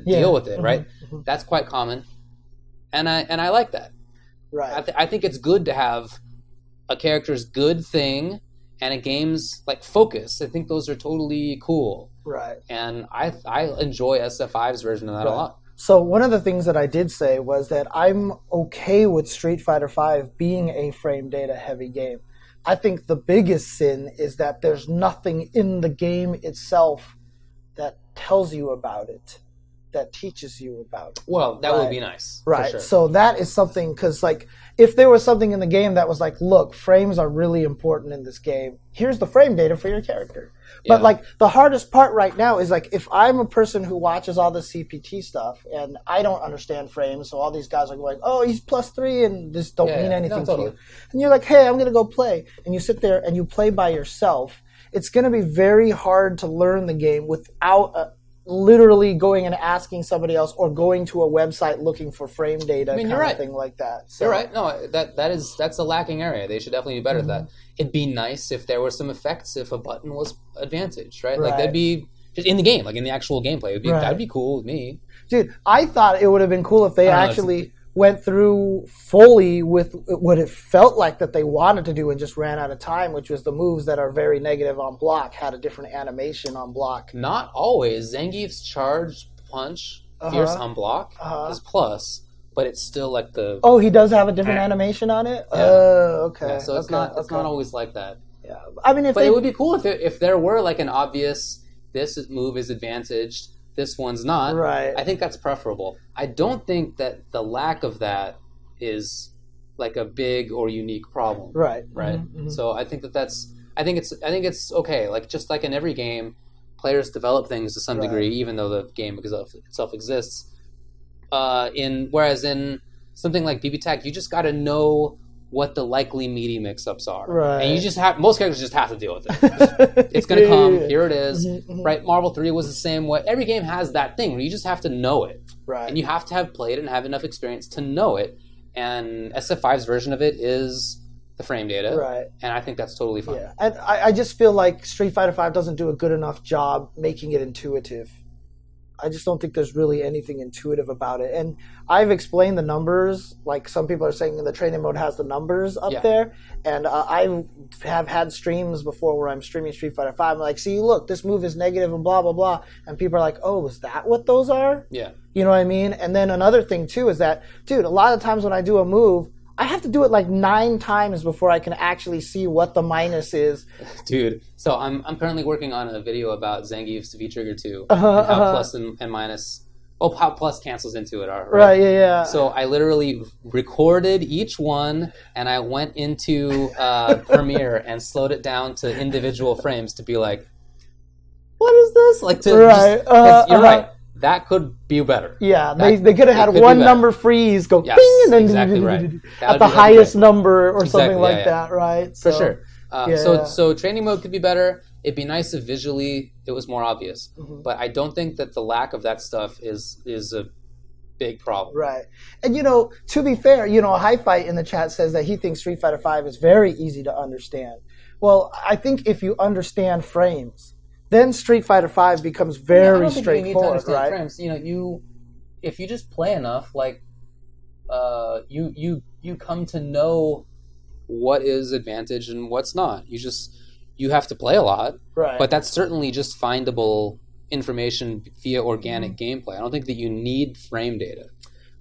deal with it, right? That's quite common, and I like that. Right. I think it's good to have a character's good thing and a game's like focus. I think those are totally cool. Right. And I enjoy SF5's version of that a lot. So one of the things that I did say was that I'm okay with Street Fighter V being a frame data heavy game. I think the biggest sin is that there's nothing in the game itself that tells you about it, that teaches you about it. Well, that would be nice. Right. For sure. So that is something, because like if there was something in the game that was like, look, frames are really important in this game. Here's the frame data for your character. But like the hardest part right now is like if I'm a person who watches all the CPT stuff and I don't understand frames, so all these guys are going, oh, he's +3 and this don't mean anything to you. And you're like, hey, I'm going to go play. And you sit there and you play by yourself. It's going to be very hard to learn the game without literally going and asking somebody else or going to a website looking for frame data, thing like that. So, you're right. No, that's a lacking area. They should definitely do better at that. It'd be nice if there were some effects if a button was advantaged, right? Like that'd be just in the game, like in the actual gameplay. That'd be cool with me. Dude, I thought it would have been cool if they actually went through fully with what it felt like that they wanted to do and just ran out of time, which was the moves that are very negative on block had a different animation on block. Not always. Zangief's charge punch, fierce on block, is plus, but it's still like the... Oh, he does have a different animation on it? Yeah. Okay. Yeah, so it's not always like that. Yeah. I mean, it would be cool if there were like an obvious, this move is advantaged, this one's not. Right. I think that's preferable. I don't think that the lack of that is like a big or unique problem. Right. Right. Mm-hmm. So I think I think it's okay. Like just like in every game, players develop things to some degree, even though the game itself exists. Whereas in something like BB Tech, you just got to know what the likely meaty mix-ups are. Right. And you just most characters just have to deal with it. It's going to come. Here it is. Right. Marvel 3 was the same way. Every game has that thing where you just have to know it. Right. And you have to have played it and have enough experience to know it. And SF5's version of it is the frame data. Right. And I think that's totally fine. Yeah. And I just feel like Street Fighter V doesn't do a good enough job making it intuitive. I just don't think there's really anything intuitive about it. And I've explained the numbers. Like some people are saying the training mode has the numbers up there. And I have had streams before where I'm streaming Street Fighter V. I'm like, see, look, this move is negative and blah, blah, blah. And people are like, oh, is that what those are? Yeah. You know what I mean? And then another thing, too, is that, dude, a lot of times when I do a move, I have to do it like 9 times before I can actually see what the minus is. Dude, so I'm currently working on a video about Zangief's V-Trigger 2 and how plus and minus... Oh, how plus cancels into it are, right? Right, yeah. So I literally recorded each one, and I went into Premiere and slowed it down to individual frames to be like, what is this? Like, to right. You're right. That could be better. Yeah, they could have had one number freeze go ping, and then exactly right. at the highest number or something like that, right? So, for sure. So training mode could be better. It'd be nice if visually it was more obvious. But I don't think that the lack of that stuff is a big problem. Right. And, to be fair, High Fight in the chat says that he thinks Street Fighter V is very easy to understand. Well, I think if you understand frames, then Street Fighter V becomes very straightforward, right? Frames. If you just play enough, like, you come to know what is advantage and what's not. You have to play a lot, right? But that's certainly just findable information via organic gameplay. I don't think that you need frame data,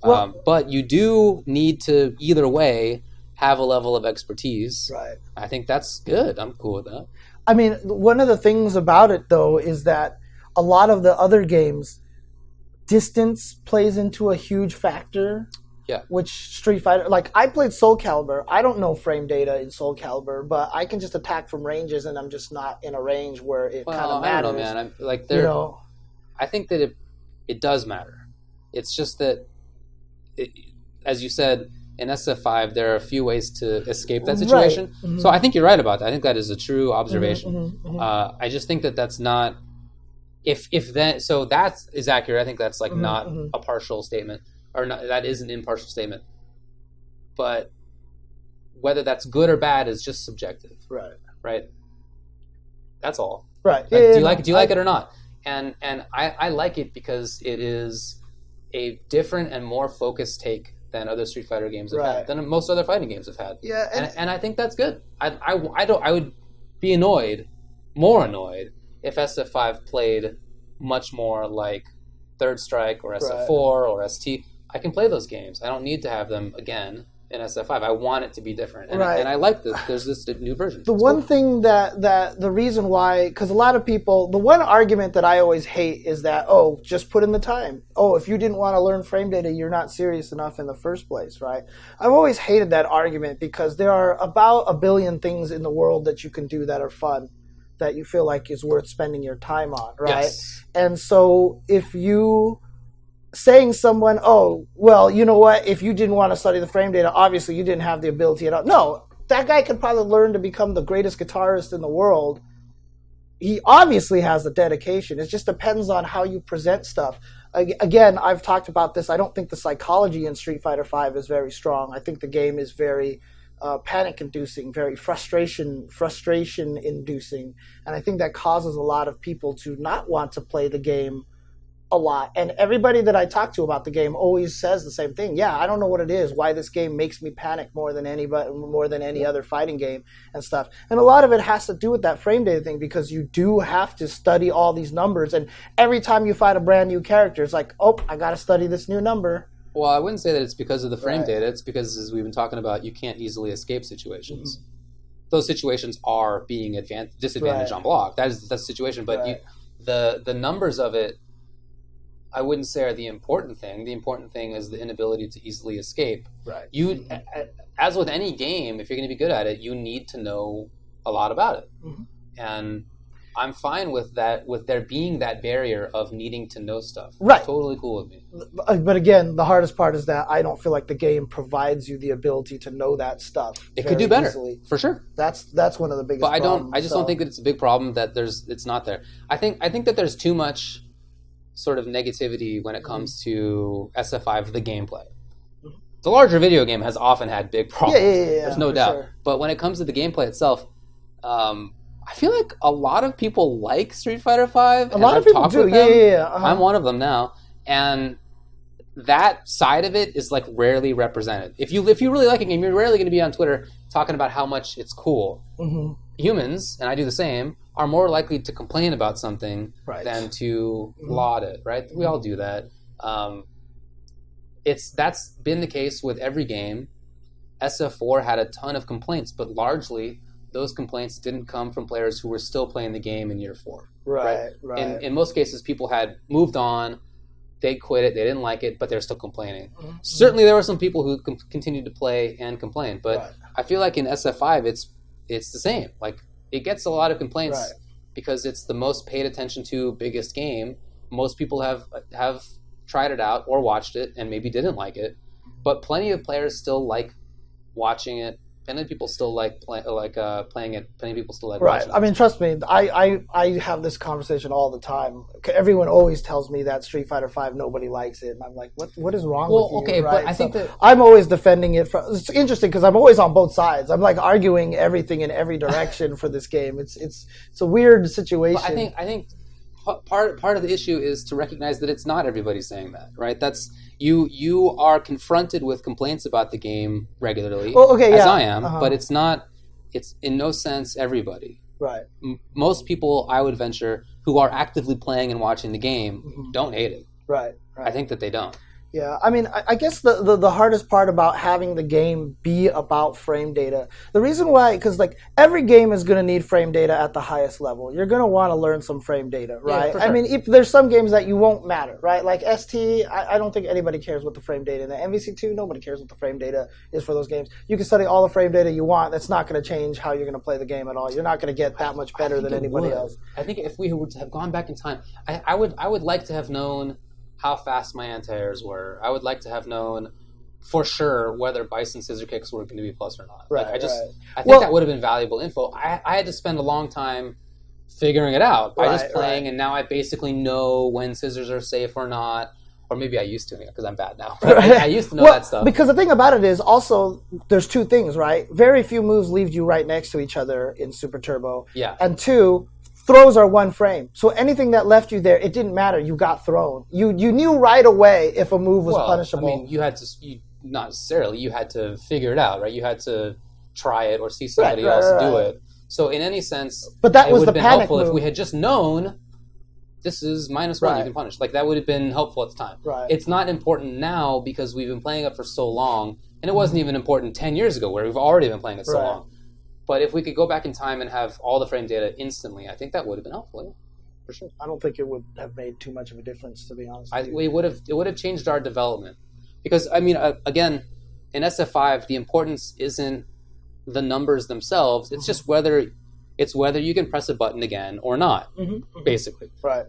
but you do need to either way have a level of expertise. Right. I think that's good. I'm cool with that. I mean, one of the things about it, though, is that a lot of the other games, distance plays into a huge factor. Yeah. Which Street Fighter, like I played Soul Calibur. I don't know frame data in Soul Calibur, but I can just attack from ranges, and I'm just not in a range where it kind of matters. I don't know, man. I think that it does matter. It's just that, as you said, in SF5, there are a few ways to escape that situation. Right. So I think you're right about that. I think that is a true observation. I just think that that's not... So that is accurate. I think that's like not a partial statement. Or not, that is an impartial statement. But whether that's good or bad is just subjective. Right? That's all. Right. Like, do you like it or not? And I like it because it is a different and more focused take than other Street Fighter games have had, than most other fighting games have had. Yeah, and I think that's good. I would be more annoyed if SF5 played much more like Third Strike or SF4 or ST. I can play those games. I don't need to have them again in SF5. I want it to be different. And I like that there's this new version. The one thing that the reason why, because a lot of people, the one argument that I always hate is that, just put in the time. If you didn't want to learn frame data, you're not serious enough in the first place, right? I've always hated that argument because there are about a billion things in the world that you can do that are fun, that you feel like is worth spending your time on, right? Yes. And so if you saying someone, you know what, if you didn't want to study the frame data, obviously you didn't have the ability at all. No, that guy could probably learn to become the greatest guitarist in the world. He obviously has the dedication. It just depends on how you present stuff. Again, I've talked about this. I don't think the psychology in Street Fighter V is very strong. I think the game is very panic-inducing, very frustration-inducing. And I think that causes a lot of people to not want to play the game a lot. And everybody that I talk to about the game always says the same thing. Yeah, I don't know what it is, why this game makes me panic more than any other fighting game and stuff. And a lot of it has to do with that frame data thing, because you do have to study all these numbers. And every time you fight a brand new character, it's like, I got to study this new number. Well, I wouldn't say that it's because of the frame data. It's because, as we've been talking about, you can't easily escape situations. Mm-hmm. Those situations are being disadvantaged on block. That's the situation. But the numbers of it, I wouldn't say are the important thing. The important thing is the inability to easily escape. Right. As with any game, if you're going to be good at it, you need to know a lot about it. Mm-hmm. And I'm fine with that, with there being that barrier of needing to know stuff. Right. It's totally cool with me. But again, the hardest part is that I don't feel like the game provides you the ability to know that stuff. It could do better, easily. For sure. That's one of the biggest problems. I just don't think that it's a big problem that it's not there. I think that there's too much sort of negativity when it comes to SF5, the gameplay. The larger video game has often had big problems. Yeah, there's no doubt. Sure. But when it comes to the gameplay itself, I feel like a lot of people like Street Fighter V. A lot of people do. Yeah. Uh-huh. I'm one of them now, and that side of it is like rarely represented. If you really like a game, you're rarely going to be on Twitter talking about how much it's cool. Mm-hmm. Humans, and I do the same, are more likely to complain about something than to laud it. Right? We all do that. That's been the case with every game. SF4 had a ton of complaints, but largely those complaints didn't come from players who were still playing the game in year 4. Right. In most cases, people had moved on, they quit it, they didn't like it, but they're still complaining. Mm-hmm. Certainly there were some people who continued to play and complain, but I feel like in SF5 it's the same. Like, it gets a lot of complaints because it's the most paid attention to, biggest game. Most people have tried it out or watched it and maybe didn't like it, but plenty of players still like watching it. Plenty of people still like playing it. Plenty of people still like watching it. I mean, trust me, I have this conversation all the time. Everyone always tells me that Street Fighter V, nobody likes it. And I'm like, what is wrong with you? Okay, right? But I think that I'm always defending it. It's interesting because I'm always on both sides. I'm like arguing everything in every direction for this game. It's a weird situation. But I think part of the issue is to recognize that it's not everybody saying that, right? That's you are confronted with complaints about the game regularly, as I am, but it's in no sense everybody. Right. Most people, I would venture, who are actively playing and watching the game don't hate it. Right. I think that they don't. Yeah, I mean, I guess the hardest part about having the game be about frame data, the reason why, because like every game is going to need frame data at the highest level. You're going to want to learn some frame data, right? Yeah, I mean, if there's some games that you won't matter, right? Like ST, I don't think anybody cares what the frame data is. MvC2, nobody cares what the frame data is for those games. You can study all the frame data you want. That's not going to change how you're going to play the game at all. You're not going to get that much better than anybody else. I think if we were to have gone back in time, I would like to have known how fast my anti-airs were. I would like to have known for sure whether Bison scissor kicks were going to be plus or not. Right, I think that would have been valuable info. I had to spend a long time figuring it out by just playing, and now I basically know when scissors are safe or not. Or maybe I used to, because I'm bad now. But I used to know that stuff. Because the thing about it is also, there's two things, right? Very few moves leave you right next to each other in Super Turbo. Yeah. And two, throws are one frame. So anything that left you there, it didn't matter. You got thrown. You knew right away if a move was punishable. I mean, you had to not necessarily. You had to figure it out, right? You had to try it or see somebody else do it. So in any sense, but that it was would the have been panic helpful move. if we had just known this is -1, you can punish. Like, that would have been helpful at the time. Right. It's not important now because we've been playing it for so long, and it wasn't even important 10 years ago where we've already been playing it so long. But if we could go back in time and have all the frame data instantly, I think that would have been helpful, yeah, for sure. I don't think it would have made too much of a difference, to be honest with you. It would have changed our development. Because, I mean, again, in SF5, the importance isn't the numbers themselves. It's just whether you can press a button again or not, basically. Right.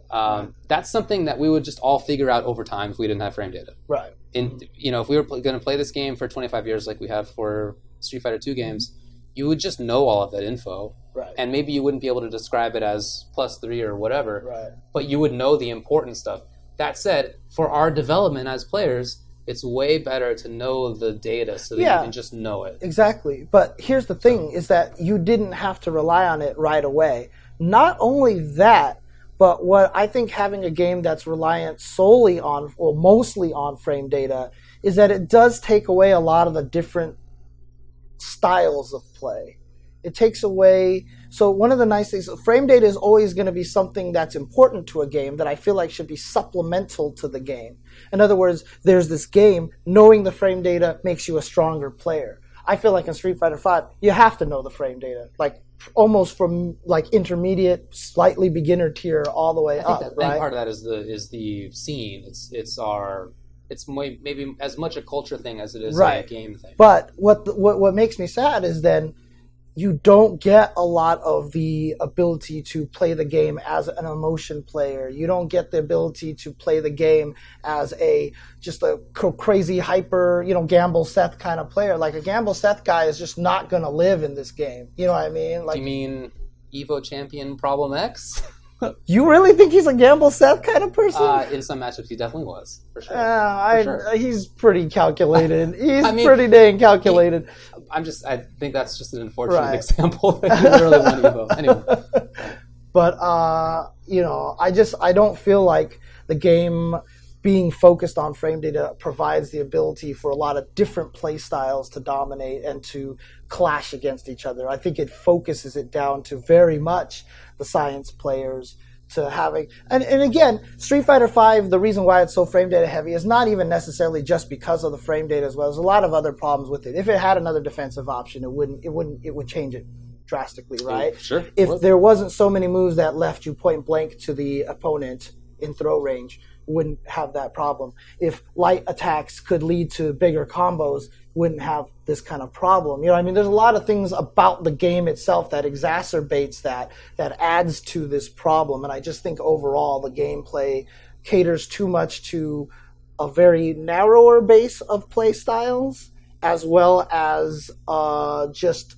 That's something that we would just all figure out over time if we didn't have frame data. Right. If we were going to play this game for 25 years like we have for Street Fighter 2 games, you would just know all of that info. Right. And maybe you wouldn't be able to describe it as +3 or whatever, right. but you would know the important stuff. That said, for our development as players, it's way better to know the data so that you can just know it. Exactly. But here's the thing, is that you didn't have to rely on it right away. Not only that, but what I think having a game that's reliant solely on, or mostly on frame data, is that it does take away a lot of the different styles of play. It takes away... So one of the nice things, frame data is always going to be something that's important to a game that I feel like should be supplemental to the game. In other words, there's this game, knowing the frame data makes you a stronger player. I feel like in Street Fighter V, you have to know the frame data, like almost from like intermediate, slightly beginner tier all the way up. And part of that is the scene. It's maybe as much a culture thing as it is a game thing. But what makes me sad is then you don't get a lot of the ability to play the game as an emotion player. You don't get the ability to play the game as just a crazy hyper, Gamble Seth kind of player. Like a Gamble Seth guy is just not going to live in this game. You know what I mean? Like, you mean Evo Champion Problem X? You really think he's a Gamble Seth kind of person? In some matchups, he definitely was, for sure. He's pretty calculated. He's pretty dang calculated. I think that's just an unfortunate example that you really want Evo. Anyway. But, I don't feel like the game being focused on frame data provides the ability for a lot of different play styles to dominate and to clash against each other. I think it focuses it down to very much the science players to having... And again, Street Fighter V, the reason why it's so frame data heavy is not even necessarily just because of the frame data as well. There's a lot of other problems with it. If it had another defensive option, it would change it drastically, right? Sure. If there wasn't so many moves that left you point blank to the opponent in throw range, wouldn't have that problem. If light attacks could lead to bigger combos, wouldn't have this kind of problem. There's a lot of things about the game itself that exacerbates that adds to this problem. And I just think overall the gameplay caters too much to a very narrower base of play styles, as well as just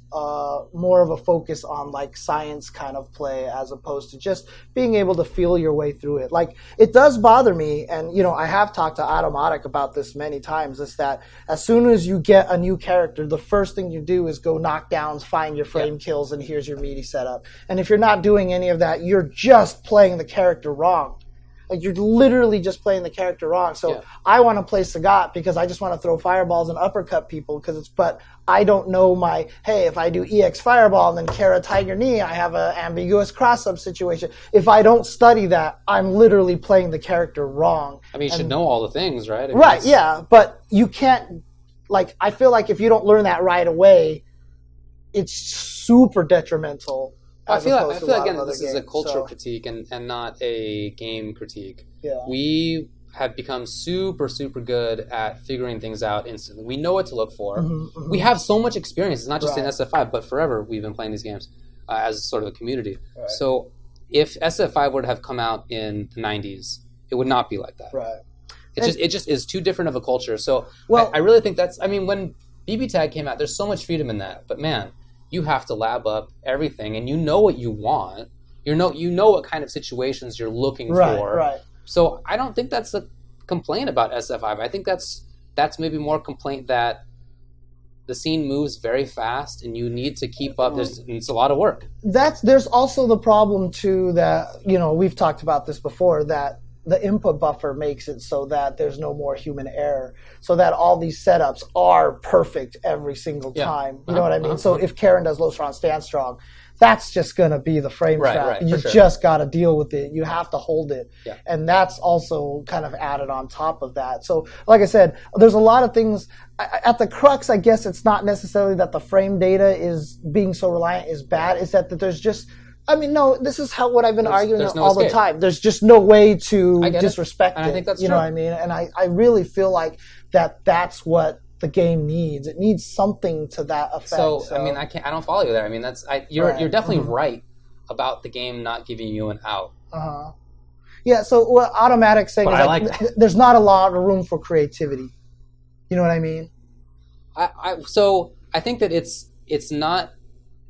more of a focus on like science kind of play, as opposed to just being able to feel your way through it. Like, it does bother me, and I have talked to Automatic about this many times, is that as soon as you get a new character, the first thing you do is go knockdowns, find your frame kills, and here's your meaty setup. And if you're not doing any of that, you're just playing the character wrong. Like, you're literally just playing the character wrong. So I want to play Sagat because I just want to throw fireballs and uppercut people. But I don't know if I do EX Fireball and then Kara Tiger Knee, I have an ambiguous cross-up situation. If I don't study that, I'm literally playing the character wrong. You should know all the things, right? But you can't, I feel like if you don't learn that right away, it's super detrimental. I feel again that this is a cultural critique and not a game critique. Yeah. We have become super, super good at figuring things out instantly. We know what to look for. We have so much experience. It's not just in SF5, but forever we've been playing these games as sort of a community. Right. So if SF5 were to have come out in the 90s, it would not be like that. Right. It just is too different of a culture. So I really think that's... when BB Tag came out, there's so much freedom in that. But man... you have to lab up everything, and you know what you want. You know what kind of situations you're looking for. Right. So I don't think that's a complaint about SF5. I think that's maybe more complaint that the scene moves very fast, and you need to keep up. It's a lot of work. There's also the problem too that we've talked about this before, that the input buffer makes it so that there's no more human error, so that all these setups are perfect every single time. You know what I mean? So if Karen does low strong, stand strong, that's just going to be the frame trap. Right, you just got to deal with it. You have to hold it. Yeah. And that's also kind of added on top of that. So like I said, there's a lot of things. At the crux, I guess it's not necessarily that the frame data is being so reliant is bad. It's that there's just, I mean, no, this is what I've been arguing all the time. There's just no way to disrespect it. I think that's true. You know what I mean? And I really feel like that's what the game needs. It needs something to that effect. So I mean, I don't follow you there. I mean, you're definitely right about the game not giving you an out. Yeah. So what Automatic's saying is there's not a lot of room for creativity. You know what I mean? So I think that it's not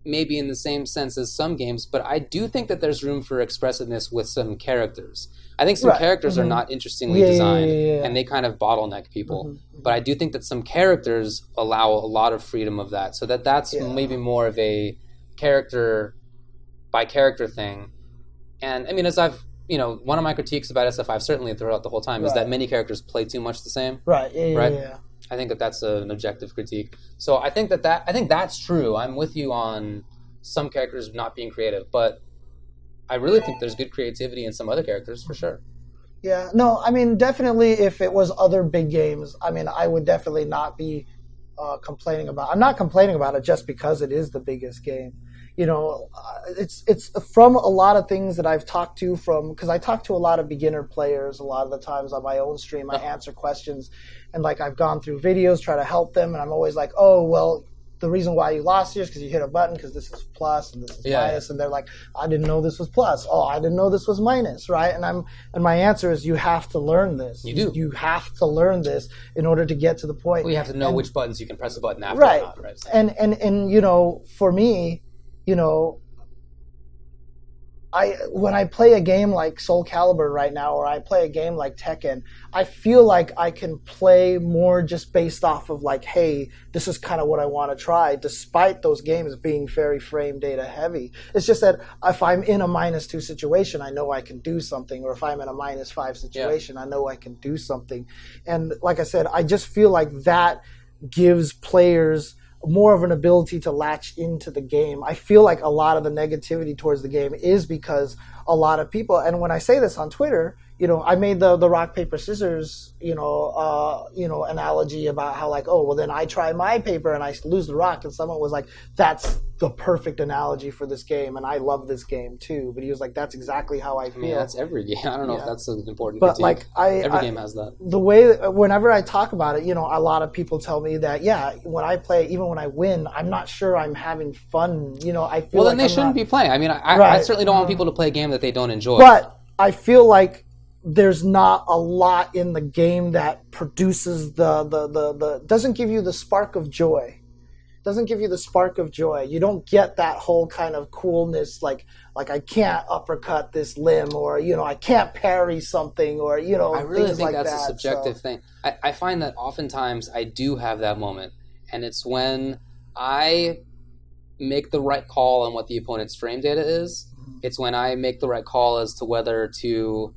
maybe in the same sense as some games, but I do think that there's room for expressiveness with some characters. I think some characters are not interestingly designed, and they kind of bottleneck people. But I do think that some characters allow a lot of freedom of that, so that's maybe more of a character by character thing. And I mean, as I've one of my critiques about SF5 certainly throughout the whole time is that many characters play too much the same. Right. I think that's an objective critique. So I think that's true. I'm with you on some characters not being creative, but I really think there's good creativity in some other characters for sure. Yeah, no, I mean, definitely if it was other big games, I mean, I would definitely not be complaining about it. I'm not complaining about it just because it is the biggest game. It's from a lot of things that I've talked to because I talk to a lot of beginner players a lot of the times on my own stream. I answer questions, and like I've gone through videos, try to help them, and I'm always like, oh, well, the reason why you lost here is because you hit a button because this is plus and this is minus, and they're like, I didn't know this was plus. Oh, I didn't know this was minus, right? And my answer is, you have to learn this. You do. You have to learn this in order to get to the point. Well, you have to know which buttons you can press a button after. Right. Or not, right? And for me, when I play a game like Soul Calibur right now, or I play a game like Tekken, I feel like I can play more just based off of like, hey, this is kind of what I want to try, despite those games being very frame data heavy. It's just that if I'm in a -2 situation, I know I can do something, or if I'm in a -5 situation, I know I can do something. And like I said, I just feel like that gives players more of an ability to latch into the game. I feel like a lot of the negativity towards the game is because a lot of people, and when I say this on Twitter, I made the rock, paper, scissors, analogy about how like, oh, well then I try my paper and I lose the rock, and someone was like, that's the perfect analogy for this game, and I love this game too. But he was like, that's exactly how I feel. I mean, that's every game. I don't know if that's an important but critique. Like every game has that. The way, whenever I talk about it, a lot of people tell me that, when I play, even when I win, I'm not sure I'm having fun. I feel then they shouldn't be playing. I mean, I certainly don't want people to play a game that they don't enjoy. But I feel like there's not a lot in the game that produces the doesn't give you the spark of joy. Doesn't give you the spark of joy. You don't get that whole kind of coolness, like I can't uppercut this limb, or I can't parry something, or I really things think like that's that. A subjective thing. I find that oftentimes I do have that moment, and it's when I make the right call on what the opponent's frame data is. It's when I make the right call as to whether to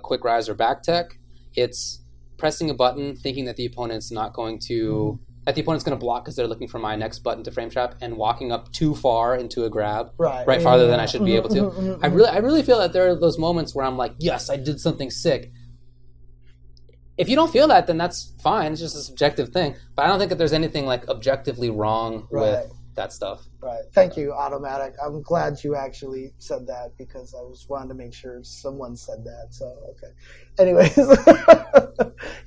quick rise or back tech. It's pressing a button thinking that the opponent's not going to that the opponent's going to block because they're looking for my next button to frame trap, and walking up too far into a grab, right farther than I should be able to. I really feel that there are those moments where I'm like, yes, I did something sick. If you don't feel that, then that's fine. It's just a subjective thing. But I don't think that there's anything like objectively wrong with that stuff. Right. Thank you, Automatic. I'm glad you actually said that, because I was wanting to make sure someone said that. So, okay. Anyways.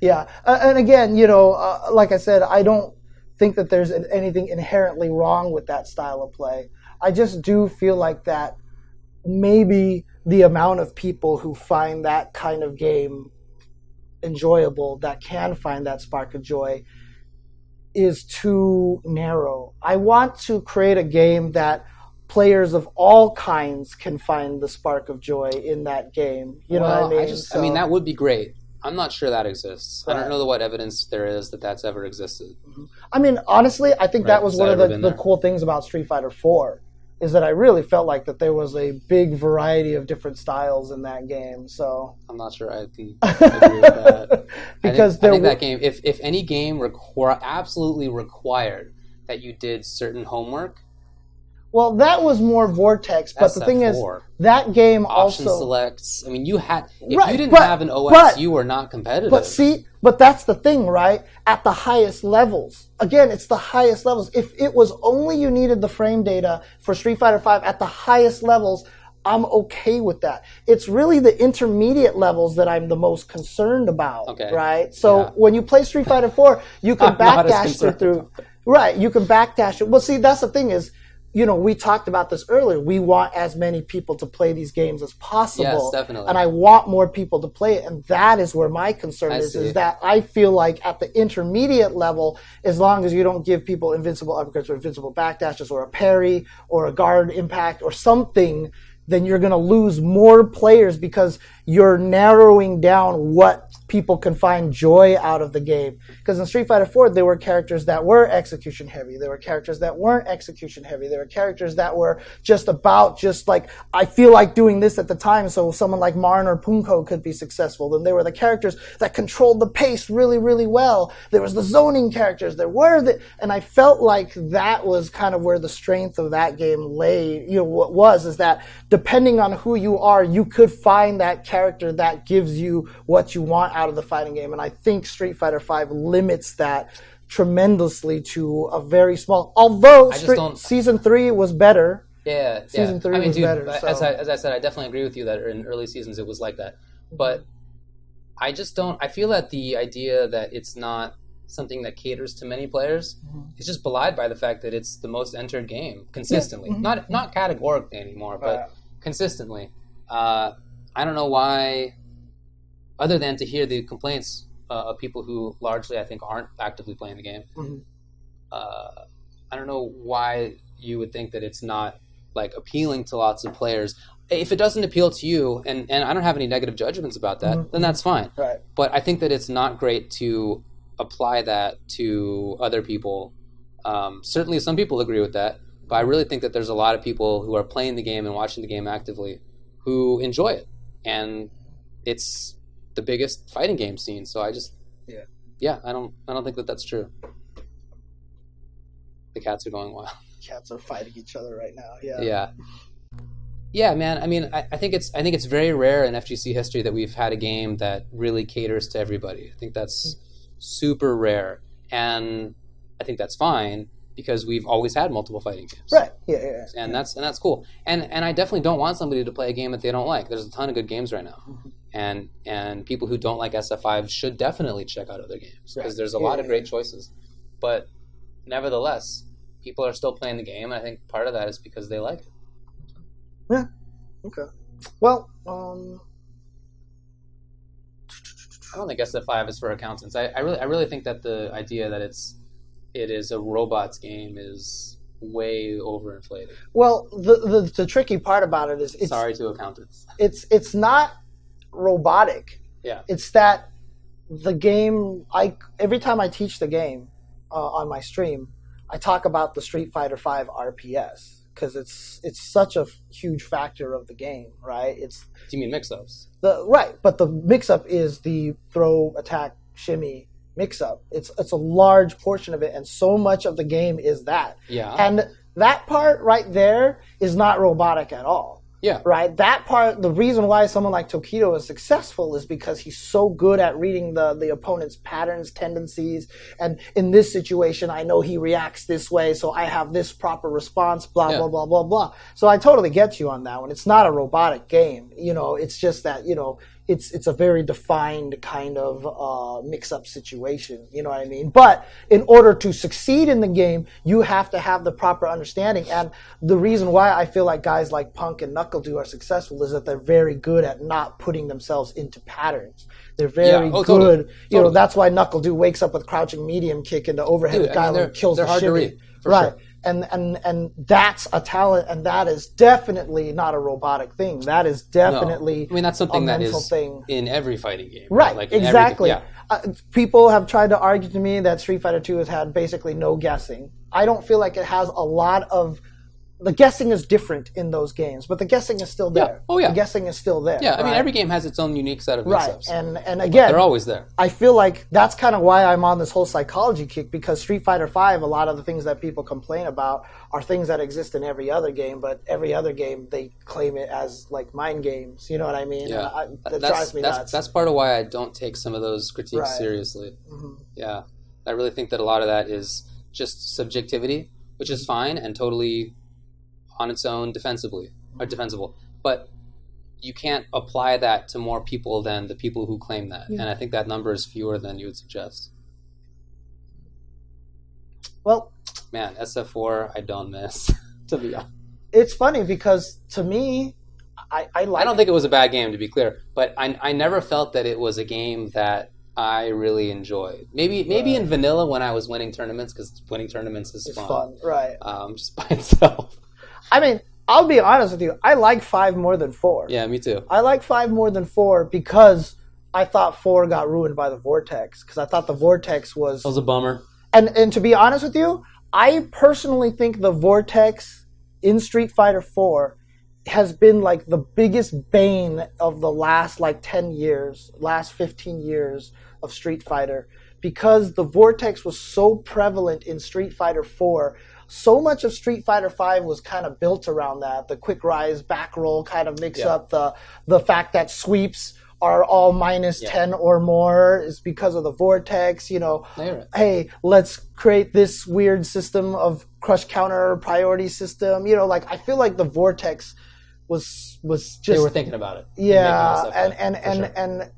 Yeah. And again, like I said, I don't think that there's anything inherently wrong with that style of play. I just do feel like that maybe the amount of people who find that kind of game enjoyable, that can find that spark of joy, is too narrow. I want to create a game that players of all kinds can find the spark of joy in that game. You know what I mean? I mean, that would be great. I'm not sure that exists. Right. I don't know what evidence there is that that's ever existed. I mean, honestly, I think that was one of the cool things about Street Fighter 4. is that I really felt like that there was a big variety of different styles in that game. So I'm not sure I can agree with that. Because I think that game, if any game absolutely required that you did certain homework. Well, that was more Vortex, but the thing is, that game option also selects. I mean, you had if you didn't have an OS, you were not competitive. But that's the thing, right? At the highest levels, again, it's the highest levels. If it was only you needed the frame data for Street Fighter V at the highest levels, I'm okay with that. It's really the intermediate levels that I'm the most concerned about, right? So when you play Street Fighter 4, you can backdash through. Right, you can backdash it. Well, see, that's the thing is, we talked about this earlier. We want as many people to play these games as possible. Yes, definitely. And I want more people to play it. And that is where my concern is that I feel like at the intermediate level, as long as you don't give people invincible uppercuts or invincible backdashes or a parry or a guard impact or something, then you're going to lose more players because you're narrowing down what people can find joy out of the game. Because in Street Fighter 4, there were characters that were execution heavy. There were characters that weren't execution heavy. There were characters that were just like, I feel like doing this at the time, so someone like Marn or Punko could be successful. Then there were the characters that controlled the pace really, really well. There was the zoning characters. And I felt like that was kind of where the strength of that game lay. Is that depending on who you are, you could find that character that gives you what you want out of the fighting game. And I think Street Fighter V limits that tremendously to a very small, although Season 3 was better. Season 3 was better. As I said, I definitely agree with you that in early seasons it was like that. But I feel that the idea that it's not something that caters to many players is just belied by the fact that it's the most entered game consistently. Not categorically anymore, but consistently. I don't know why, other than to hear the complaints of people who largely, I think, aren't actively playing the game. I don't know why you would think that it's not like appealing to lots of players. If it doesn't appeal to you, and I don't have any negative judgments about that, then that's fine. Right. But I think that it's not great to apply that to other people. Certainly some people agree with that, but I really think that there's a lot of people who are playing the game and watching the game actively who enjoy it. And it's the biggest fighting game scene, so I just I don't think that that's true. The cats are going wild. Cats are fighting each other right now. Yeah, man. I mean, I think it's very rare in FGC history that we've had a game that really caters to everybody. I think that's super rare, and I think that's fine because we've always had multiple fighting games. Right. Yeah. And that's cool. And I definitely don't want somebody to play a game that they don't like. There's a ton of good games right now. And people who don't like SF5 should definitely check out other games because there's a lot of great choices. But nevertheless, people are still playing the game, and I think part of that is because they like it. Yeah. Okay. Well, I don't think SF5 is for accountants. I really think that the idea that it is a robots game is way overinflated. Well, the tricky part about it is sorry to accountants. It's not robotic. Yeah. It's that the game. Every time I teach the game on my stream, I talk about the Street Fighter V RPS because it's such a huge factor of the game, right? Do you mean mix-ups? But the mix-up is the throw, attack, shimmy mix-up. It's a large portion of it, and so much of the game is that. Yeah. And that part right there is not robotic at all. Yeah. Right? That part, the reason why someone like Tokido is successful is because he's so good at reading the opponent's patterns, tendencies, and in this situation, I know he reacts this way, so I have this proper response, blah, blah, blah, blah, blah. So I totally get you on that one. It's not a robotic game. It's just that, it's a very defined kind of mix-up situation, you know what I mean? But in order to succeed in the game, you have to have the proper understanding. And the reason why I feel like guys like Punk and NuckleDu are successful is that they're very good at not putting themselves into patterns. They're very good. Totally. That's why NuckleDu wakes up with crouching medium kick into overhead and kills the shimmy. Hard to read, for sure. And that's a talent, and that is definitely not a robotic thing. That is definitely that's something a that mental is thing. In every fighting game. Right, like exactly. People have tried to argue to me that Street Fighter 2 has had basically no guessing. I don't feel like it has a lot of the guessing is different in those games, but the guessing is still there. Yeah. Oh, yeah. The guessing is still there. Yeah, I mean, every game has its own unique set of mix-ups. Right, and again, they're always there. I feel like that's kind of why I'm on this whole psychology kick, because Street Fighter V, a lot of the things that people complain about are things that exist in every other game, but every other game, they claim it as, like, mind games. You know what I mean? Yeah. That drives me nuts. That's part of why I don't take some of those critiques seriously. Mm-hmm. Yeah. I really think that a lot of that is just subjectivity, which is fine and totally on its own defensible. But you can't apply that to more people than the people who claim that. Yeah. And I think that number is fewer than you would suggest. Well, man, SF4, I don't miss, to be honest. It's funny because to me, I don't think it was a bad game, to be clear, but I never felt that it was a game that I really enjoyed. Maybe in vanilla when I was winning tournaments, because winning tournaments is fun. Right? Just by itself. I mean, I'll be honest with you. I like 5 more than 4. Yeah, me too. I like 5 more than 4 because I thought 4 got ruined by the Vortex. Because I thought the Vortex was... That was a bummer. And to be honest with you, I personally think the Vortex in Street Fighter 4 has been like the biggest bane of the last 10 years, last 15 years of Street Fighter. Because the Vortex was so prevalent in Street Fighter 4, so much of Street Fighter V was kind of built around that. The quick rise, back roll kind of mix up. The fact that sweeps are all minus 10 or more is because of the Vortex. You know, hey, let's create this weird system of crush counter priority system. You know, I feel like the Vortex was just... They were thinking about it. Yeah, and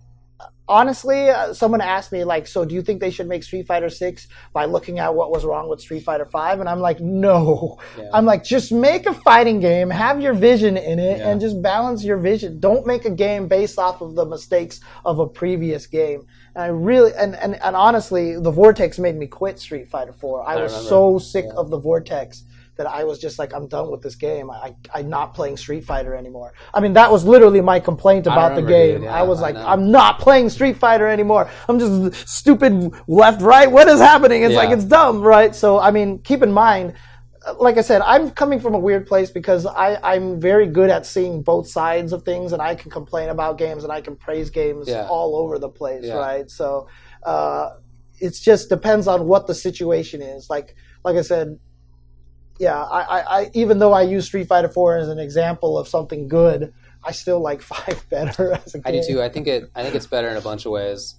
honestly, someone asked me, so do you think they should make Street Fighter 6 by looking at what was wrong with Street Fighter 5? And I'm like, no. Yeah. I'm like, just make a fighting game, have your vision in it, and just balance your vision. Don't make a game based off of the mistakes of a previous game. And I really, and honestly, the Vortex made me quit Street Fighter 4. I was so sick of the Vortex that I was just like, I'm done with this game. I'm not playing Street Fighter anymore. I mean, that was literally my complaint about the game. I was like, I'm not playing Street Fighter anymore. I'm just stupid left, right. What is happening? It's it's dumb, right? So, I mean, keep in mind, like I said, I'm coming from a weird place because I'm very good at seeing both sides of things, and I can complain about games and I can praise games all over the place, right? So, it just depends on what the situation is. Like I said, I even though I use Street Fighter 4 as an example of something good, I still like 5 better as a game. I do too. I think it's better in a bunch of ways.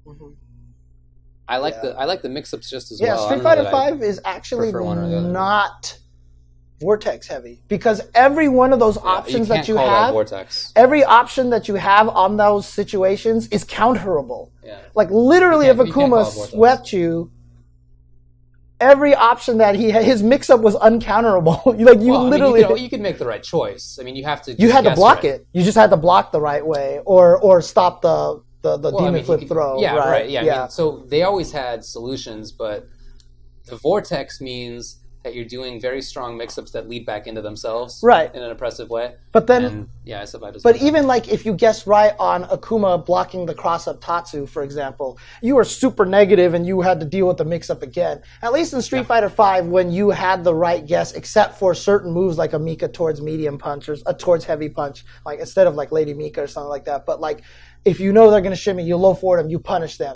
Mm-hmm. I like the mix-ups just as well. Yeah, Street Fighter 5 is actually not Vortex heavy because every one of those options that you have, every option that you have on those situations is counterable. Yeah. Like literally, if Akuma swept you, every option that his mix-up was uncounterable. You could make the right choice. I mean, you have to. You had to block it. You just had to block the right way, or stop the demon flip throw. Yeah, right. Yeah. I mean, so they always had solutions, but the Vortex means that you're doing very strong mix-ups that lead back into themselves, in an oppressive way. But then, even if you guess right on Akuma blocking the cross-up Tatsu, for example, you were super negative and you had to deal with the mix-up again. At least in Street Fighter V, when you had the right guess, except for certain moves like a Mika towards medium punch or towards heavy punch, like instead of like Lady Mika or something like that. But if you know they're going to shimmy, you low forward them, you punish them.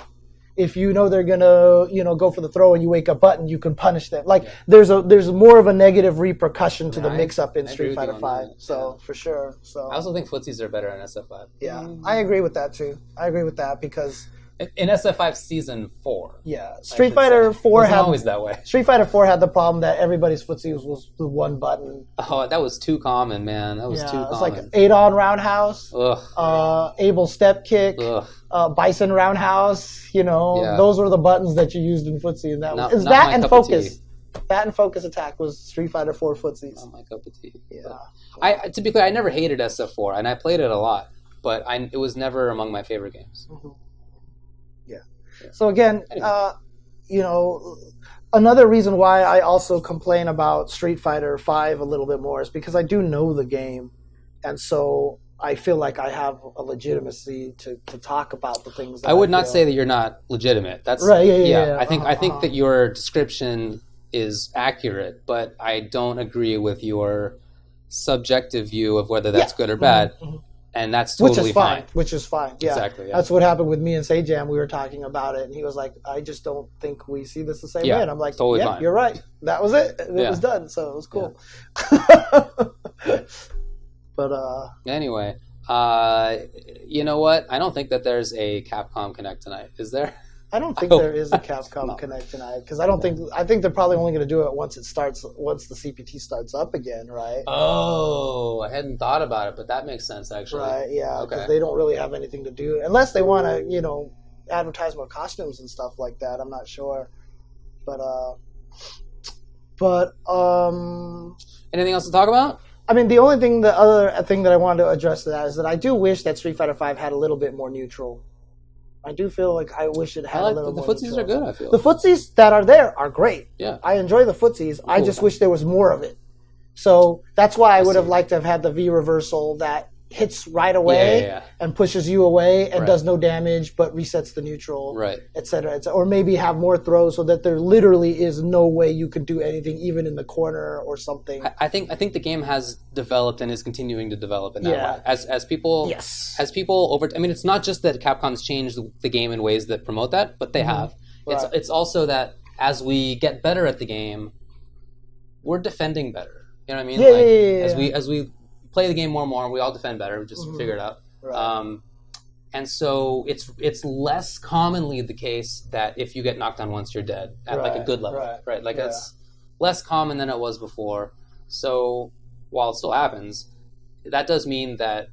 If you know they're gonna, go for the throw and you wake up button, you can punish them. There's more of a negative repercussion to the mix-up in Street Fighter V. So for sure. So I also think footsies are better in SF5. Yeah, I agree with that too. I agree with that because in SF5 Season 4. Yeah, Street Fighter 4 had always that way. Street Fighter 4 had the problem that everybody's footsies was the one button. Oh, that was too common, man. That was too common. It's like Adon roundhouse, Abel step kick, Bison roundhouse. Those were the buttons that you used in footsie, and that was that and focus. That and focus attack was Street Fighter 4 footsies. Not my cup of tea. Yeah. To be clear, I never hated SF4, and I played it a lot, but it was never among my favorite games. Mm-hmm. So again, another reason why I also complain about Street Fighter V a little bit more is because I do know the game, and so I feel like I have a legitimacy to talk about the things that I would not say that you're not legitimate. That's right. Yeah. I think that your description is accurate, but I don't agree with your subjective view of whether that's good or bad. And that's totally fine. Which is fine. Yeah. Exactly. Yeah. That's what happened with me and Sajam. We were talking about it, and he was like, I just don't think we see this the same way. And I'm like, totally fine. You're right. That was it. It was done. So it was cool. Yeah. But anyway, you know what? I don't think that there's a Capcom Connect tonight. Is there? I don't think there is a Capcom Connect tonight because I think they're probably only going to do it once the CPT starts up again, right? Oh, I hadn't thought about it, but that makes sense actually. Right? Yeah, because they don't really have anything to do unless they want to, advertise more costumes and stuff like that. I'm not sure, but anything else to talk about? I mean, the other thing that I wanted to address to that is that I do wish that Street Fighter V had a little bit more neutral. I do feel like I wish it had a little more. The footsies are good, I feel. The footsies that are there are great. Yeah. I enjoy the footsies. Cool. I just wish there was more of it. So that's why I would have liked to have had the V reversal that hits right away and pushes you away and does no damage but resets the neutral, et cetera. Or maybe have more throws so that there literally is no way you could do anything even in the corner or something. I think the game has developed and is continuing to develop in that way. As people over, I mean, it's not just that Capcom's changed the game in ways that promote that, but they have. Right. It's also that as we get better at the game, we're defending better. You know what I mean? As we play the game more and more, we all defend better. We just figure it out. Right. And so it's less commonly the case that if you get knocked down once, you're dead at like a good level, right? Like that's less common than it was before. So while it still happens, that does mean that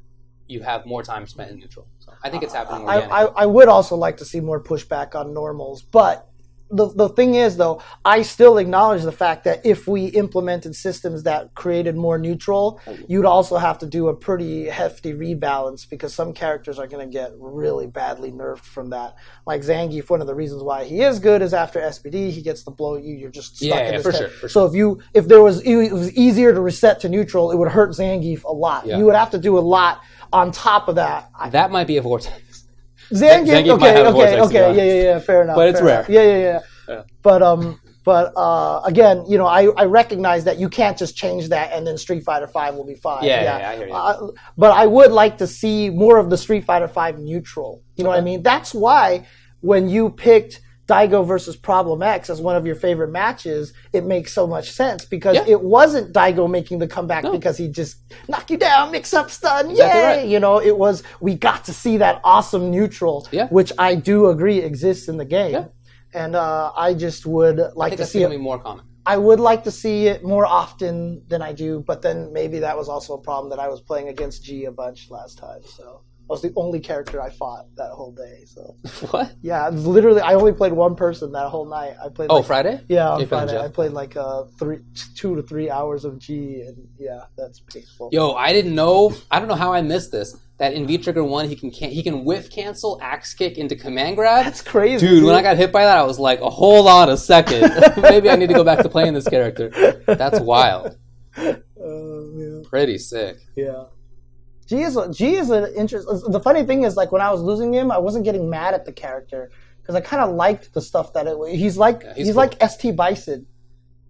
you have more time spent in neutral. So I think it's happening organically. I would also like to see more pushback on normals, but the thing is, though, I still acknowledge the fact that if we implemented systems that created more neutral, you'd also have to do a pretty hefty rebalance because some characters are going to get really badly nerfed from that. Like Zangief, one of the reasons why he is good is after SPD, he gets to blow you. You're just stuck in his head. For sure. So if it was easier to reset to neutral, it would hurt Zangief a lot. Yeah. You would have to do a lot on top of that. That might be a vortex. Zangief okay, fair enough. But it's rare. Yeah. But again, I recognize that you can't just change that and then Street Fighter V will be fine. Yeah, I hear you. But I would like to see more of the Street Fighter V neutral. You know what I mean? That's why when you picked Daigo versus Problem X as one of your favorite matches, it makes so much sense because it wasn't Daigo making the comeback because he just knock you down, mix up, stun, yay! Right. It was we got to see that awesome neutral, which I do agree exists in the game. Yeah. And I just would like to see it more common. I would like to see it more often than I do, but then maybe that was also a problem that I was playing against G a bunch last time, so I was the only character I fought that whole day. So what? Yeah, literally, I only played one person that whole night. I played. Friday? Yeah, on Friday. I played like 2 to 3 hours of G, and that's painful. Yo, I don't know how I missed this. That in V-Trigger 1, he can whiff cancel, axe kick into command grab. That's crazy, dude. When I got hit by that, I was like, hold on a second. Maybe I need to go back to playing this character. That's wild. Pretty sick. Yeah. G is an interest. The funny thing is, like when I was losing him, I wasn't getting mad at the character because I kind of liked the stuff that he's like. He's cool. Like ST Bison,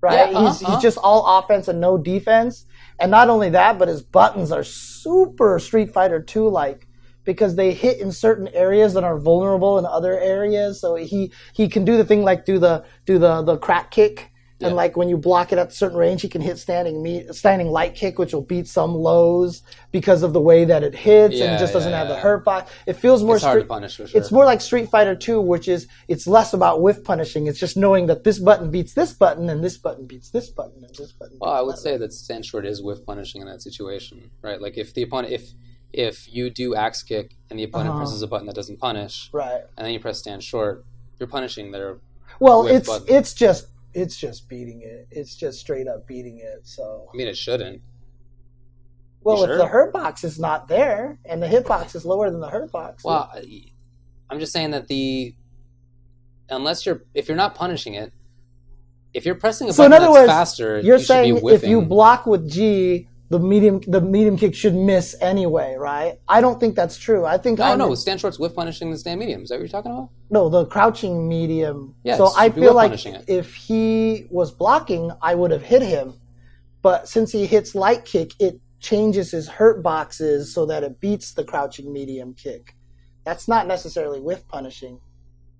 right? Yeah, he's just all offense and no defense. And not only that, but his buttons are super Street Fighter 2 like because they hit in certain areas and are vulnerable in other areas. So he can do the thing like do the crack kick. And like when you block it at a certain range, he can hit standing light kick, which will beat some lows because of the way that it hits, and it just doesn't have the hurt box. It feels more. It's hard to punish for sure. It's more like Street Fighter 2, which is it's less about whiff punishing. It's just knowing that this button beats this button, and this button beats this button, and this button. Well, I would say that stand short is whiff punishing in that situation, right? Like if the opponent, if you do axe kick and the opponent presses a button that doesn't punish, right, and then you press stand short, you're punishing their. Well, it's just beating it. It's just straight up beating it. So I mean, it shouldn't. Well, if the hurt box is not there and the hit box is lower than the hurt box. Well, I'm just saying that if you're not punishing it, if you're pressing a button that's faster, you're saying if you block with G, the medium kick should miss anyway, right? I don't think that's true. I think no, stand short's whiff punishing the stand medium. Is that what you're talking about? No, the crouching medium. Yeah, so I feel like it. if he was blocking, I would have hit him. But since he hits light kick, it changes his hurt boxes so that it beats the crouching medium kick. That's not necessarily whiff punishing,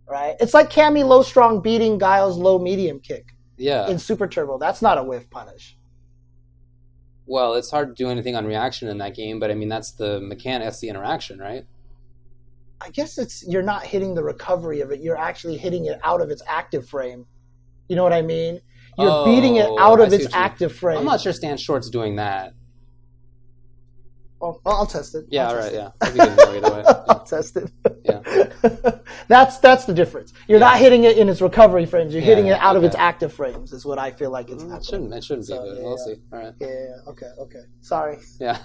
right? It's like Cammy low strong beating Guile's low medium kick. Yeah. In Super Turbo. That's not a whiff punish. Well, it's hard to do anything on reaction in that game, but I mean, that's the mechanic, that's the interaction, right? I guess you're not hitting the recovery of it. You're actually hitting it out of its active frame. You know what I mean? You're beating it out of its active frame. I'm not sure stand short's doing that. Oh, I'll test it. Yeah, all right, yeah. I'll test it. Yeah. That's the difference. You're not hitting it in its recovery frames. You're hitting it out of its active frames is what I feel like it's happening. It shouldn't be, but we'll see. All right. Yeah, okay. Sorry. Yeah.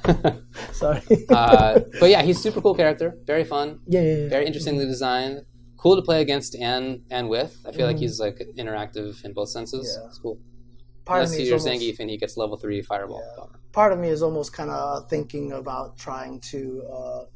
Sorry. But yeah, he's a super cool character. Very fun. Yeah. Very interestingly designed. Cool to play against and with. I feel like he's like interactive in both senses. Yeah. It's cool. Unless you're Zangief and he gets level 3 fireball. Yeah. Part of me is almost kind of thinking about trying to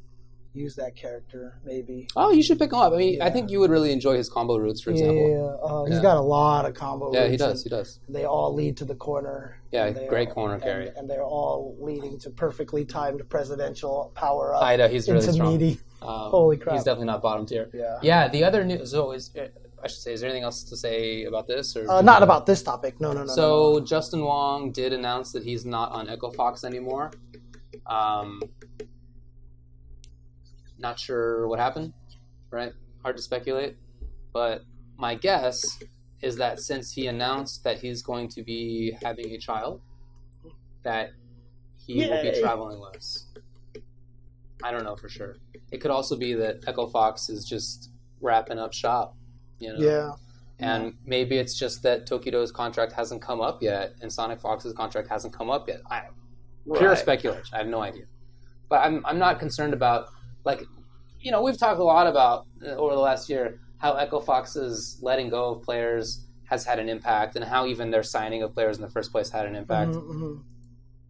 use that character, maybe. Oh, you should pick him up. I mean, I think you would really enjoy his combo routes, for example. He's got a lot of combo routes. Yeah, he does. They all lead to the corner. Yeah, great corner carry. And they're all leading to perfectly timed presidential power up. I know, he's really strong. Meaty. Holy crap. He's definitely not bottom tier. Yeah. The other news, is there anything else to say about this? Or not about this topic. No. So JWonggg did announce that he's not on Echo Fox anymore. Not sure what happened, right? Hard to speculate. But my guess is that since he announced that he's going to be having a child, that he will be traveling less. I don't know for sure. It could also be that Echo Fox is just wrapping up shop, Yeah. And maybe it's just that Tokido's contract hasn't come up yet, and Sonic Fox's contract hasn't come up yet. Pure speculation. I have no idea. But I'm not concerned about, we've talked a lot about over the last year how Echo Fox's letting go of players has had an impact, and how even their signing of players in the first place had an impact. Mm-hmm.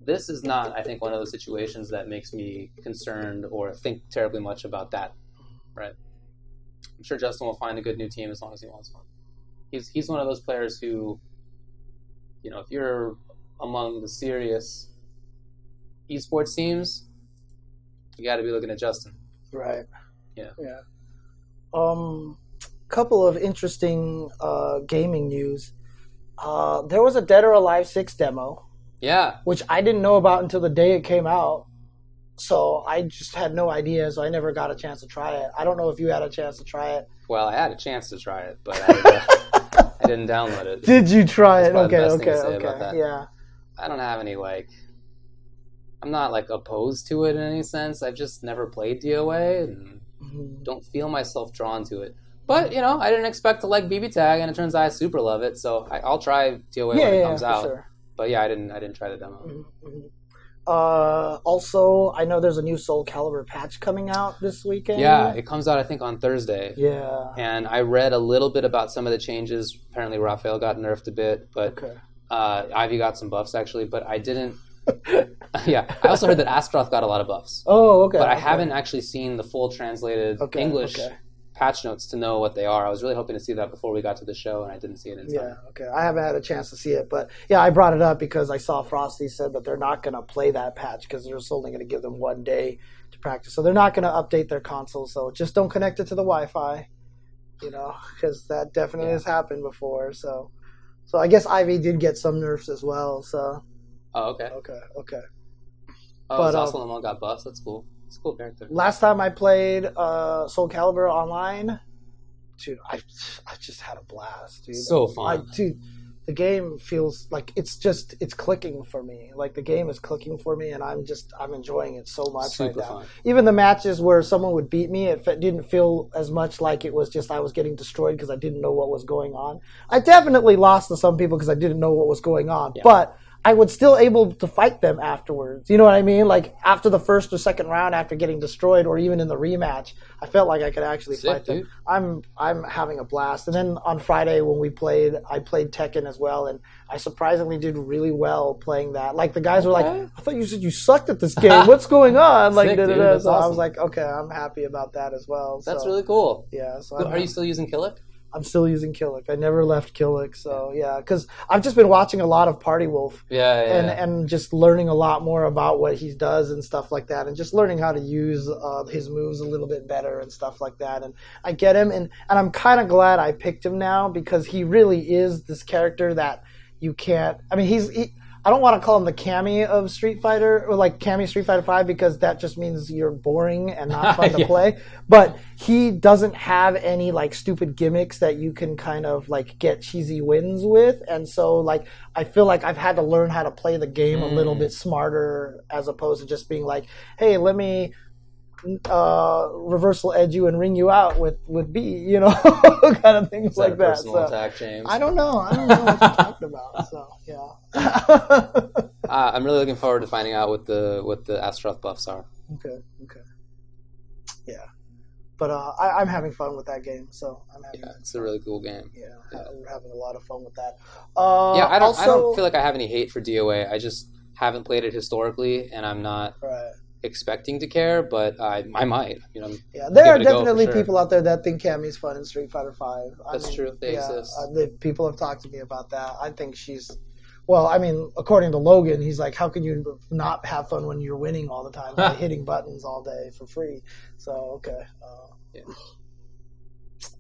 This is not, I think, one of those situations that makes me concerned or think terribly much about that, right? I'm sure Justin will find a good new team as long as he wants one. He's one of those players who, if you're among the serious esports teams, you got to be looking at Justin. Right. Yeah. Couple of interesting gaming news. There was a Dead or Alive 6 demo. Yeah. Which I didn't know about until the day it came out. So I just had no idea, so I never got a chance to try it. I don't know if you had a chance to try it. Well, I had a chance to try it, but I didn't download it. Did you try it? Okay. Yeah. I don't have any, I'm not, opposed to it in any sense. I've just never played DOA and don't feel myself drawn to it. But, I didn't expect to like BB Tag, and it turns out I super love it, so I'll try DOA when it comes out. Sure. But yeah, I didn't try the demo. Also, I know there's a new Soul Calibur patch coming out this weekend. Yeah, it comes out I think on Thursday. Yeah. And I read a little bit about some of the changes. Apparently Raphael got nerfed a bit, but Ivy got some buffs actually, but I didn't. Yeah, I also heard that Astroth got a lot of buffs. Oh, okay. But I haven't actually seen the full translated English patch notes to know what they are. I was really hoping to see that before we got to the show, and I didn't see it in time. Yeah, okay. I haven't had a chance to see it, but yeah, I brought it up because I saw Frosty said that they're not going to play that patch because they're just only going to give them 1 day to practice. So they're not going to update their console, so just don't connect it to the Wi-Fi, because that definitely has happened before. So I guess Ivy did get some nerfs as well, so. Oh, okay. Okay. Oh, but Zossel got buffs. That's cool. It's a cool character. Last time I played Soul Calibur online, dude, I just had a blast, dude. So fun. Dude, the game feels like it's clicking for me. Like the game is clicking for me, and I'm enjoying it so much right now. Fun. Even the matches where someone would beat me, it didn't feel as much like it was just I was getting destroyed because I didn't know what was going on. I definitely lost to some people because I didn't know what was going on, but I was still able to fight them afterwards. You know what I mean? Like after the first or second round, after getting destroyed, or even in the rematch, I felt like I could actually fight them. Dude. I'm having a blast. And then on Friday when I played Tekken as well, and I surprisingly did really well playing that. Like the guys were like, I thought you said you sucked at this game. What's going on? Like, so awesome. I was like, okay, I'm happy about that as well. That's really cool. Yeah. So are you still using Killick? I'm still using Killick. I never left Killick, so yeah. Because I've just been watching a lot of Party Wolf, and just learning a lot more about what he does and stuff like that, and just learning how to use his moves a little bit better and stuff like that. And I get him, and I'm kind of glad I picked him now because he really is this character that you can't. I mean, I don't want to call him the Cammy of Street Fighter, or like Cammy Street Fighter 5, because that just means you're boring and not fun to play. But he doesn't have any like stupid gimmicks that you can kind of like get cheesy wins with. And so like I feel like I've had to learn how to play the game a little bit smarter, as opposed to just being like, hey, let me reversal edge you and ring you out with B, you know, kind of things like that. Personal attack, James? I don't know what you're talking about. So yeah. I'm really looking forward to finding out what the Astaroth buffs are. Okay. Yeah, but I'm having fun with that game, so I'm having. Yeah, it's a really cool game. Yeah, I'm having a lot of fun with that. I don't feel like I have any hate for DOA. I just haven't played it historically, and I'm not. Right. Expecting to care, but I might. You know, there are definitely people out there that think Cammy's fun in Street Fighter 5. That's true. They exist. People have talked to me about that. I think she's, well, I mean, according to Logan, he's like, how can you not have fun when you're winning all the time by hitting buttons all day for free? So, okay.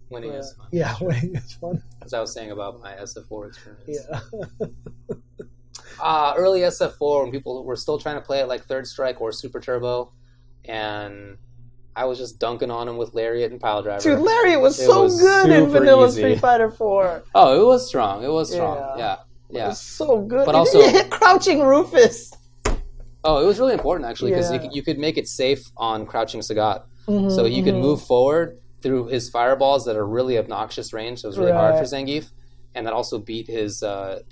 Winning is fun. Yeah, winning is fun. As I was saying about my SF4 experience. Yeah. Early SF4, when people were still trying to play it like Third Strike or Super Turbo, and I was just dunking on him with Lariat and Pile Driver. Dude, Lariat was so good in vanilla Street Fighter 4. Oh, it was strong. Yeah. It was so good. But also, you hit Crouching Rufus. Oh, it was really important, actually, because you could make it safe on Crouching Sagat. So you could move forward through his fireballs that are really obnoxious range, so it was really hard for Zangief, and then also beat his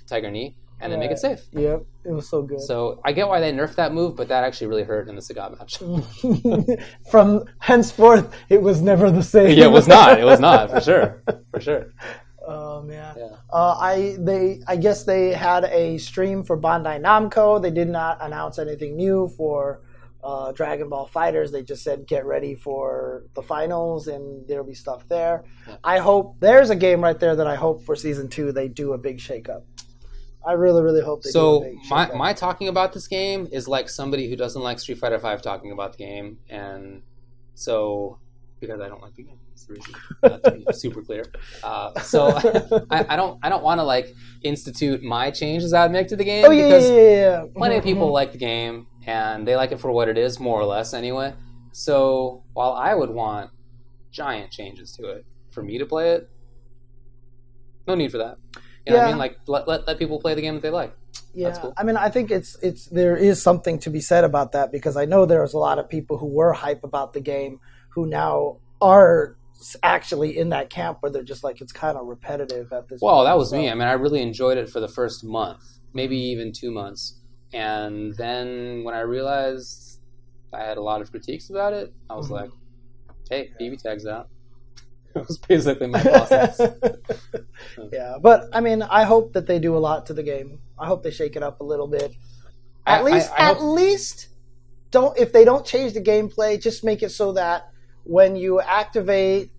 Tiger Knee. And then make it safe. Yep, it was so good. So I get why they nerfed that move, but that actually really hurt in the Sagat match. From henceforth, it was never the same. Yeah, it was not. It was not, for sure. Oh man. Yeah. I guess they had a stream for Bandai Namco. They did not announce anything new for Dragon Ball FighterZ. They just said get ready for the finals, and there'll be stuff there. Yeah. I hope there's a game right there that I hope for Season 2 they do a big shakeup. I really, really hope they do a big shakeup. So my talking about this game is like somebody who doesn't like Street Fighter 5 talking about the game, and so because I don't like the game, that's the reason. To be super clear. So I don't want to like institute my changes I would make to the game because plenty of people like the game and they like it for what it is, more or less, anyway. So while I would want giant changes to it for me to play it, no need for that. You know what I mean? Like, let people play the game that they like. Yeah, that's cool. I mean, I think it's there is something to be said about that, because I know there's a lot of people who were hype about the game who now are actually in that camp where they're just like, it's kind of repetitive at this point. Well, that was me. I mean, I really enjoyed it for the first month, maybe even 2 months. And then when I realized I had a lot of critiques about it, I was like, hey, BB tag's out. It was basically my process. Yeah, but I mean, I hope that they do a lot to the game. I hope they shake it up a little bit. At least don't, if they don't change the gameplay, just make it so that when you activate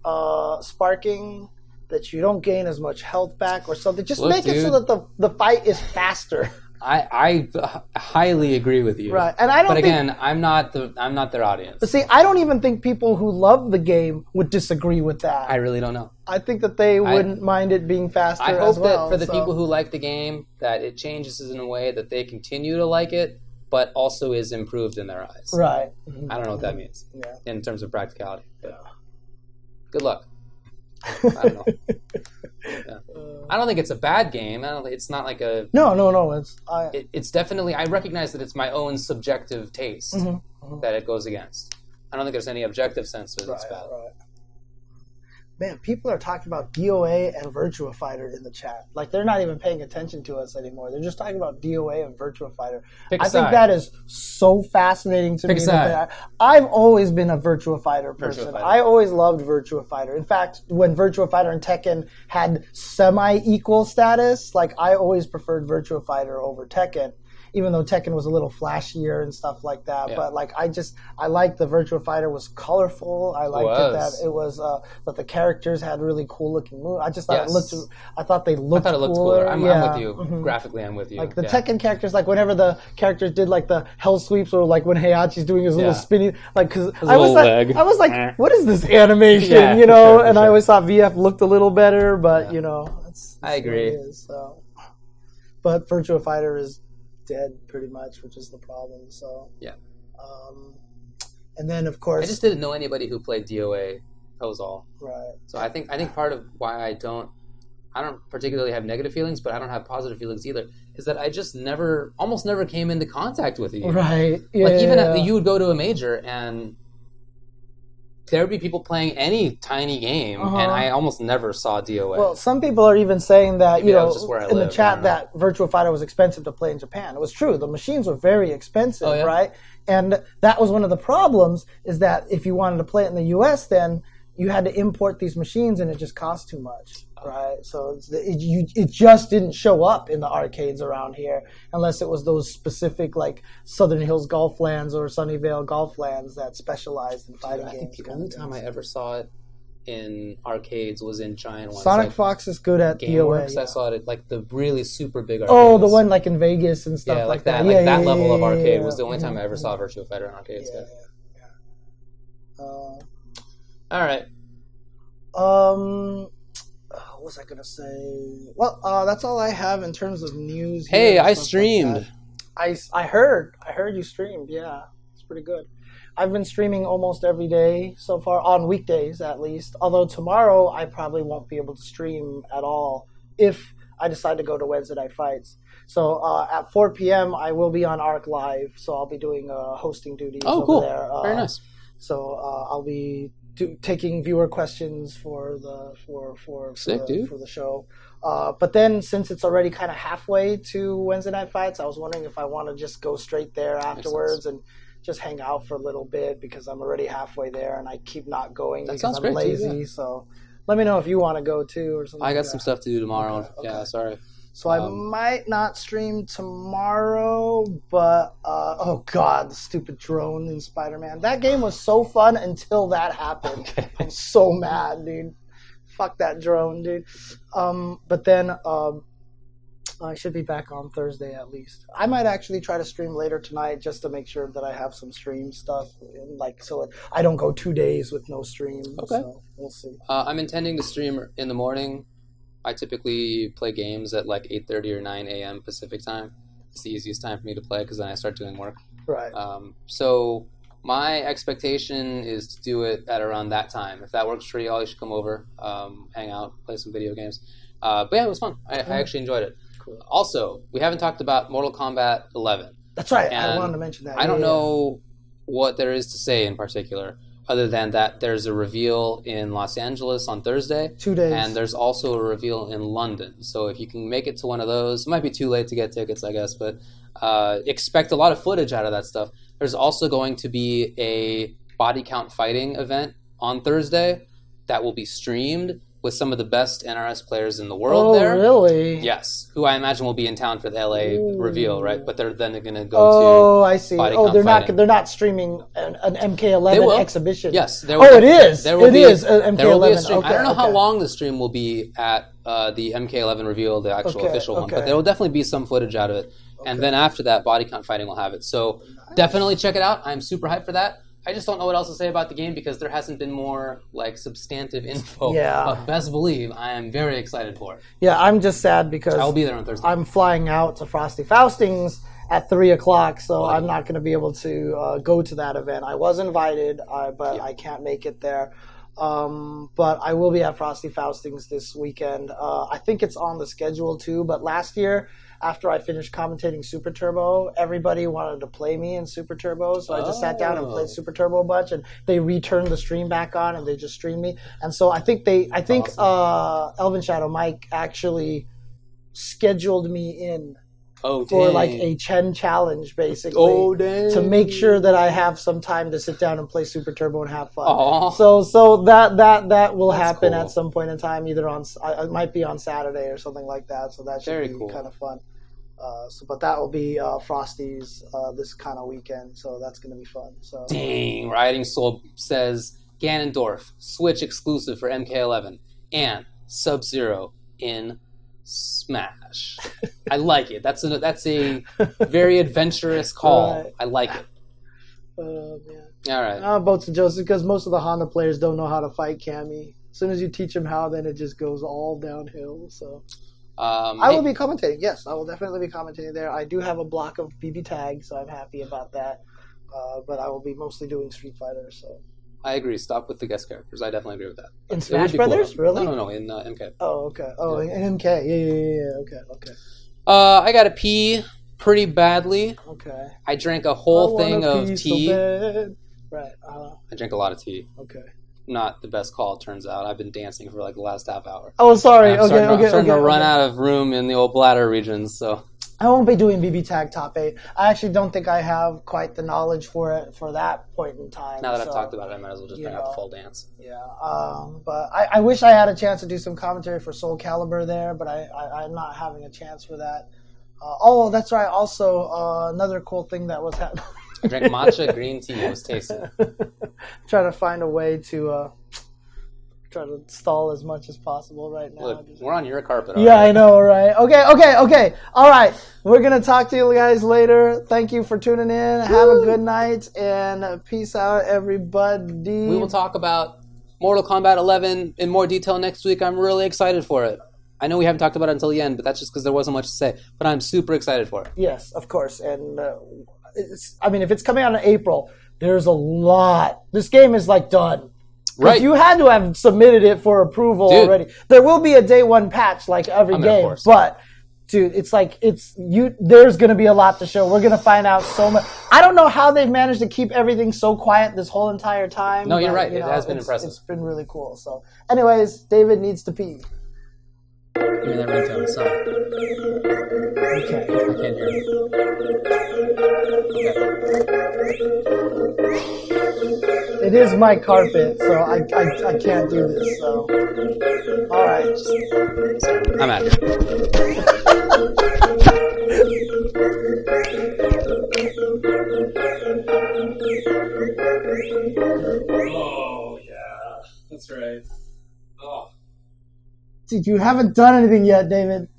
sparking, that you don't gain as much health back or something. Just make it so that the fight is faster. I highly agree with you. Right, and I don't. But again, I'm not their audience. But see, I don't even think people who love the game would disagree with that. I really don't know. I think that they wouldn't mind it being faster. I hope as well, that for the people who like the game, that it changes in a way that they continue to like it, but also is improved in their eyes. Right. I don't know what that means. Yeah. In terms of practicality. Yeah. Good luck. I don't know. Yeah. I don't think it's a bad game. It's not like a... No. It's definitely... I recognize that it's my own subjective taste that it goes against. I don't think there's any objective sense that it's bad. Right. Man, people are talking about DOA and Virtua Fighter in the chat. Like, they're not even paying attention to us anymore. They're just talking about DOA and Virtua Fighter. I think that is so fascinating to me. I've always been a Virtua Fighter person. I always loved Virtua Fighter. In fact, when Virtua Fighter and Tekken had semi-equal status, like, I always preferred Virtua Fighter over Tekken. Even though Tekken was a little flashier and stuff like that, but like I liked the Virtua Fighter was colorful. I liked that it was that the characters had really cool looking moves. I just thought I thought they looked. I thought it looked cooler. I'm with you. Mm-hmm. Graphically, I'm with you. Like the Tekken characters, like whenever the characters did like the hell sweeps, or like when Heihachi's doing his little spinning, like because I was like, what is this animation? You know, and I always thought VF looked a little better, but you know, that's I agree. What it is, so. But Virtua Fighter is dead pretty much, which is the problem. So and then of course I just didn't know anybody who played DOA. That was all. Right. So I think part of why I don't particularly have negative feelings, but I don't have positive feelings either, is that I just almost never came into contact with you. Right. Yeah, like even you would go to a major and there would be people playing any tiny game, and I almost never saw DOA. Well, some people are even saying that, maybe in the chat that Virtua Fighter was expensive to play in Japan. It was true. The machines were very expensive, right? And that was one of the problems, is that if you wanted to play it in the U.S., then you had to import these machines, and it just cost too much, right? So it just didn't show up in the arcades around here, unless it was those specific, like, Southern Hills Golf Lands or Sunnyvale Golf Lands that specialized in fighting games. I think the only time I ever saw it in arcades was in giant ones. Sonic Fox is good at DOA. I saw it at, like, the really super big arcades. Oh, the one, like, in Vegas and stuff like that. Like that level of arcade was the only time I ever saw Virtua Fighter in arcades. All right. What was I gonna say? Well, that's all I have in terms of news. Hey, I streamed. Like I heard you streamed. Yeah, it's pretty good. I've been streaming almost every day so far, on weekdays at least. Although tomorrow I probably won't be able to stream at all if I decide to go to Wednesday Night Fights. So at 4 p.m. I will be on Arc Live, so I'll be doing hosting duties over there. Very nice. So I'll be taking viewer questions for the show. But then, since it's already kind of halfway to Wednesday Night Fights, I was wondering if I want to just go straight there afterwards and just hang out for a little bit, because I'm already halfway there and I keep not going because I'm lazy. Too, So let me know if you want to go too or something. I got some stuff to do tomorrow. Okay. Yeah, sorry. So I might not stream tomorrow, but oh god, the stupid drone in Spider-Man. That game was so fun until that happened. Okay. I'm so mad, dude. Fuck that drone, dude. But then I should be back on Thursday at least. I might actually try to stream later tonight just to make sure that I have some stream stuff, so I don't go 2 days with no stream. Okay. So we'll see. I'm intending to stream in the morning. I typically play games at like 8:30 or 9 a.m. Pacific time. It's the easiest time for me to play because then I start doing work. Right. So my expectation is to do it at around that time. If that works for you all, you should come over, hang out, play some video games. But yeah, it was fun. I actually enjoyed it. Cool. Also, we haven't talked about Mortal Kombat 11. That's right. I wanted to mention that. I don't know what there is to say in particular, other than that there's a reveal in Los Angeles on Thursday. 2 days. And there's also a reveal in London. So if you can make it to one of those, it might be too late to get tickets, I guess, but expect a lot of footage out of that stuff. There's also going to be a body count fighting event on Thursday that will be streamed with some of the best NRS players in the world there. Oh, really? Yes. Who I imagine will be in town for the LA reveal, right? But they're then going to go to I see. They're not streaming an MK11 exhibition. Yes. It is. It is an MK11. Okay, I don't know how long the stream will be at the MK11 reveal, the actual official one, but there will definitely be some footage out of it. Okay. And then after that, Body Count Fighting will have it. So definitely check it out. I'm super hyped for that. I just don't know what else to say about the game because there hasn't been more like substantive info. Yeah. But best believe I am very excited for it. Yeah, I'm just sad because I'll be there on Thursday. I'm flying out to Frosty Faustings at 3:00, so I'm not going to be able to go to that event. I was invited, but I can't make it there. But I will be at Frosty Faustings this weekend. I think it's on the schedule too, but last year after I finished commentating Super Turbo, everybody wanted to play me in Super Turbo, so I just sat down and played Super Turbo a bunch, and they returned the stream back on, and they just streamed me. And so I think awesome. Elvin Shadow Mike actually scheduled me in for like a Chen challenge, basically, to make sure that I have some time to sit down and play Super Turbo and have fun. Aww. So that will happen cool. At some point in time, either it might be on Saturday or something like that. So that should be cool. Kind of fun. But that will be Frosty's this kind of weekend, so that's going to be fun. So dang, Rioting Soul says Ganondorf Switch exclusive for MK11 and Sub-Zero in Smash. I like it. That's a very adventurous call. Right. I like it. Yeah. All right. Boats and Joseph, because most of the Honda players don't know how to fight Cammy. As soon as you teach them how, then it just goes all downhill. So I will be commentating. Yes, I will definitely be commentating there. I do have a block of BB tags, so I'm happy about that. But I will be mostly doing Street Fighter. So I agree. Stop with the guest characters. I definitely agree with that. In Smash Brothers? Cool. Really? No. In MK. Oh, okay. Oh, yeah. In MK. Yeah. Okay. I got to pee pretty badly. Okay. I drank a whole thing of tea. So right. I drank a lot of tea. Okay. Not the best call, it turns out. I've been dancing for like the last half hour. Oh, sorry. I'm starting to run out of room in the old bladder regions, so... I won't be doing BB Tag Top 8. I actually don't think I have quite the knowledge for it for that point in time. Now that I've talked about it, I might as well just bring out the full dance. Yeah. But I wish I had a chance to do some commentary for Soul Calibur there, but I'm not having a chance for that. That's right. Also, another cool thing that was happening. I drank matcha green tea. It was tasty. Trying to find a way to try to stall as much as possible right now. Look, we're on your carpet. Yeah, right? I know, right? Okay. All right. We're going to talk to you guys later. Thank you for tuning in. Woo! Have a good night, and peace out, everybody. We will talk about Mortal Kombat 11 in more detail next week. I'm really excited for it. I know we haven't talked about it until the end, but that's just because there wasn't much to say. But I'm super excited for it. Yes, of course. And if it's coming out in April, there's a lot. This game is like done. Right. You had to have submitted it for approval already. There will be a day one patch like every game, but dude, it's like there's going to be a lot to show. We're going to find out so much. I don't know how they've managed to keep everything so quiet this whole entire time. No, you're right. It has been impressive. It's been really cool. So, anyways, David needs to pee. Give me that ringtone. Stop. Okay. I can't hear it. It is my carpet, so I can't do this. So, all right. I'm out. Oh yeah, that's right. Oh. Dude, you haven't done anything yet, David.